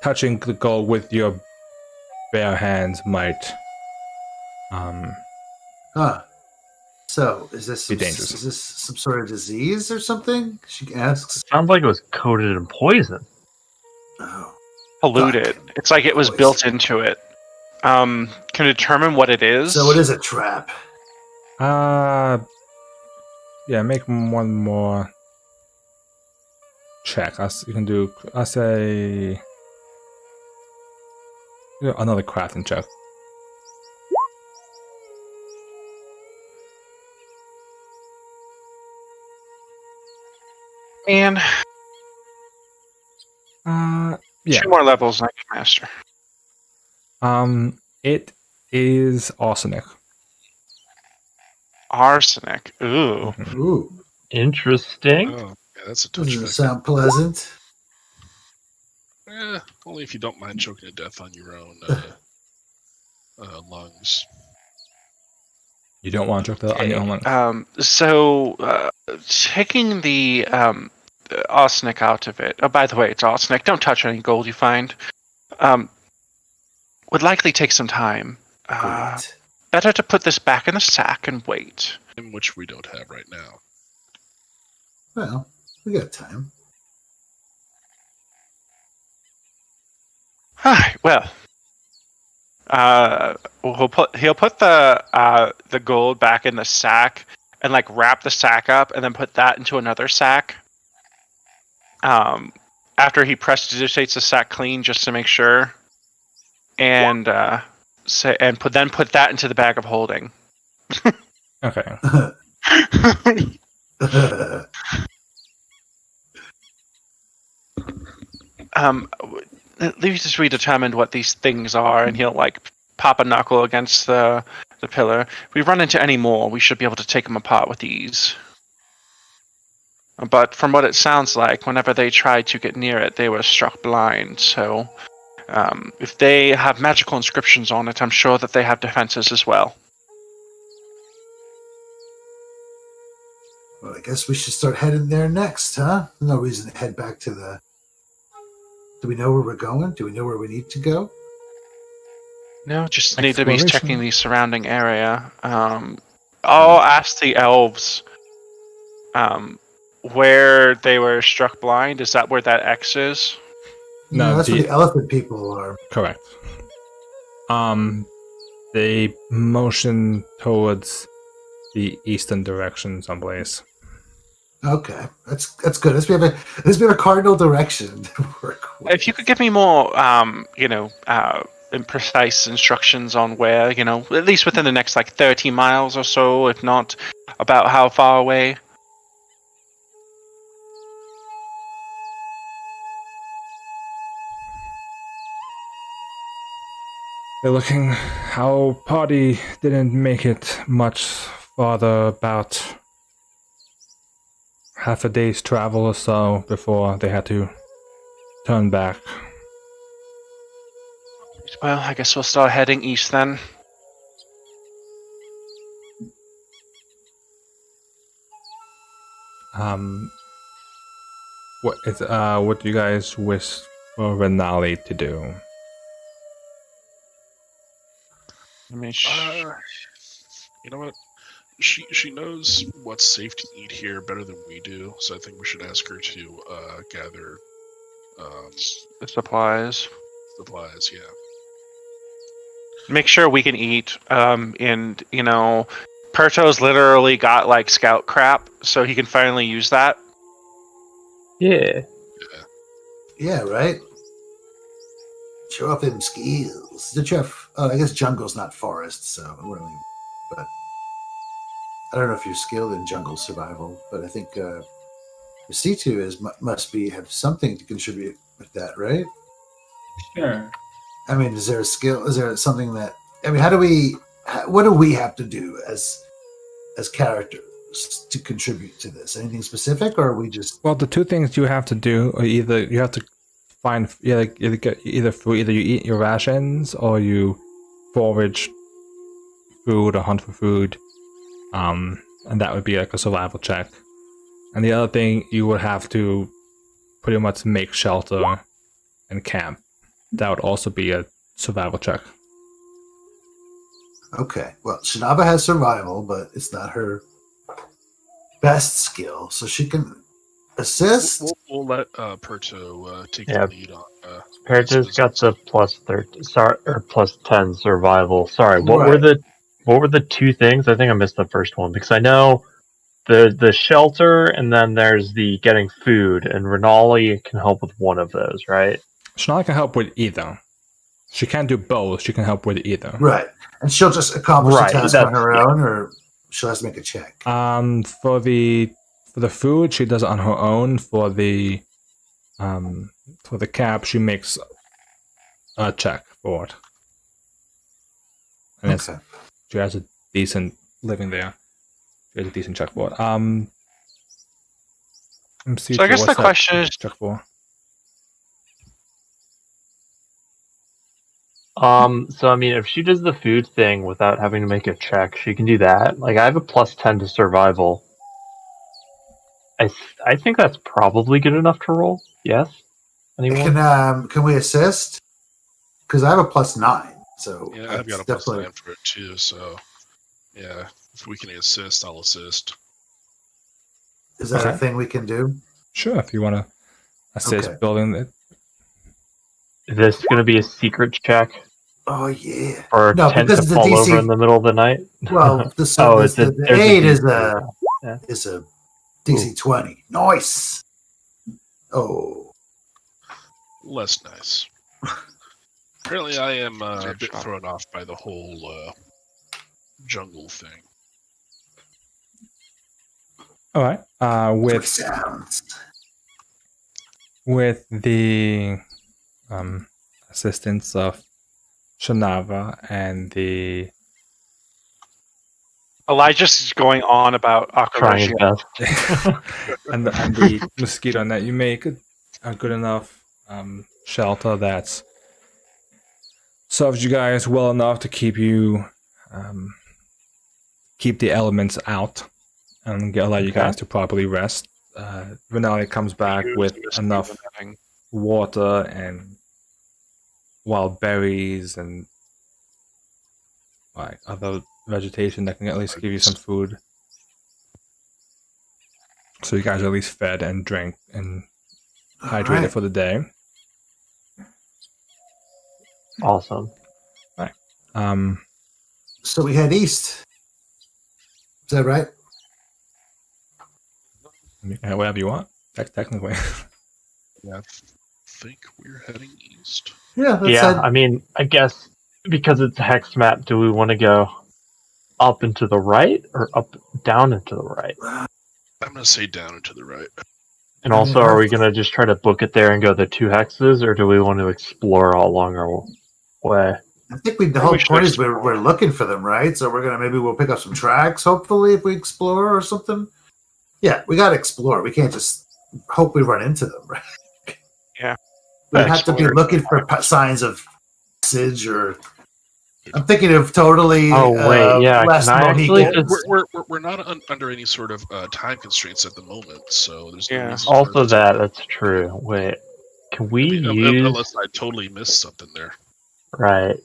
touching the gold with your bare hands might Huh. So is this Be dangerous. Is this some sort of disease or something? She asks. Sounds like it was coated in poison. Oh. Polluted. Fuck. It's like it was Poison. built into it. Can determine what it is. So it is a trap. yeah, make one more check. You can do, I say, another crafting check. And Yeah. 2 more levels, and I can master. It is arsenic. Arsenic. Ooh. Mhm. Ooh. Interesting. Oh, yeah, that's a touch Doesn't of sound pleasant. only if you don't mind choking to death on your own lungs. You don't want to choke the onion on So taking the arsenic out of it. Oh, by the way, it's arsenic. Don't touch any gold you find. Would likely take some time. Great. Better to put this back in the sack and wait. In which we don't have right now. Well, we got time. Alright, well. He'll put the gold back in the sack and like wrap the sack up and then put that into another sack. After he prestidigitates the sack clean just to make sure. And put that into the bag of holding. Okay. Leaves us to be determined what these things are, and he'll like pop a knuckle against the pillar. If we run into any more, we should be able to take them apart with ease. But from what it sounds like, whenever they tried to get near it, they were struck blind. So if they have magical inscriptions on it, I'm sure that they have defenses as well. I guess we should start heading there next, huh? No reason to head back to the... Do we know where we're going? Do we know where we need to go? No, just need to be Exploration. checking the surrounding area. I'll ask the elves where they were struck blind. Is that where that X is? No, that's where the elephant people are. Correct. They motion towards the eastern direction someplace. Okay, that's good. Let's be a cardinal direction to work with. If you could give me more, precise instructions on where, at least within the next 30 miles or so, if not about how far away. They're looking. Our party didn't make it much farther, about half a day's travel or so before they had to turn back. Well, I guess we'll start heading east then. What do you guys wish for Renali to do? I mean, You know what? She knows what's safe to eat here better than we do, so I think we should ask her to gather the supplies. supplies. Yeah. Make sure we can eat. And Perto's literally got scout crap, so he can finally use that. Yeah. Yeah, right. Show off them skills. Did you have? I guess jungle's not forest, so it wouldn't. But I don't know if you're skilled in jungle survival, but I think the C2 must have something to contribute with that, right? Sure. I mean, is there a skill? Is there something that? I mean, what do we have to do as characters to contribute to this? Anything specific, or are we just? Well, the two things you have to do are either you have to find either food, either you eat your rations or you forage food or hunt for food, and that would be a survival check. And the other thing, you would have to pretty much make shelter and camp. That would also be a survival check. Okay, well, Shinaba has survival, but it's not her best skill, so she can assist. We'll let Perto take Yeah. the lead on. Perto's got the plus 30, or plus 10 survival. Sorry, what Right. were the two things? I think I missed the first one because I know the shelter and then there's the getting food, and Renali can help with one of those, right? Shana can help with either. She can't do both. She can help with either. Right, and she'll just accomplish Right, the task on her own, or she'll have to make a check. For the food, she does it on her own. For the cap, she makes a check for it. And Okay. she has a decent living there. She has a decent check for it. So I guess the question is, check for. So I mean, if she does the food thing without having to make a check, she can do that. I have a plus 10 to survival. I think that's probably good enough to roll. Yes. Anyone? Can we assist? Because I have a plus 9, so Yeah, I've got a that's plus 9 for it too. So yeah, if we can assist, I'll assist. Is that a Okay. thing we can do? Sure, if you want to assist Okay. building it. Is this going to be a secret check Oh yeah. or No, tent because to it's a fall DC over in the middle of the night? Well, it's the there's 8 is yeah. a DC 20. Nice. Oh, Less nice. Apparently, I am a Good bit shot. thrown off by the whole jungle thing. All right. with With sounds. with the assistance of Shanava and the Elijah's going on about Trying his Akaraji. best. and the mosquito net, you make a good enough shelter that serves you guys well enough to keep you keep the elements out and allow you guys to properly rest. Renali comes back with enough water and wild berries and like other vegetation that can at least give you some food. So you guys are at least fed and drank and hydrated Alright. for the day. Awesome. So we head east. Is that right? Whatever you want, technically. Yeah, I think we're heading east. Yeah, let's Yeah, head. I mean, I guess because it's a hex map, do we want to go up and to the right or up down and to the right? I'm gonna say down and to the right. And also, are we going to just try to book it there and go the 2 hexes, or do we want to explore all along our way? I think the whole point is we're looking for them, right? So we'll pick up some tracks, hopefully, if we explore or something. Yeah, we got to explore. We can't just hope we run into them, right? Yeah. We have to be looking for signs of passage or. I'm thinking of totally. Oh, wait, yeah, last can I actually Mohicans. We're not under any sort of time constraints at the moment, so there's no Yeah. reason for Also, us to- that's true. Wait, can we use... unless I totally missed something there. Right.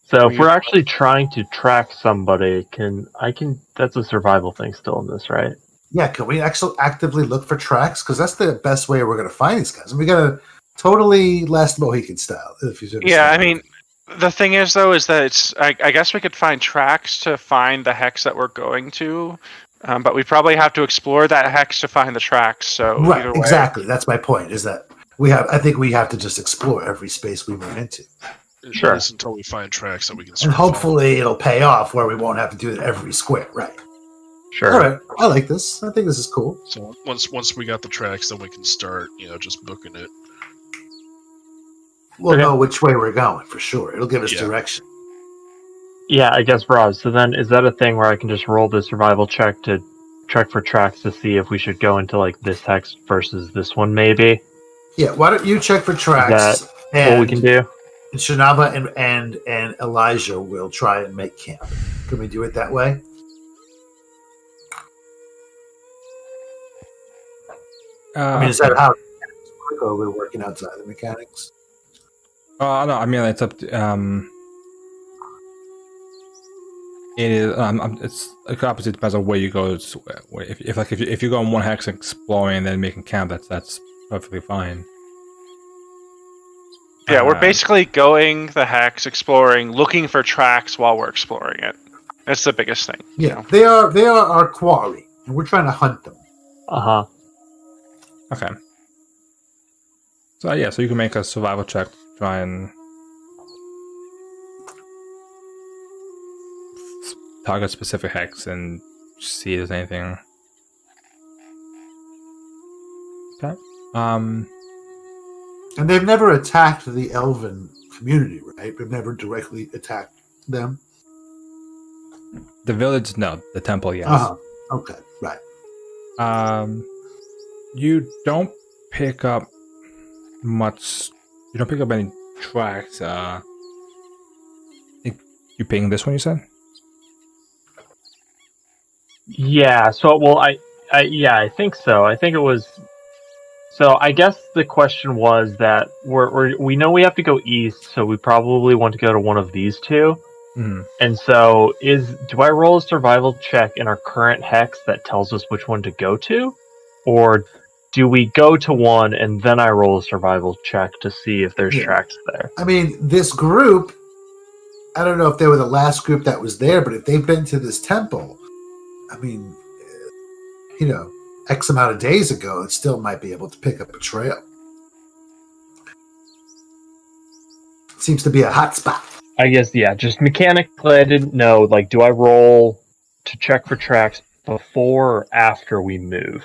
So if we're actually trying to track somebody, that's a survival thing still in this, right? Yeah, can we actually actively look for tracks? Because that's the best way we're going to find these guys. And we got to totally last Mohican style. If you Yeah, I mean, the thing is, though, is that it's. I guess we could find tracks to find the hex that we're going to, but we probably have to explore that hex to find the tracks. So right, either way, exactly. That's my point. Is that I think we have to just explore every space we move into, Sure. At least until we find tracks that we can. and Sort of follow. hopefully it'll pay off where we won't have to do it every square. Right. Sure. All right. I like this. I think this is cool. So once we got the tracks, then we can start, just booking it. We'll Okay. know which way we're going for sure. It'll give us Yeah. direction. Yeah, I guess, Rob. So then, is that a thing where I can just roll the survival check to check for tracks to see if we should go into like this hex versus this one, maybe? Yeah. Why don't you check for tracks? What And we can do? Shinaba and Elijah will try and make camp. Can we do it that way? I mean, is that how? Or are we working outside the mechanics? No, I mean it's up to it is it's like opposite depends on where you go. If you go on one hex exploring and then making camp, that's perfectly fine. yeah, we're basically going the hex, exploring, looking for tracks while we're exploring it. That's the biggest thing. Yeah, they are our quarry, and we're trying to hunt them. Okay. So yeah, so you can make a survival check to try and target specific hex and see if there's anything. Okay. And they've never attacked the Elven community, right? We've never directly attacked them. The village, no. The temple, yes. Okay, right. You don't pick up much. You don't pick up any tracks. You ping this one, you said? Yeah. So, well, I think so. I think it was. So, I guess the question was that we know we have to go east, so we probably want to go to one of these two. Mm-hmm. And so, do I roll a survival check in our current hex that tells us which one to go to, or do we go to one and then I roll a survival check to see if there's tracks there? I mean, this group, I don't know if they were the last group that was there, but if they've been to this temple, I mean, X amount of days ago, it still might be able to pick up a trail. Seems to be a hot spot. I guess, yeah, just mechanically, I didn't know, like, do I roll to check for tracks before or after we move?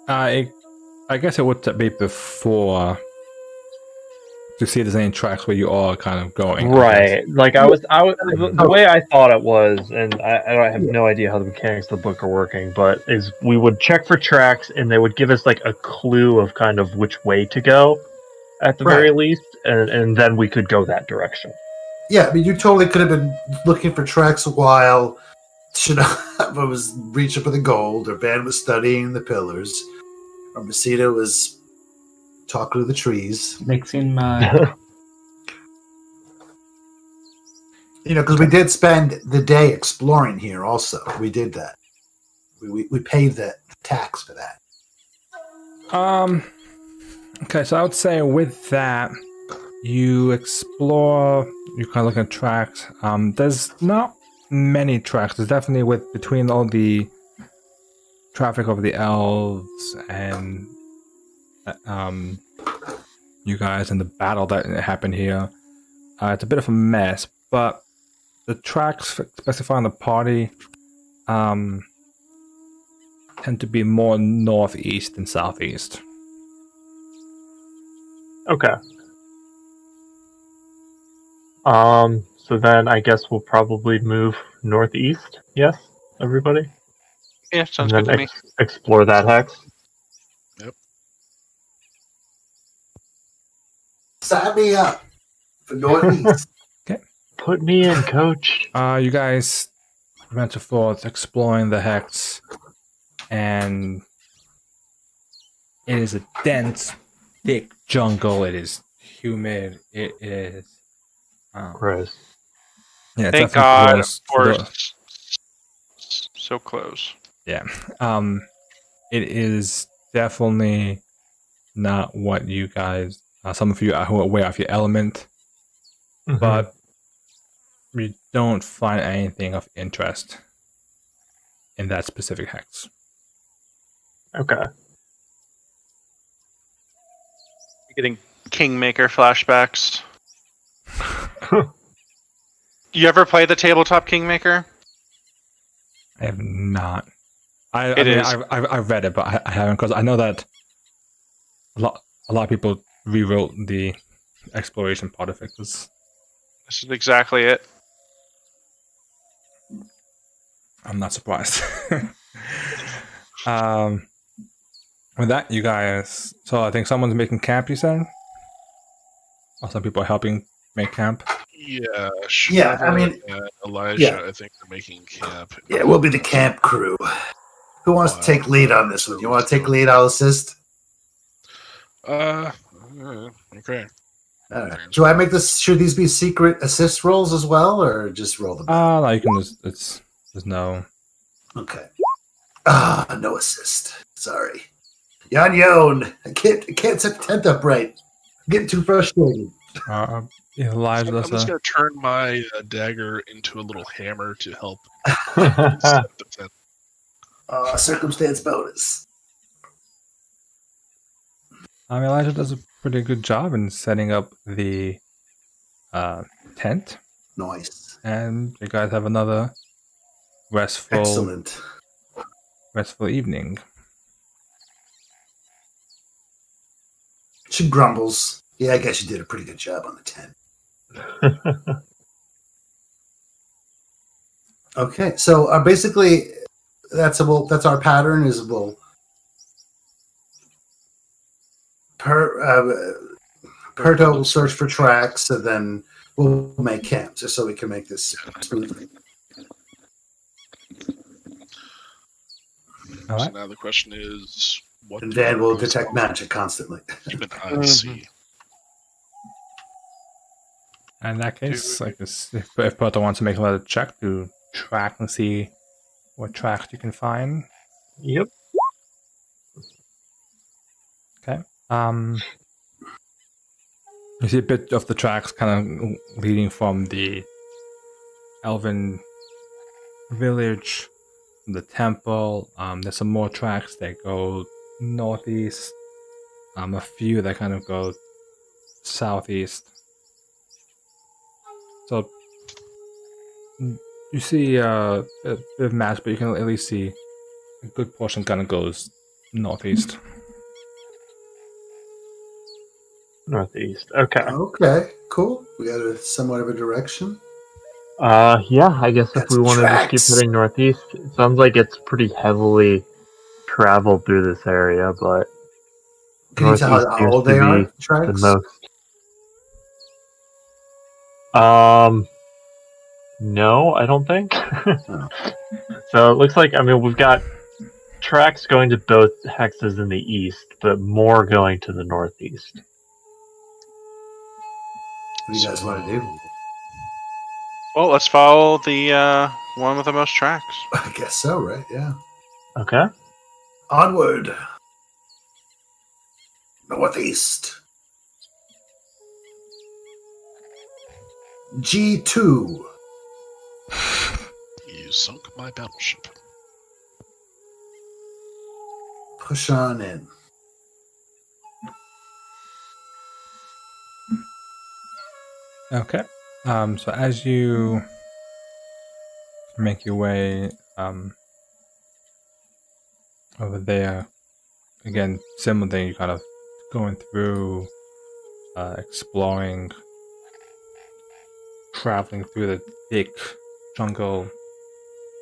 I guess it would be before to see if there's any tracks where you are kind of going. Right. Like, the way I thought it was, and I have no idea how the mechanics of the book are working, but is we would check for tracks and they would give us, like, a clue of kind of which way to go, at the very least, and then we could go that direction. Yeah, I mean, you totally could have been looking for tracks while Shinaba was reaching for the gold, or Van was studying the pillars, or Masita was talking to the trees. Mixing mud. Because we did spend the day exploring here also. We did that. We paid the tax for that. Okay, so I would say with that, you explore, you kind of look at tracks. There's not many tracks. There's definitely between all the traffic of the elves and you guys and the battle that happened here. It's a bit of a mess, but the tracks specifying the party tend to be more northeast than southeast. Okay. So then I guess we'll probably move northeast. Yes, everybody? Yeah, sounds and good then to me. Explore that hex. Sign me up for Northeast. Put me in, coach. You guys venture forth, exploring the hex, and it is a dense, thick jungle. It is humid. It is. Gross. Yeah, Thank definitely God gross for for so close. Yeah. It is definitely not what you guys. Some of you who are way off your element, Mhm. but you don't find anything of interest in that specific hex. Okay. Getting Kingmaker flashbacks. You ever play the tabletop Kingmaker? I have not. I It mean, is. I've read it, but I haven't, because I know that a lot of people rewrote the exploration part of it. Because This is exactly it. I'm not surprised. With that, you guys. So I think someone's making camp. You said, or some people are helping make camp. Yeah, Yeah, I mean- and Elijah, yeah. I think they're making camp. Yeah, we'll be the camp crew. Who wants to take lead on this one? You want to take lead? I'll assist. Okay. All right. Do I make this? Should these be secret assist rolls as well, or just roll them? No, you can just. There's no. Okay. No assist. Sorry. Yon. I can't set the tent up right. I'm getting too frustrated. Elijah, I'm that's just a. going to turn my dagger into a little hammer to help. Circumstance bonus. Elijah does a pretty good job in setting up the tent, Nice. and you guys have another restful Excellent. evening. She grumbles. Yeah, I guess you did a pretty good job on the tent. Okay, so basically, that's our pattern. Is Perto will search for tracks, and then we'll make camp just so we can make this smoothly. All So right. now the question is, what And do Van will our detect magic constantly. human eyes see? In that case, I guess if Proto wants to make another check to track and see what tracks you can find. Yep. Okay. You see a bit of the tracks kind of leading from the Elven village, the temple. There's some more tracks that go northeast. A few that kind of go southeast. So you see a bit of maps, but you can at least see a good portion kind of goes northeast. Northeast. Okay. Okay, cool. We got a somewhat of a direction. Yeah, I guess if Got we some want to just tracks. keep heading northeast, it sounds like it's pretty heavily traveled through this area, but Can you tell northeast how seems old to they are? be the Tracks. most. No, I don't think. So it looks like, we've got tracks going to both hexes in the east, but more going to the northeast. What do you guys want to do? Well, let's follow the one with the most tracks. I guess so, right? Yeah. Okay. Onward. Northeast. G2. You sunk my battleship. Push on in. Okay. So as you make your way over there, again, similar thing, you kind of going through, exploring, traveling through the thick jungle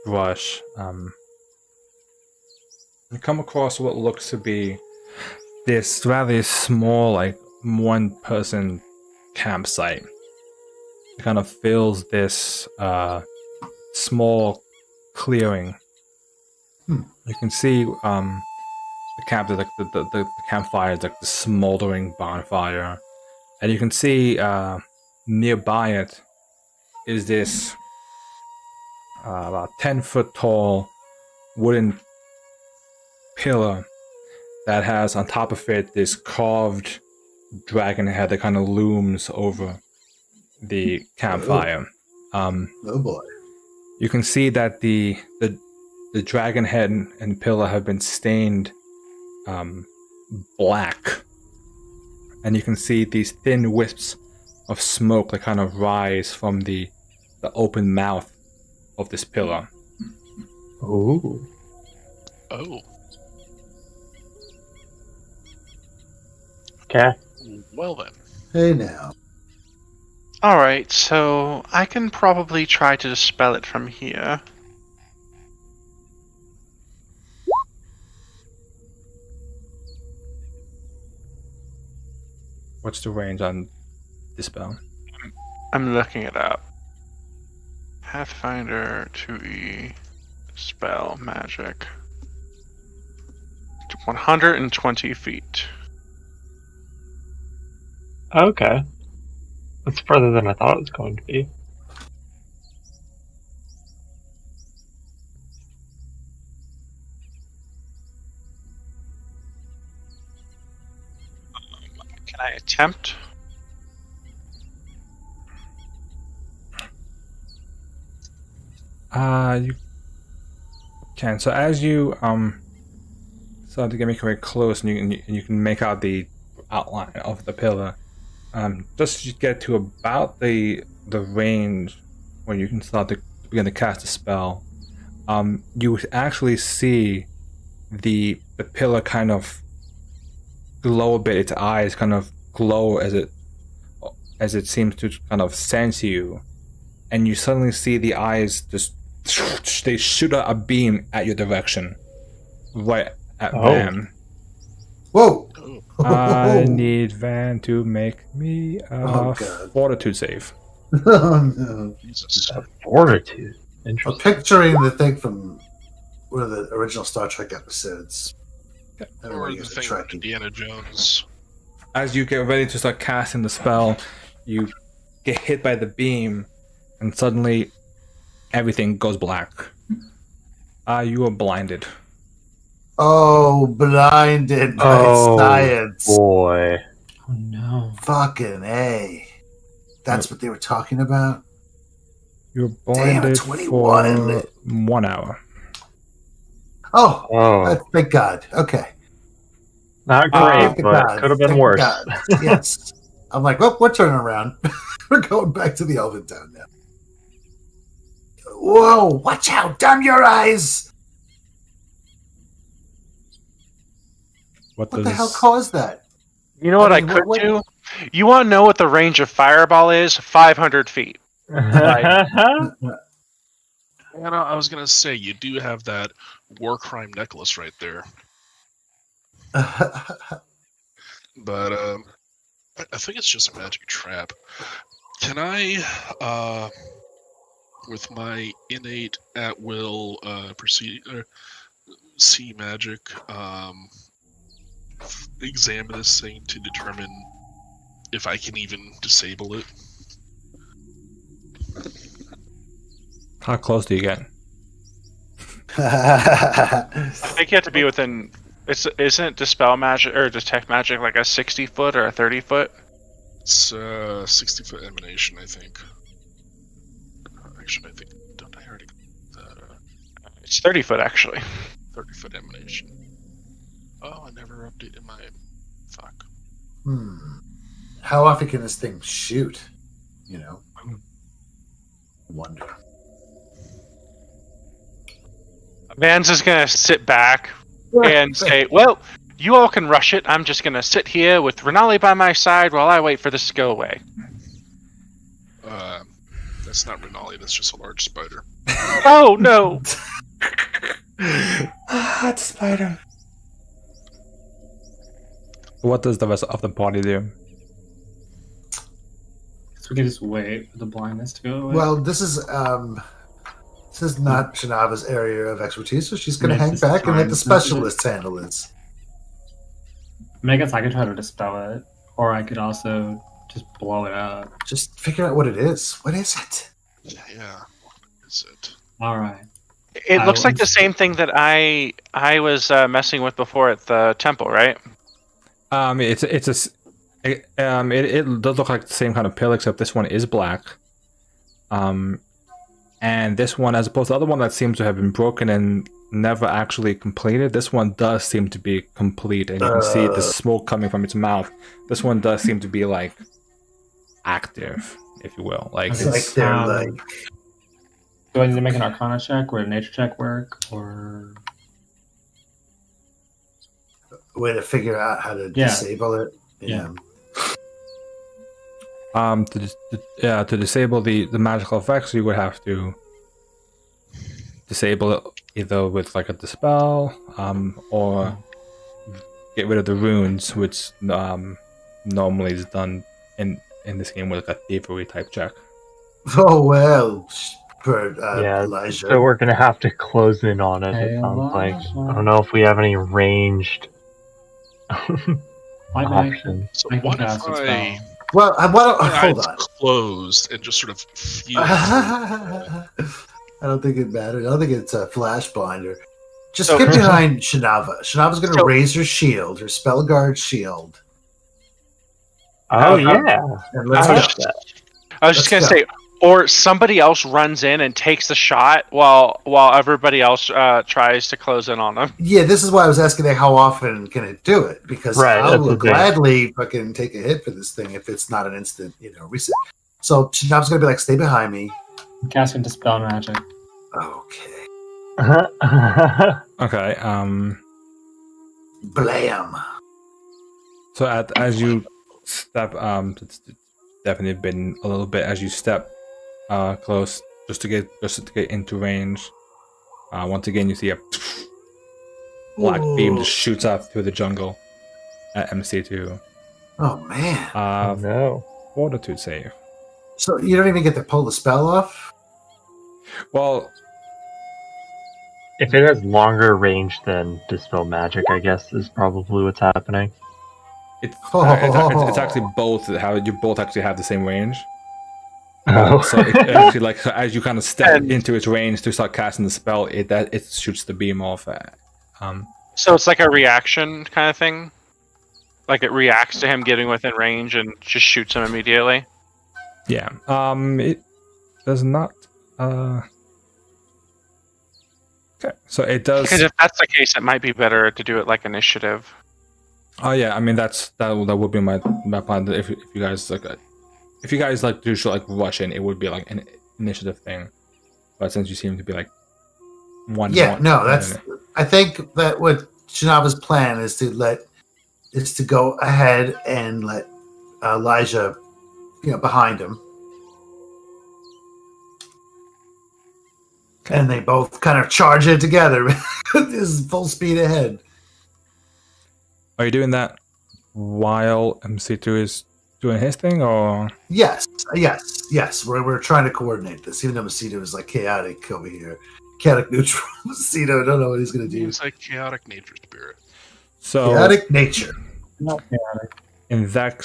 brush. You come across what looks to be this rather small, like one-person campsite. It kind of fills this small clearing. You can see the camp, like the campfire is like the smoldering bonfire, and you can see nearby it is this about 10-foot tall wooden pillar that has on top of it this carved dragon head that kind of looms over the campfire. Oh boy. You can see that the dragon head and pillar have been stained black, and you can see these thin wisps of smoke that kind of rise from the open mouth of this pillar. Ooh. Oh, Okay. well then. Hey now. Alright, so I can probably try to dispel it from here. What's the range on dispel? I'm looking it up. Pathfinder 2E spell magic. 120 feet. Okay. That's further than I thought it was going to be. Can I attempt? You can. So as you start to get very close, and you can make out the outline of the pillar. Just as you get to about the range where you can start to begin to cast a spell, you actually see the pillar kind of glow a bit. Its eyes kind of glow as it seems to kind of sense you, and you suddenly see the eyes just they shoot out a beam at your direction, right at Van. Whoa! I need Van to make me a God. fortitude save. Oh, no. Jesus. Fortitude. I'm Interesting. picturing the thing from one of the original Star Trek episodes. I don't know Or where the you guys are thing with tracking. Indiana Jones. As you get ready to start casting the spell, you get hit by the beam, and suddenly everything goes black. You are blinded. Oh, blinded by Oh, science. boy. Oh no. Fucking A. That's what they were talking about? You're Damn, blinded 21. for 1 hour. Oh, Oh, thank God. Okay. not Thank great, but God. could have been Thank worse. God. Yes. I'm like, well, we're turning around. We're going back to the Elven town now. Whoa, watch out. Damn your eyes. What What does the hell caused that? You know what I, mean, could what- do? You want to know what the range of fireball is? 500 feet. You know, I was gonna say you do have that war crime necklace right there, but I think it's just a magic trap. Can I with my innate at will see magic, examine this thing to determine if I can even disable it. How close do you get? I think you have to be within. Isn't dispel magic or detect magic like a 60 foot or a 30 foot? It's 60-foot emanation, I think. Actually, I think don't I already? It's 30 foot actually. 30-foot emanation. Oh, I never updated my. Fuck. How often can this thing shoot? You know, wonder. Vans is gonna sit back and say, "Well, you all can rush it. I'm just gonna sit here with Renali by my side while I wait for this to go away." That's not Renali. That's just a large spider. Oh no! It's a spider. What does the rest of the party do? So we can just wait for the blindness to go away. Well, this is not Shinava's area of expertise, so she's going to Yes, hang this back is and let fine. the specialists handle this. I mean, I guess I could try to dispel it, or I could also just blow it up. Just figure out what it is. What is it? Yeah. What is it? All right. It looks like the same thing that I was messing with before at the temple, right? It does look like the same kind of pill, except this one is black. And this one, as opposed to the other one that seems to have been broken and never actually completed, this one does seem to be complete, and you can see the smoke coming from its mouth. This one does seem to be like active, if you will. Like It's like they're like. Do I need to make an Arcana check or a Nature check work, or Way to figure out how to Yeah. disable it. Yeah. to disable the magical effects, you would have to disable it either with like a dispel, or get rid of the runes, which normally is done in this game with like a thievery type check. Oh well, for Yeah, Elijah. so we're gonna have to close in on it. Hey, It sounds like. Elijah. I don't know if we have any ranged I options. So can what if cast a I? spell. Well, hold Eyes on. closed and just sort of feel. I don't think it matters. I don't think it's a flash blinder. Just So- get behind Shinava. Shinava's going to So- raise her shield, her spell guard shield. Oh yeah, And I let's like go. that. I was just gonna Let's say, or somebody else runs in and takes the shot while everybody else tries to close in on them. Yeah, this is why I was asking how often can it do it, because Right, I that's will the thing. gladly fucking take a hit for this thing if it's not an instant, reset. So Shinava's going to be like, stay behind me. I'm casting Dispel Magic. Okay. Okay. Blam. So as you step, it's definitely been a little bit as you step close just to get into range. Once again, you see a black beam just shoots out through the jungle at MC2. Oh, man. Oh, no. Fortitude save. So you don't even get to pull the spell off? Well, If it has longer range than Dispel Magic, I guess is probably what's happening. it's actually both. How you both actually have the same range. Oh. So it actually, like, so as you kind of step into its range to start casting the spell, it shoots the beam off. So it's like a reaction kind of thing. Like it reacts to him getting within range and just shoots him immediately. Yeah. It does not. Okay. So it does. Because if that's the case, it might be better to do it like initiative. Oh yeah. I mean that would be my plan. If you guys do rush in, it would be like an initiative thing. But since you seem to be like one. Yeah, no, that's. I think that what Shinava's plan is to go ahead and let Elijah, behind him, and they both kind of charge it together. This is full speed ahead. Are you doing that while MC2 is doing his thing, or Yes. We're trying to coordinate this, even though Macedo is like chaotic over here. Chaotic neutral. Macedo, don't know what he's going to do. He's like chaotic nature spirit. so? Chaotic nature. Not chaotic. In that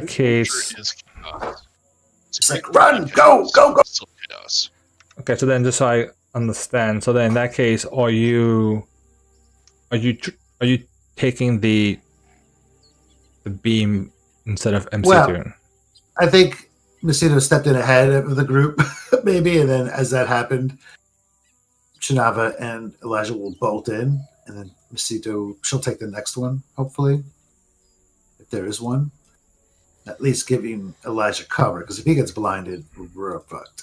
case, Nature is chaos. It's like, run, go. Still chaos. okay. So then, just so I understand, so then in that case, are you taking the beam instead of MC2? Well, I think Macedo stepped in ahead of the group, maybe, and then as that happened, Shinava and Elijah will bolt in, and then Macedo, she'll take the next one, hopefully, if there is one. At least giving Elijah cover, because if he gets blinded, we're fucked.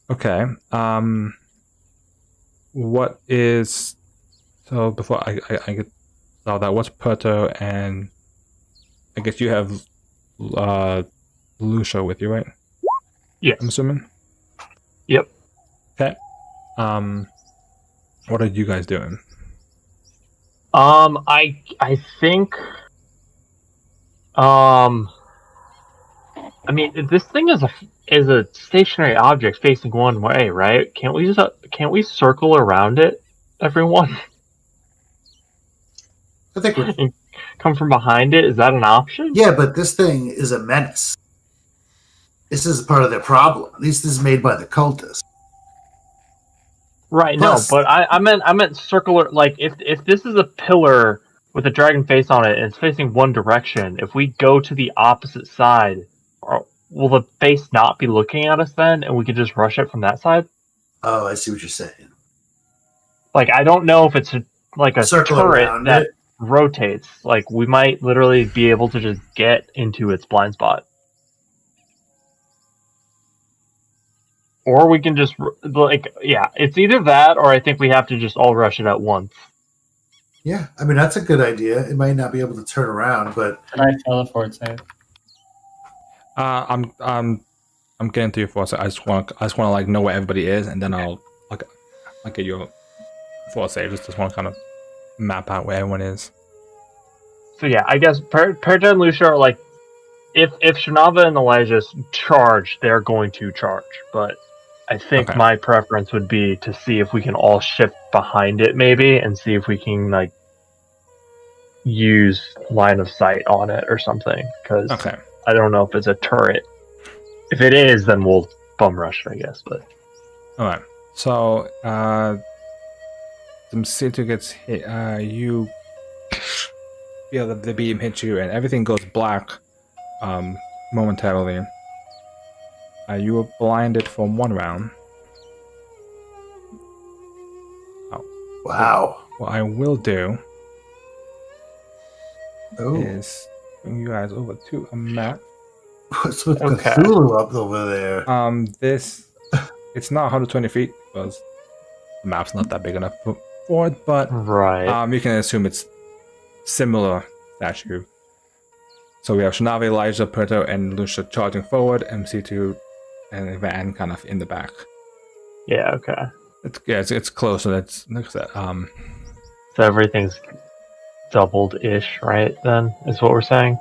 Okay. What is so before I get all that? What's Perto, and I guess you have Lucia with you, right? Yes. I'm assuming. Yep. Okay. What are you guys doing? I think. I mean, this thing is a stationary object facing one way, right? Can't we circle around it, everyone? I think we're... And come from behind it? Is that an option? Yeah, but this thing is a menace. This is part of their problem. At least this is made by the cultists. Right, Plus- no, but I meant circular. Like, if this is a pillar with a dragon face on it and it's facing one direction, if we go to the opposite side, will the face not be looking at us then, and we could just rush it from that side? Oh, I see what you're saying. Like, I don't know if it's like a Circle turret around that it. rotates. Like, we might literally be able to just get into its blind spot. Or we can just, like, yeah, it's either that or I think we have to just all rush it at once. Yeah, I mean, that's a good idea. It might not be able to turn around, but Can I fail a fort save? I'm getting to your force. I just want to like know where everybody is, and then I'll get your force save. Just want to kind of map out where everyone is. So yeah, I guess Perja and Lucia are like, if Shinava and Elijah charge, they're going to charge. But I think Okay. my preference would be to see if we can all shift behind it, maybe, and see if we can like use line of sight on it or something. Because Okay. I don't know if it's a turret. If it is, then we'll bum rush it, I guess. But All right. So, the Mosquito gets hit. You feel that the beam hits you, and everything goes black, momentarily. You were blinded for 1 round. wow. What I will do Oh, is bring you guys over to a map. what's with Okay. Cthulhu up over there? This it's not 120 feet because the map's not that big enough for it, but right. you can assume it's similar statue. So we have Shanavi, Elijah, Perto, and Lucia charging forward, MC2 and Van kind of in the back. Yeah. Okay. It's close, and it's like I said, So everything's doubled-ish, right? Then is what we're saying.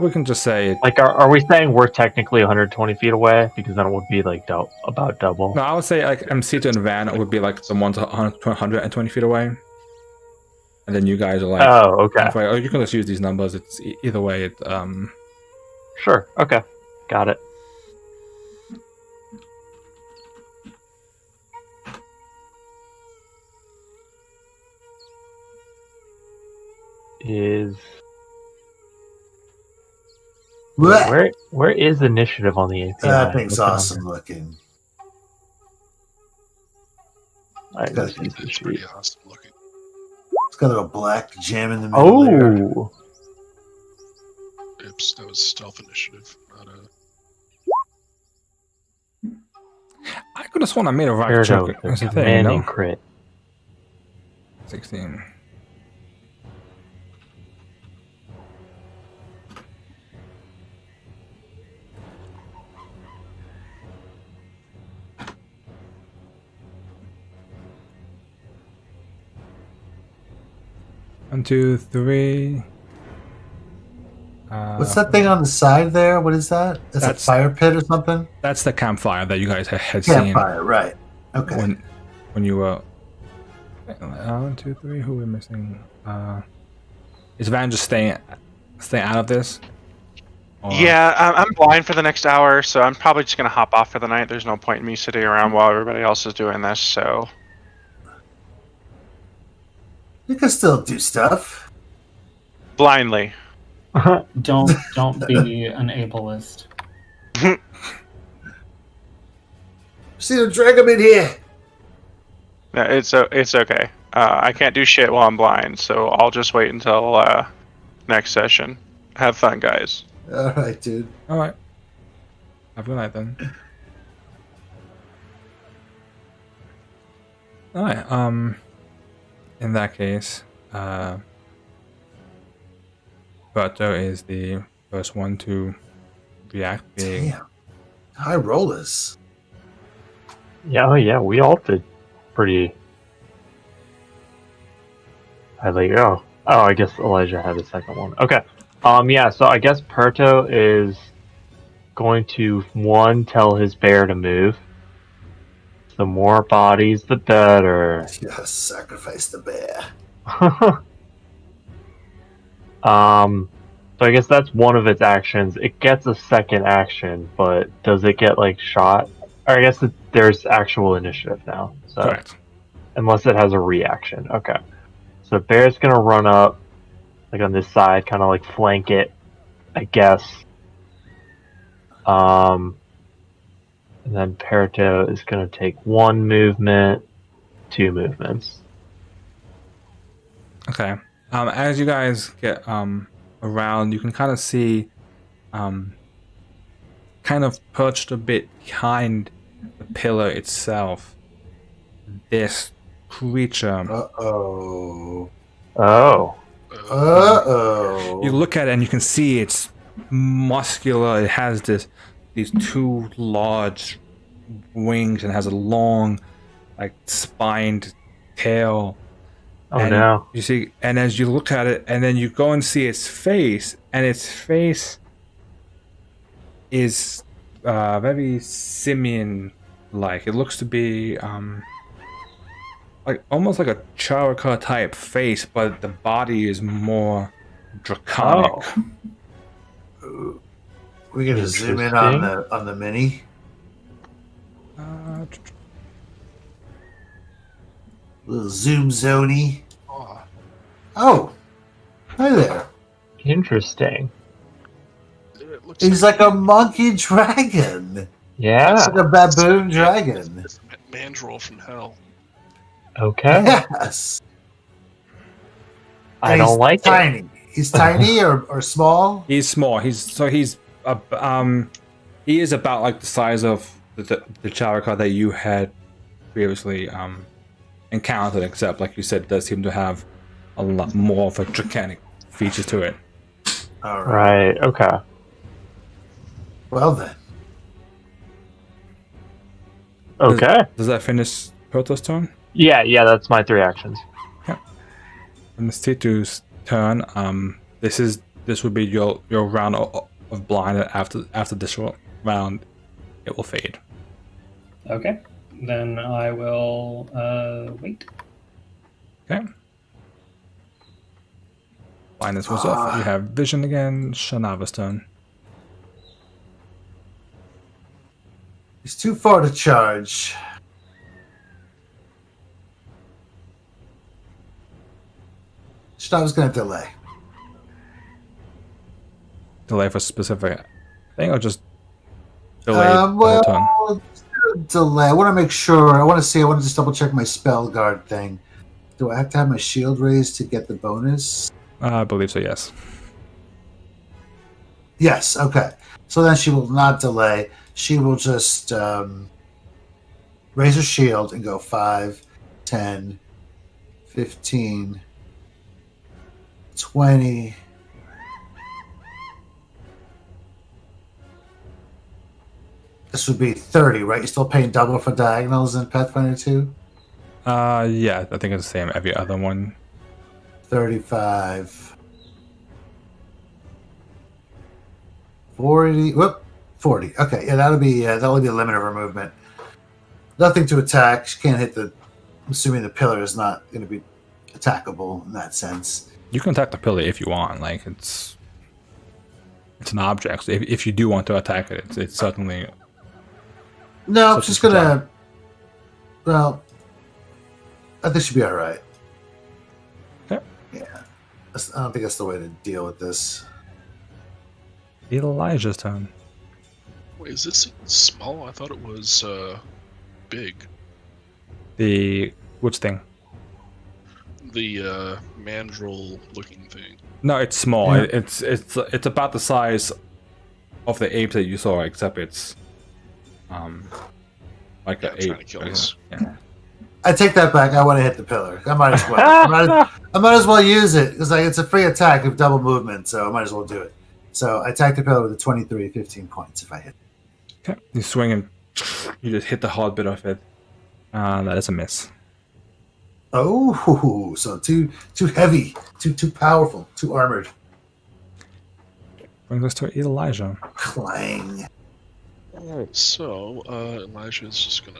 we can just say Like, are we saying we're technically 120 feet away? Because then it would be like about double. no. I would say like MC2 and Van would be like the ones 120 feet away, and then you guys are like. Oh, okay. halfway. Or you can just use these numbers. It's either way. It Sure. Okay. Got it. Is Blech. where is initiative on the API? That thing's Looking on awesome looking. there. I just use the It's sheet. pretty awesome looking. It's got a little black gem in the middle there. Oh, Oops, that was stealth initiative, not a. I could have sworn I made a right Peridot, check. the That's the thing, you commanding know? crit. 16. 1, 2, 3. What's that thing on the side there? What is that? That's a That's- fire pit or something? That's the campfire that you guys had seen Campfire, right. Okay. when you were. 1, 2, 3. Who are we missing? Is Van just staying out of this? Or- Yeah, I'm blind for the next hour, so I'm probably just gonna hop off for the night. There's no point in me sitting around while everybody else is doing this. So You can still do stuff. blindly. Don't be an ableist. See the dragon in here. No, it's okay. I can't do shit while I'm blind, so I'll just wait until next session. Have fun, guys. All right, dude. All right. Have a good night then. All right. In that case, Berto is the first one to react. Being Damn. High rollers. Yeah, oh yeah, we all did pretty. I let you go. Oh, I guess Elijah had the second one. Okay. Yeah, so I guess Perto is going to tell his bear to move. The more bodies, the better. Yes, sacrifice the bear. So I guess that's one of its actions. It gets a second action, but does it get like shot? Or I guess there's actual initiative now. So correct. unless it has a reaction. Okay. So bear's gonna run up, like on this side, kind of like flank it, I guess. And then Perito is gonna take 1 movement, 2 movements. Okay. As you guys get around, you can kind of see, kind of perched a bit behind the pillar itself, this creature. Uh-oh. Oh. Uh-oh. You look at it and you can see it's muscular. It has these 2 large wings and has a long, like, spined tail. Oh And no. You see, and as you look at it, and then you go and see its face, and its face is very simian-like. It looks to be like almost like a Charaka type face, but the body is more draconic. We're gonna zoom in on the mini. Little zoom zoney. Oh, Oh, hi there. Interesting. it looks He's like a monkey dragon. Yeah. It's like a baboon dragon. It's a mandrill from hell. Okay. Yes. I And don't he's like it. tiny. He's tiny or small. He's small. He is about like the size of the Charaka that you had previously encountered, except like you said, does seem to have a lot more of a draconic feature to it. All right. Right. Okay. Well then. Okay. Does that finish Proto's turn? Yeah. That's my 3 actions. And it's Titu's turn. This would be your round of blind. After this round, it will fade. Okay, then I will wait. Okay. Blindness was off. You have vision again. Shanava's turn. He's too far to charge. Shanava's gonna delay. Delay for a specific thing, or just delay the whole turn? Delay. I want to make sure. I want to just double check my spell guard thing. Do I have to have my shield raised to get the bonus? I believe so. Yes. Yes. Okay. So then she will not delay. She will just raise her shield and go 5, 10, 15, 20. This would be 30, right? You're still paying double for diagonals in Pathfinder 2? Yeah. I think it's the same every other one. 35. 40. Whoop. 40. Okay, yeah, that'll be the limit of her movement. Nothing to attack. She can't hit the. I'm assuming the pillar is not going to be attackable in that sense. You can attack the pillar if you want. Like it's an object. So if you do want to attack it, it's certainly. No, I'm Such just as gonna. Well, I think she'll be all right. Okay. Yeah, I don't think that's the way to deal with this. Elijah's turn. Wait, is this small? I thought it was big. The which thing? The mandrill-looking thing. No, it's small. Yeah. It's about the size of the ape that you saw, except it's like Yeah, an I'm trying ape. to kill this. Yeah. I take that back. I want to hit the pillar. I might as well. I might as well use it because it's a free attack of double movement, so I might as well do it. So I attack the pillar with a 23, 15 points if I hit. Okay. You swing and you just hit the hard bit of it. That is a miss. Oh, so too heavy, too powerful, too armored. Brings us to Elijah. Clang. So, Elijah's just gonna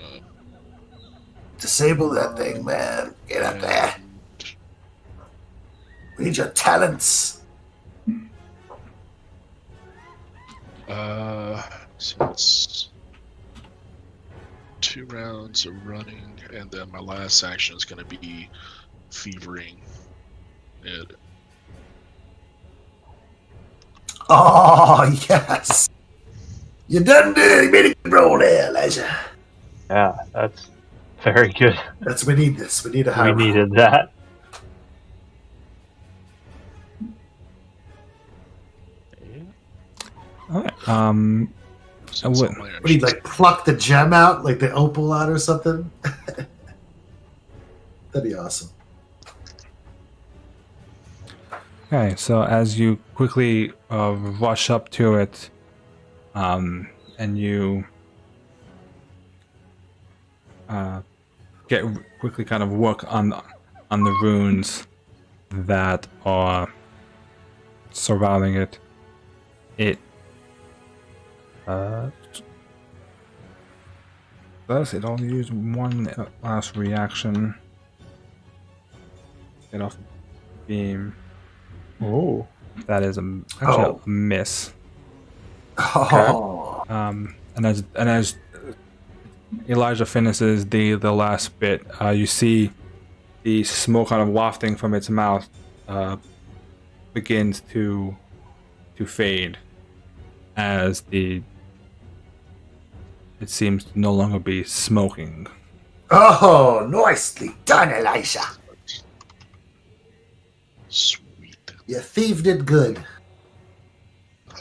Disable that thing, man. Get up there. We need your talents. So it's 2 rounds of running, and then my last action is going to be fevering it. Oh, yes. You done did it. You made a good roll there, Elijah. Yeah, that's very good. We need this. We need a high We roll. needed that. Alright. So I it's would- all my We need actions. pluck the gem out, like the opal out or something. That'd be awesome. Okay, so as you quickly rush up to it, and you quickly kind of work on the runes that are surrounding it, it does it only use one last reaction. Get off the beam. Oh. That is actually Oh. a miss. Oh, And as Elijah finishes the last bit, you see the smoke kind of wafting from its mouth begins to fade as it seems to no longer be smoking. oh, nicely done, Elijah. Sweet. You thieved it good.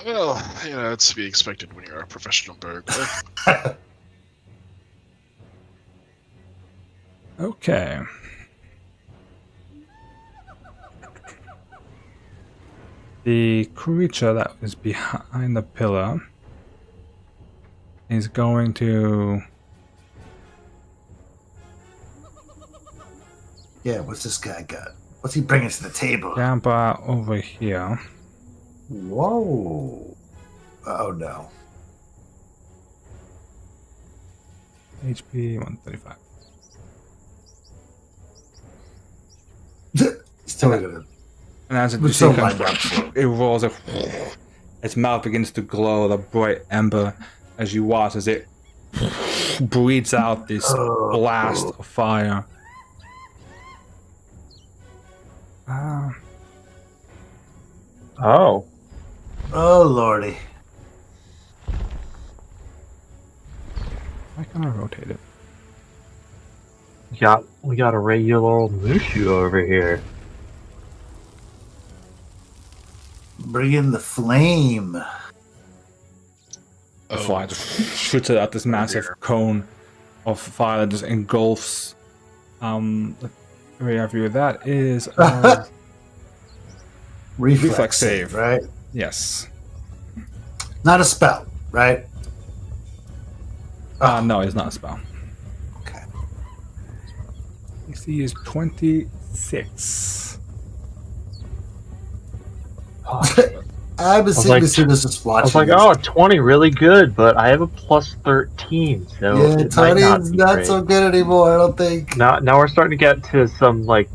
Well, it's to be expected when you're a professional burglar. Okay. The creature that is behind the pillar is going to Yeah, what's this guy got? What's he bringing to the table? jump over here. Whoa. Oh, no. HP 135. He's totally gonna. And as it, We're you so see, lined up for it. it rolls up. Its mouth begins to glow with a bright ember as you watch as it breathes out this Oh. blast of fire. Oh. Oh, lordy. Why can't I rotate it? We got a regular old Mushu over here. Bring in the flame. The Oh. fire just shoots out this massive dear. cone of fire that just engulfs the area of you. That is Reflex save. right? yes. Not a spell, right? No, it's not a spell. Okay. AC is 26. I've been sitting this just I was watching. like, 20, really good, but I have a plus 13, so yeah, it might not Tony's be not great. so good anymore. I don't think. Now we're starting to get to some like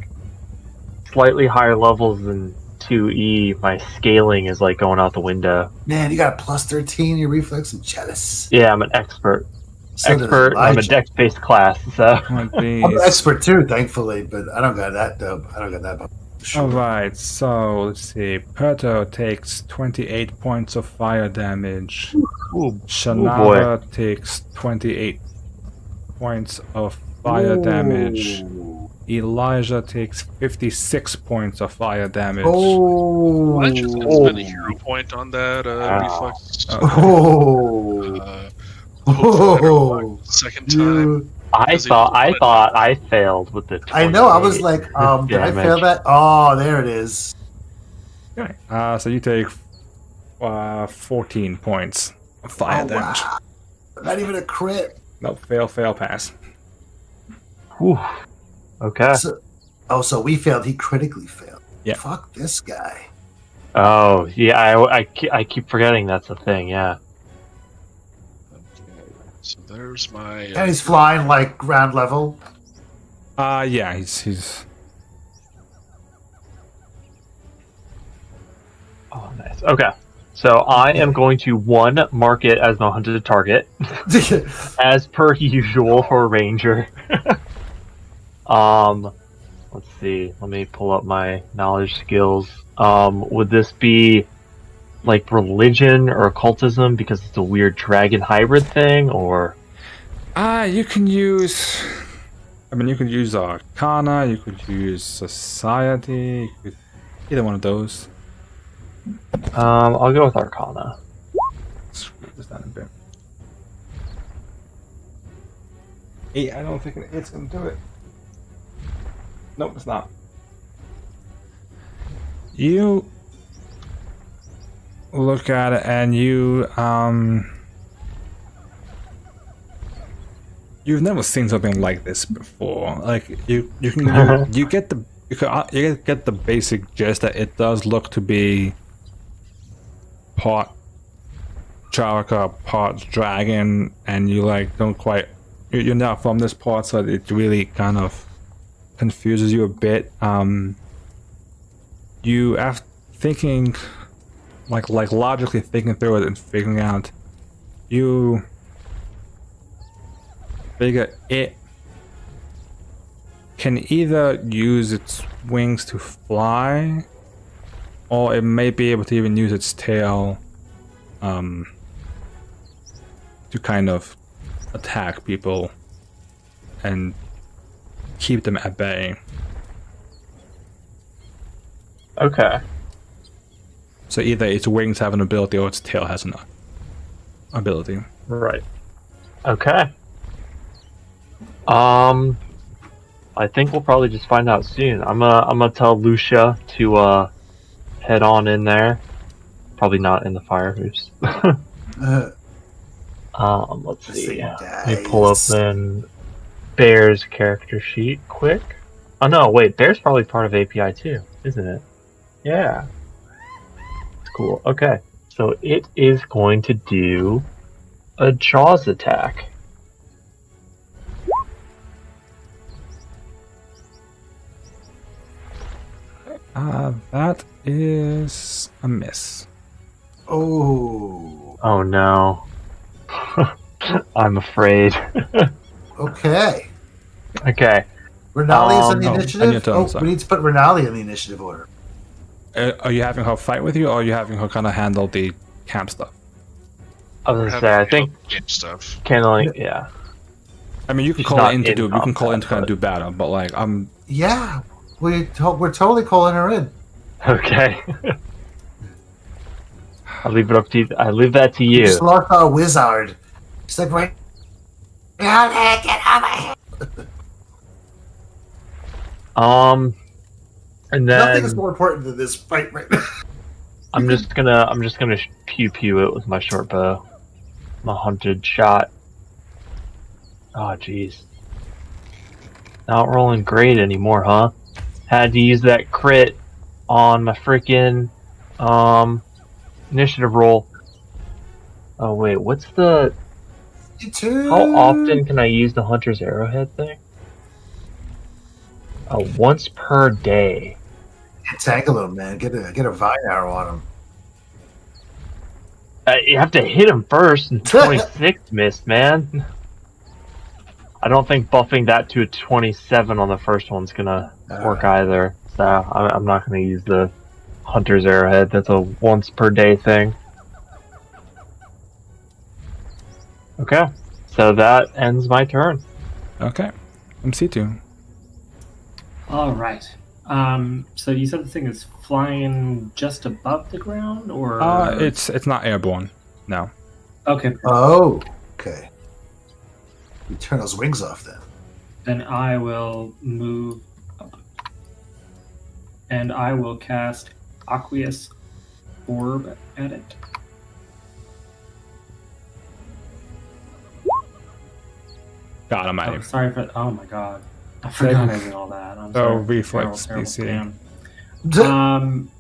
slightly higher levels than 2E. My scaling is like going out the window. Man, you got a plus 13. Your reflex. I'm jealous. Yeah, I'm an expert. So does And I'm a Elijah. dex-based class, so Oh, I'm an these. expert too, thankfully, but I don't got that. I don't got that. Sure. Alright, so let's see. Perto takes 28 points of fire damage. Ooh, Shanava takes 28 points of fire damage. Elijah takes 56 points of fire damage. Oh. I just spent a hero point on that reflex. Oh. Second time. I thought I failed with the 28. I know. I was like, did I fail that? Oh, there it is. Okay. So you take 14 points of fire damage. Wow. Not even a crit. Nope, fail, pass. Whew. Okay. So we failed. He critically failed. Yeah. Fuck this guy. Oh, yeah, I keep forgetting that's a thing, yeah. So there's my. And he's flying like ground level. Yeah, he's. Oh, nice. Okay. So I am going to, mark it as my hunted target, as per usual for a ranger. Let's see. Let me pull up my knowledge skills. Would this be like religion or occultism because it's a weird dragon hybrid thing, or? You can use. You could use Arcana. You could use Society. Either one of those. I'll go with Arcana. Screw this down a bit. 8. I don't think it's gonna do it. Nope, it's not. You look at it and you've never seen something like this before. Like you get the basic gist that it does look to be part Charaka, part dragon, and you like don't quite. You're not from this part, so it really kind of confuses you a bit. You after thinking, like logically thinking through it and figuring out, you figure it can either use its wings to fly, or it may be able to even use its tail to kind of attack people and keep them at bay. Okay. So either its wings have an ability or its tail has an ability. Right. Okay. I think we'll probably just find out soon. I'm gonna tell Lucia to head on in there. Probably not in the fire hoops. Let's see. Let me pull up then Bear's character sheet quick. Oh no, wait, Bear's probably part of API too, isn't it? Yeah. It's cool. Okay. So it is going to do a Jaws attack. That is a miss. Oh. Oh no. I'm afraid. Okay. Okay. Renali is on the on initiative. your turn, sorry. We need to put Renali in the initiative order. Are you having her fight with you, or are you having her kind of handle the camp stuff? I was gonna say, I think game stuff. Kindling, yeah. You can She's call not in to in do. You can call in to combat, kind of but- do battle, but like Yeah, we're totally calling her in. Okay. I'll leave it up to you. I leave that to We you. just lost our wizard. She's like, right. Get over here. And Nothing is then more important than this fight right now. I'm just gonna pew pew it with my short bow, my hunted shot. Oh jeez, not rolling great anymore, huh? Had to use that crit on my freaking Initiative roll. Oh wait, what's the? You too. How often can I use the hunter's arrowhead thing? Once per day. Tangle him, man. Get a vine arrow on him. You have to hit him first, and 26 missed, man. I don't think buffing that to a 27 on the first one's gonna work either. So I'm not gonna use the hunter's arrowhead. That's a once per day thing. Okay, so that ends my turn. Okay. MC2. All right. So you said the thing is flying just above the ground, or It's not airborne. No. okay. Oh, okay. You turn those wings off then. Then I will move up, and I will cast Aqueous Orb at it. God almighty. Oh, sorry for. Oh my god, I forgot I did all that. I'm So sorry. reflex Terrible DC. plan.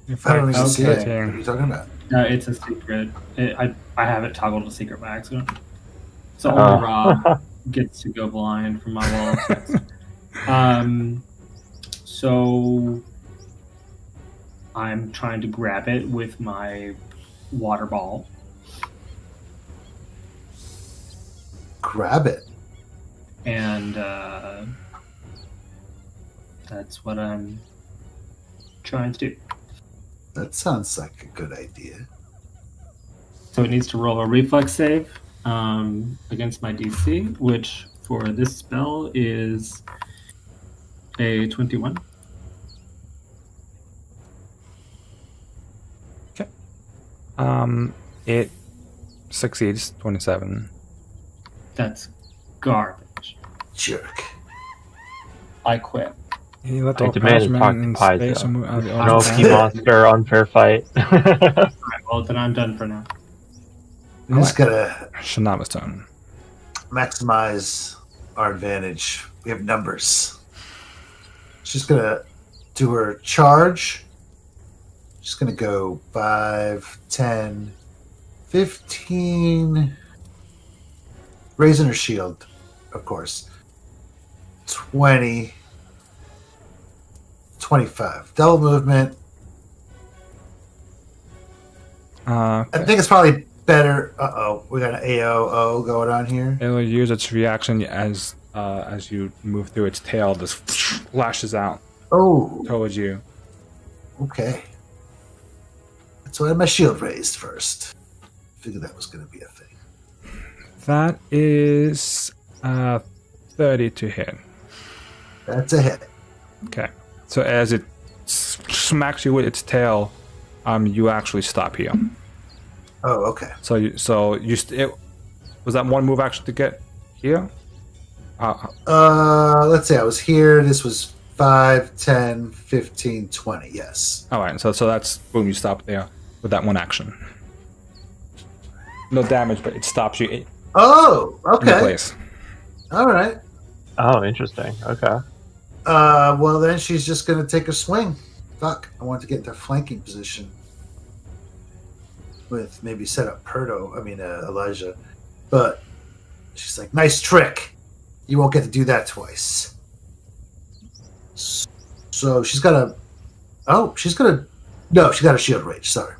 Reflex I don't even see it. 13. What are you talking about? No, it's a secret. I have it toggled to secret by accident. So only Rob gets to go blind from my wall of text. So I'm trying to grab it with my water ball. Grab it. And that's what I'm trying to do. That sounds like a good idea. So it needs to roll a reflex save against my DC, which for this spell is a 21. It succeeds. 27. That's garbage. Jerk. I quit. He let I all demand to talk to punishment and space Paizo. and move out of the No ocean. key monster, unfair fight. Alright, well, then I'm done for now. We just gotta Shanaba's turn. maximize our advantage. We have numbers. She's gonna do her charge. She's gonna go 5, 10, 15. Raising her shield, of course. 20, 25. Double movement. I think it's probably better. We got an AOO going on here. It'll use its reaction as you move through its tail. Just lashes out Oh, towards you. okay. That's why I had my shield raised first. Figured that was going to be a thing. That is 30 to hit. That's a hit. Okay. So as it smacks you with its tail, you actually stop here. Oh, okay. Was that one move action to get here? Let's say I was here. This was 5, 10, 15, 20. Yes. All right. So that's boom. You stop there with that one action. No damage, but it stops you in Oh, okay. place. All right. Oh, interesting. Okay. Well, then she's just going to take a swing. Fuck. I want to get into flanking position. With maybe set up Elijah. But she's like, nice trick. You won't get to do that twice. So she's got a... Oh, she's got a... No, she got a shield rage. Sorry.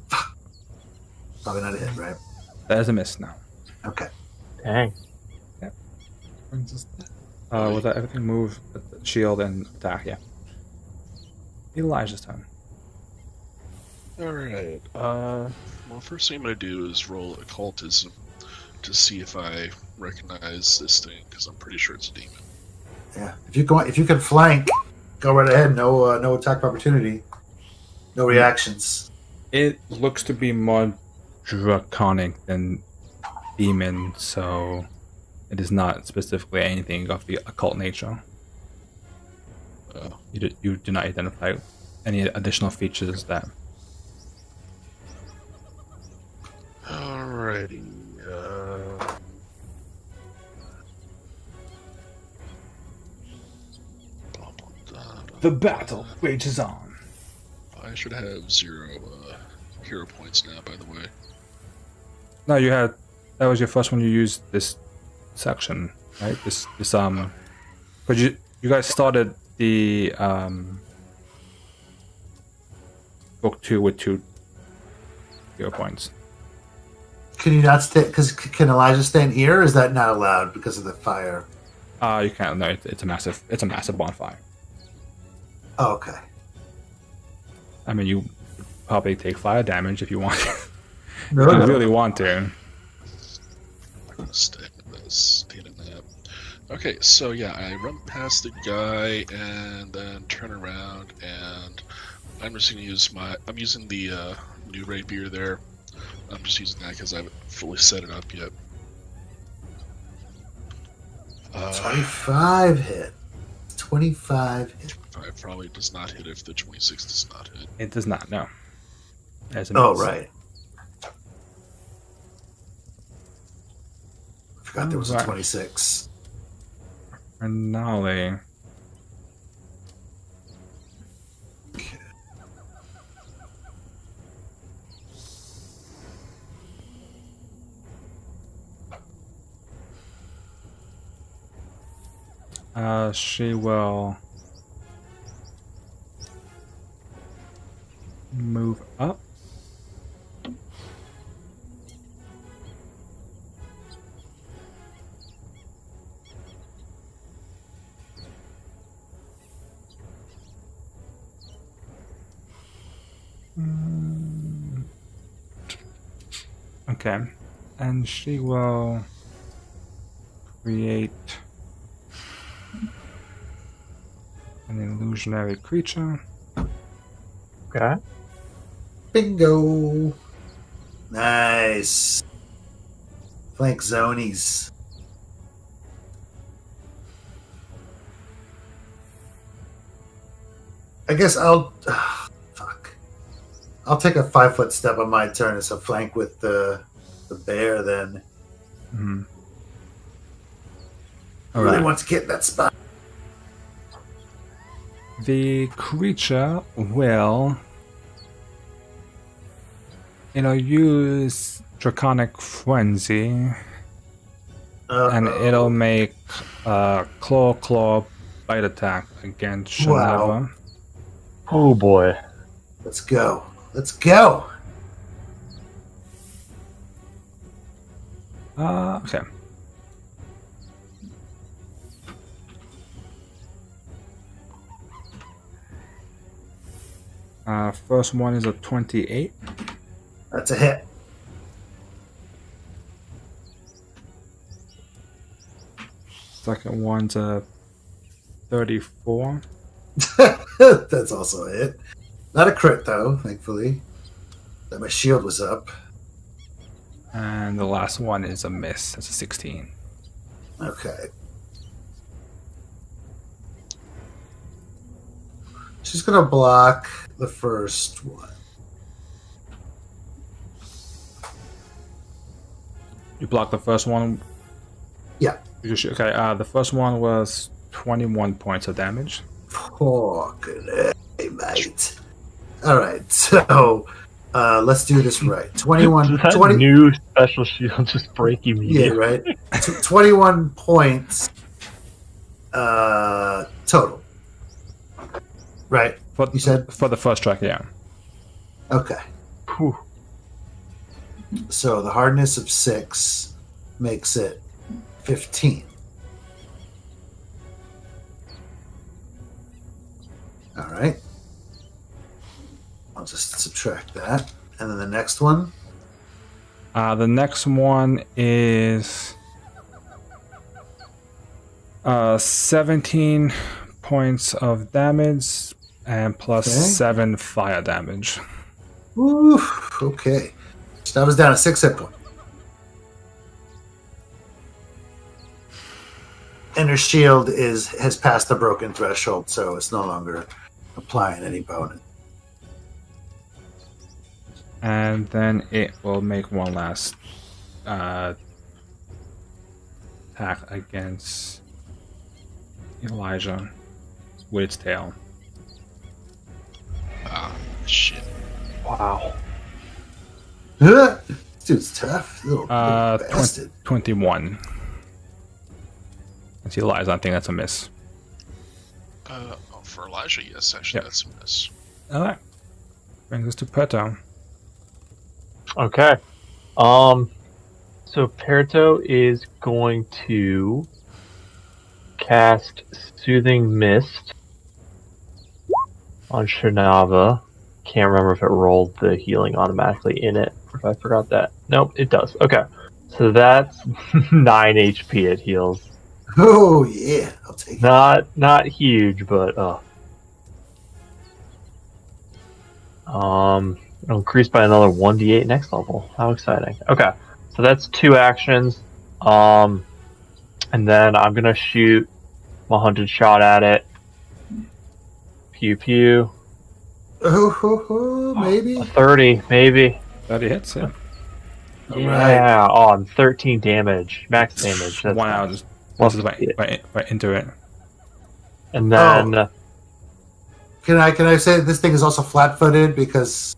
Fuck. Probably not a hit, right? That is a miss now. Okay. Dang. Brings us was that everything move, shield, and attack? Yeah. Elijah's turn. Alright. Well, first thing I'm going to do is roll occultism to see if I recognize this thing, because I'm pretty sure it's a demon. Yeah. If you can flank, go right ahead. No attack opportunity. No reactions. It looks to be more draconic than demon, so it is not specifically anything of the occult nature. Oh. You do not identify any additional features that. Alrighty. The battle rages on. 5, should have 0 hero points now, by the way. No, you had. That was your first one you used this section, right? This But you guys started the book 2 with 2 hero points. Can you not stay? Because can Elijah stay in here? Or is that not allowed because of the fire? You can't. No, it's a massive bonfire. Oh, okay. I mean, you probably take fire damage if you want. If No, you no. really want to. I'm gonna stay in that. Okay, so yeah, I run past the guy and then turn around, and I'm just gonna use I'm using the new rapier there. I'm just using that because I haven't fully set it up yet. 25 hit. 25 hit. I probably does not hit if the 26 does not hit. It does not. No. As a Oh, miss. right. I forgot there was a Right. 26. Renali. Okay. She will move up. Okay, and she will create an illusionary creature. Okay. Bingo. Nice. Flank zonies. I guess fuck. I'll take a 5-foot step on my turn as a flank with the bear then. Mm-hmm. I really want to get in that spot. The creature will, use Draconic Frenzy, and it'll make a claw bite attack against Wow. Shanava. Oh boy. Let's go. Let's go. Okay. First one is a 28. That's a hit. Second one's a 34. That's also a hit. Not a crit though, thankfully. That my shield was up. And the last one is a miss. That's a 16. Okay. She's gonna block the first one. You blocked the first one? Yeah. Okay, the first one was 21 points of damage. Fucking hey, mate. Alright, so let's do this right. 21 Does that 20 new special shield just break Yeah, immediately? right. 21 points total. Right. You said? For the first track, yeah. Okay. Whew. So the hardness of 6 makes it 15. All right. I'll just subtract that. And then the next one. The next one is 17 points of damage and plus Okay. 7 fire damage. Woo, okay. So that was down to 6 hit points. And her shield has passed the broken threshold, so it's no longer applying any bonus. And then it will make one last attack against Elijah with its tail. Shit. Wow. This dude's tough. Little big 20, bastard. 21. As he lies, I think that's a miss. For Elijah, yes, actually, Yep. that's a miss. Alright. Brings us to Perto. Okay. So Perto is going to cast Soothing Mist on Shinava. Can't remember if it rolled the healing automatically in it. If I forgot that. Nope, it does. Okay. So that's 9 HP it heals. Oh yeah, I'll take it. Not huge, but it'll increase by another 1d8 next level. How exciting. Okay. So that's 2 actions. And then I'm gonna shoot my hunted shot at it. Pew pew. Maybe. A 30, maybe. That hits, yeah. Yeah. Oh, and 13 damage. Max damage. That's Wow, nice. just Love is to see it. right into it. And then Can I say this thing is also flat-footed because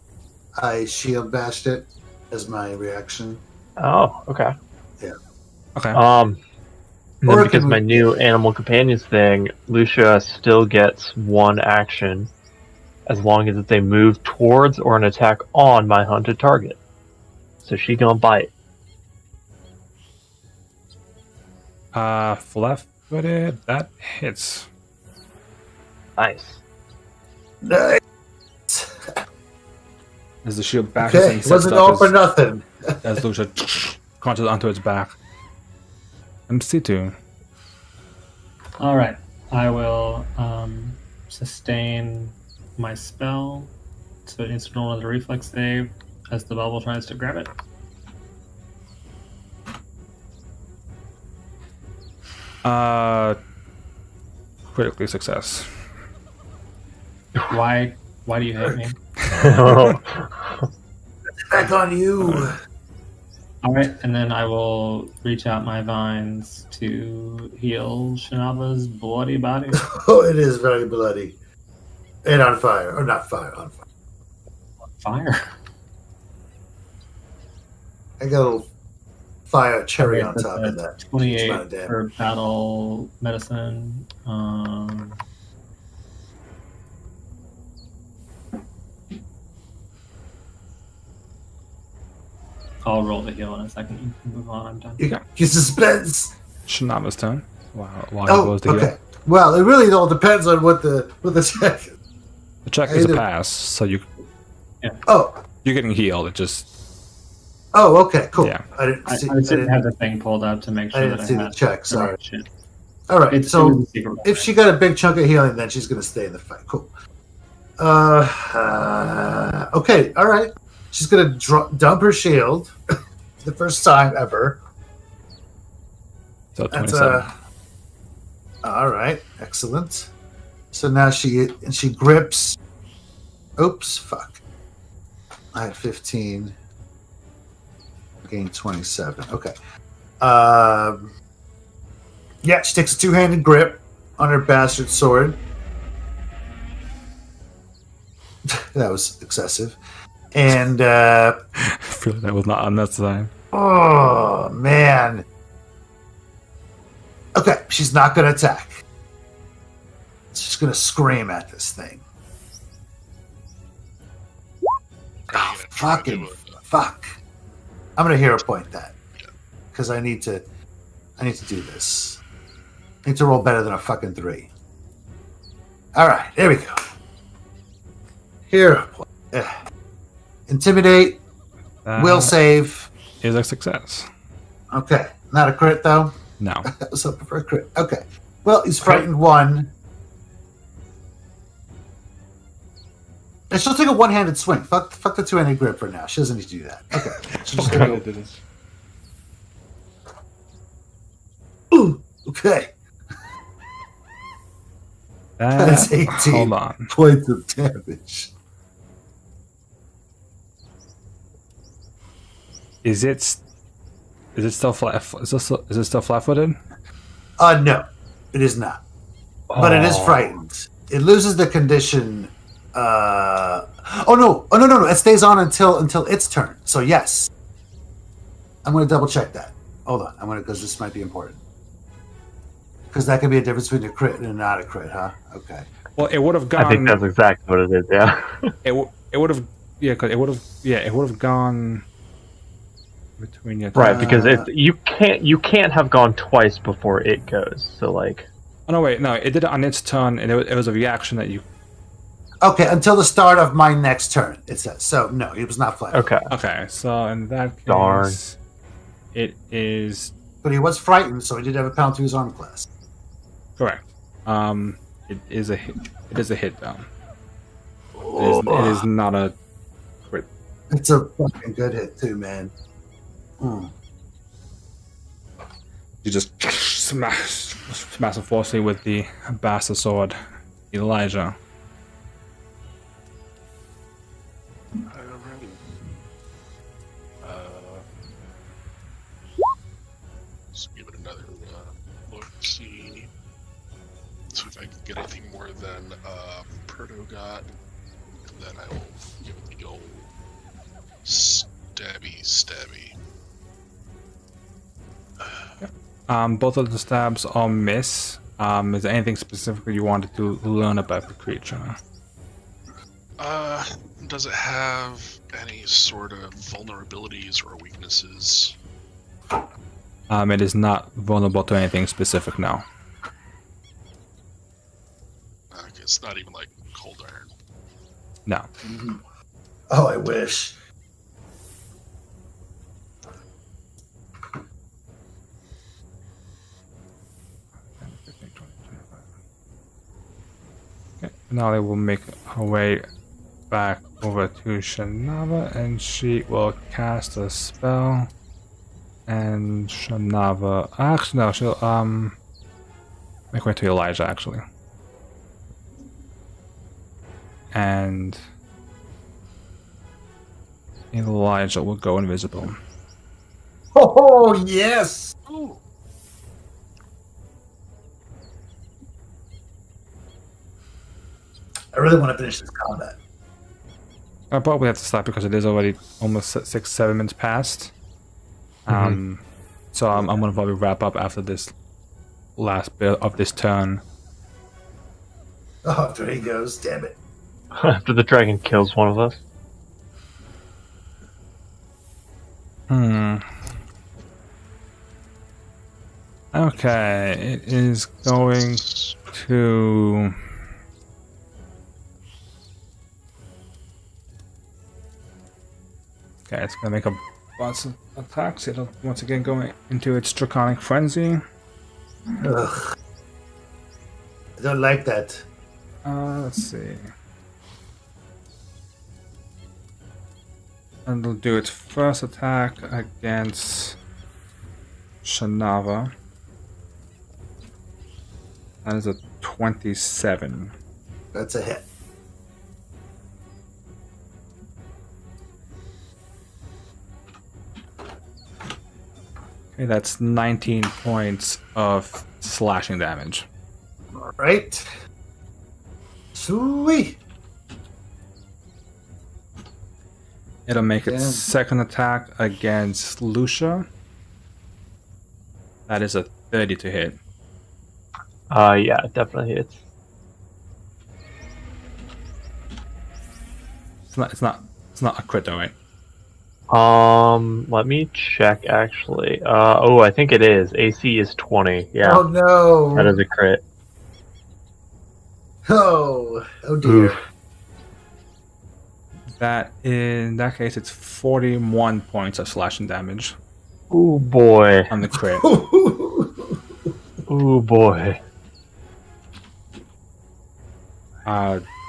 I shield bashed it as my reaction? oh, okay. Okay. And then Or it because can my move- new animal companions thing, Lucia still gets 1 action as long as they move towards or an attack on my hunted target. So she gonna bite. Flat-footed. That hits. Nice. Nice. As the shield backs Okay, and sets wasn't up all for nothing. as Lucia crunches onto its back. MC2. All right, I will sustain my spell. So it needs to roll another reflex save as the bubble tries to grab it. Critically success. Why do you hate me? Back on you. All right, and then I will reach out my vines to heal Shinava's bloody body. Oh, it is very bloody. And on fire. Or not fire, on fire. Fire. I got a little fire cherry Okay, on so top of that's that. 28 It's not a damn- for battle medicine. I'll roll the heal in a second. You can move on. I'm done. You suspense. Shinava's turn. While he Oh, blows the okay. heal. Well, it really all depends on what the check is. The check I is a either- pass, so you're Oh, getting healed. It just okay, cool. Yeah. I didn't I see. didn't have the thing pulled up to make I sure didn't that see I the had check. the Sorry. right shit. All right. It was So a secret roll, if right? she got a big chunk of healing, then she's going to stay in the fight. Cool. Okay. All right. She's going to dump her shield. The first time ever. so That's 27. all right. Excellent. So now she grips. Oops. Fuck. I had 15. Gained 27. Okay. Yeah, she takes a 2-handed grip on her bastard sword. That was excessive. And I feel like that was not on that side. oh man. Okay, she's not gonna attack. She's gonna scream at this thing. Oh, fucking fuck. I'm gonna hero point that. Because I need to do this. I need to roll better than a fucking 3. Alright, there we go. Hero point. Intimidate. Will save. Is a success. Okay. Not a crit though. No. That was up for a crit. Okay. Well, he's frightened 1. And she'll take a 1-handed swing. Fuck the 2-handed grip for now. She doesn't need to do that. Okay. She'll just go. Ooh, okay. That's 18. Hold on. Points of damage. Is it still flat? Is it still flat-footed? No, it is not. But it is frightened. It loses the condition No. It stays on until its turn. So yes, I'm going to double check that. Hold on, because this might be important. Because that could be a difference between a crit and not a crit, huh? Okay. Well, it would have gone. I think that's exactly what it is. Yeah. It would have. Yeah, because it would have. Yeah, it would have gone between your. Right, because you can't have gone twice before it goes. So like. Oh no! Wait, no. It did it on its turn, and it was a reaction that you. Okay, until the start of my next turn, it says. So no, it was not flat. Okay. Okay, so in that case, Darn. It is But he was frightened, so he did have a penalty to his arm class. correct. It is a hit. It is a hit down. It is not a crit. It's a fucking good hit too, man. You just smash him forcefully with the bastard sword, Elijah. Alrighty. Let's give it another look. See if I can get anything more than Perdo got. And then I will give it the old stabby. Both of the stabs all miss. Is there anything specifically you wanted to learn about the creature? Does it have any sort of vulnerabilities or weaknesses? It is not vulnerable to anything specific now. Okay, it's not even like cold iron. No. Oh, I wish. Okay, now they will make her way back over to Shanava, and she will cast a spell. And Shanava, actually no, she'll make way to Elijah actually, and Elijah will go invisible. Oh yes. Ooh. I really want to finish this combat. I probably have to stop because it is already almost 6-7 minutes past. So I'm gonna probably wrap up after this last bit of this turn. Oh, there he goes. Damn it. After the dragon kills one of us. Okay, it is going to. Okay, it's gonna make a bunch of attacks. It'll once again go into its draconic frenzy. Ugh. I don't like that. Let's see. And it'll do its first attack against Shanava. That is a 27. That's a hit. Okay, that's 19 points of slashing damage. All right. Sweet. It'll make its Damn. second attack against Lucia. That is a 30 to hit. Yeah, it definitely hits. It's not a crit though, right? Let me check actually. I think it is. AC is 20. Yeah. Oh no. That is a crit. Oh dear. Oof. That in that case, it's 41 points of slashing damage Ooh boy. on the crit. Ooh boy.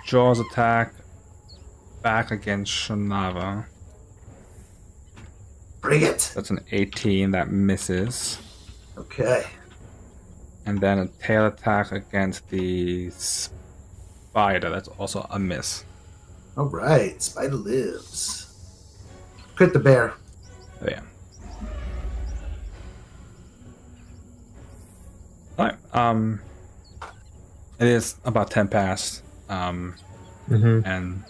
Jaws attack back against Shanava. Bring it. That's an 18 that misses. Okay. And then a tail attack against the spider. That's also a miss. All right. Spider lives. Crit the bear. Oh, yeah. Alright. It is about 10 past. Mm-hmm. And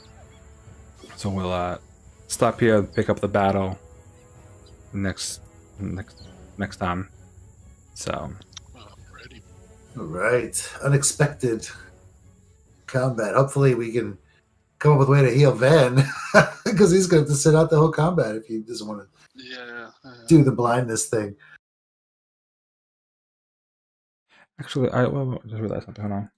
so we'll stop here, pick up the battle next time. So Alrighty. All right. Unexpected combat. Hopefully, we can come up with a way to heal Van because he's going to have to sit out the whole combat if he doesn't want to Yeah. do the blindness thing. actually, I just realized something. Hold on.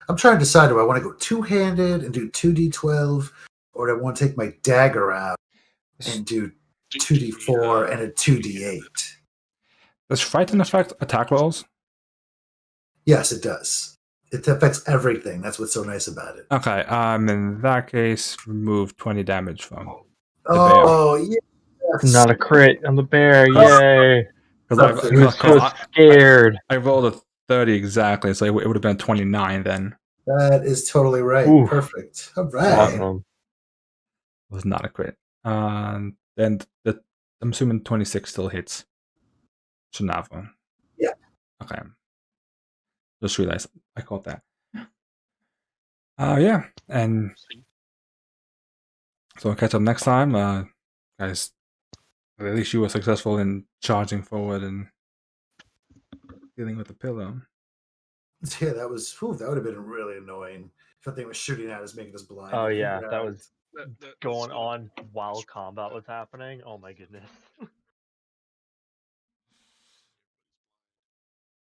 I'm trying to decide, do I want to go two-handed and do 2d12, or do I want to take my dagger out and do 2d4 and a 2d8? Does frighten affect attack rolls? Yes, it does. It affects everything. That's what's so nice about it. Okay. In that case, remove 20 damage from. Oh, yeah. Not a crit on the bear. Yay! Because He was so scared. I rolled a 30 exactly, so it would have been 29 then. That is totally right. Oof. Perfect. All right. Awesome. It was not a crit. And I'm assuming 26 still hits. Shouldn't have one. Yeah. Okay. Just realized I caught that. Yeah. And so we'll catch up next time. Guys, at least you were successful in charging forward and dealing with the pillow. Yeah, that would have been really annoying if that thing was shooting at us, making us blind. Oh yeah, that was That going so- on while combat was happening. Oh my goodness.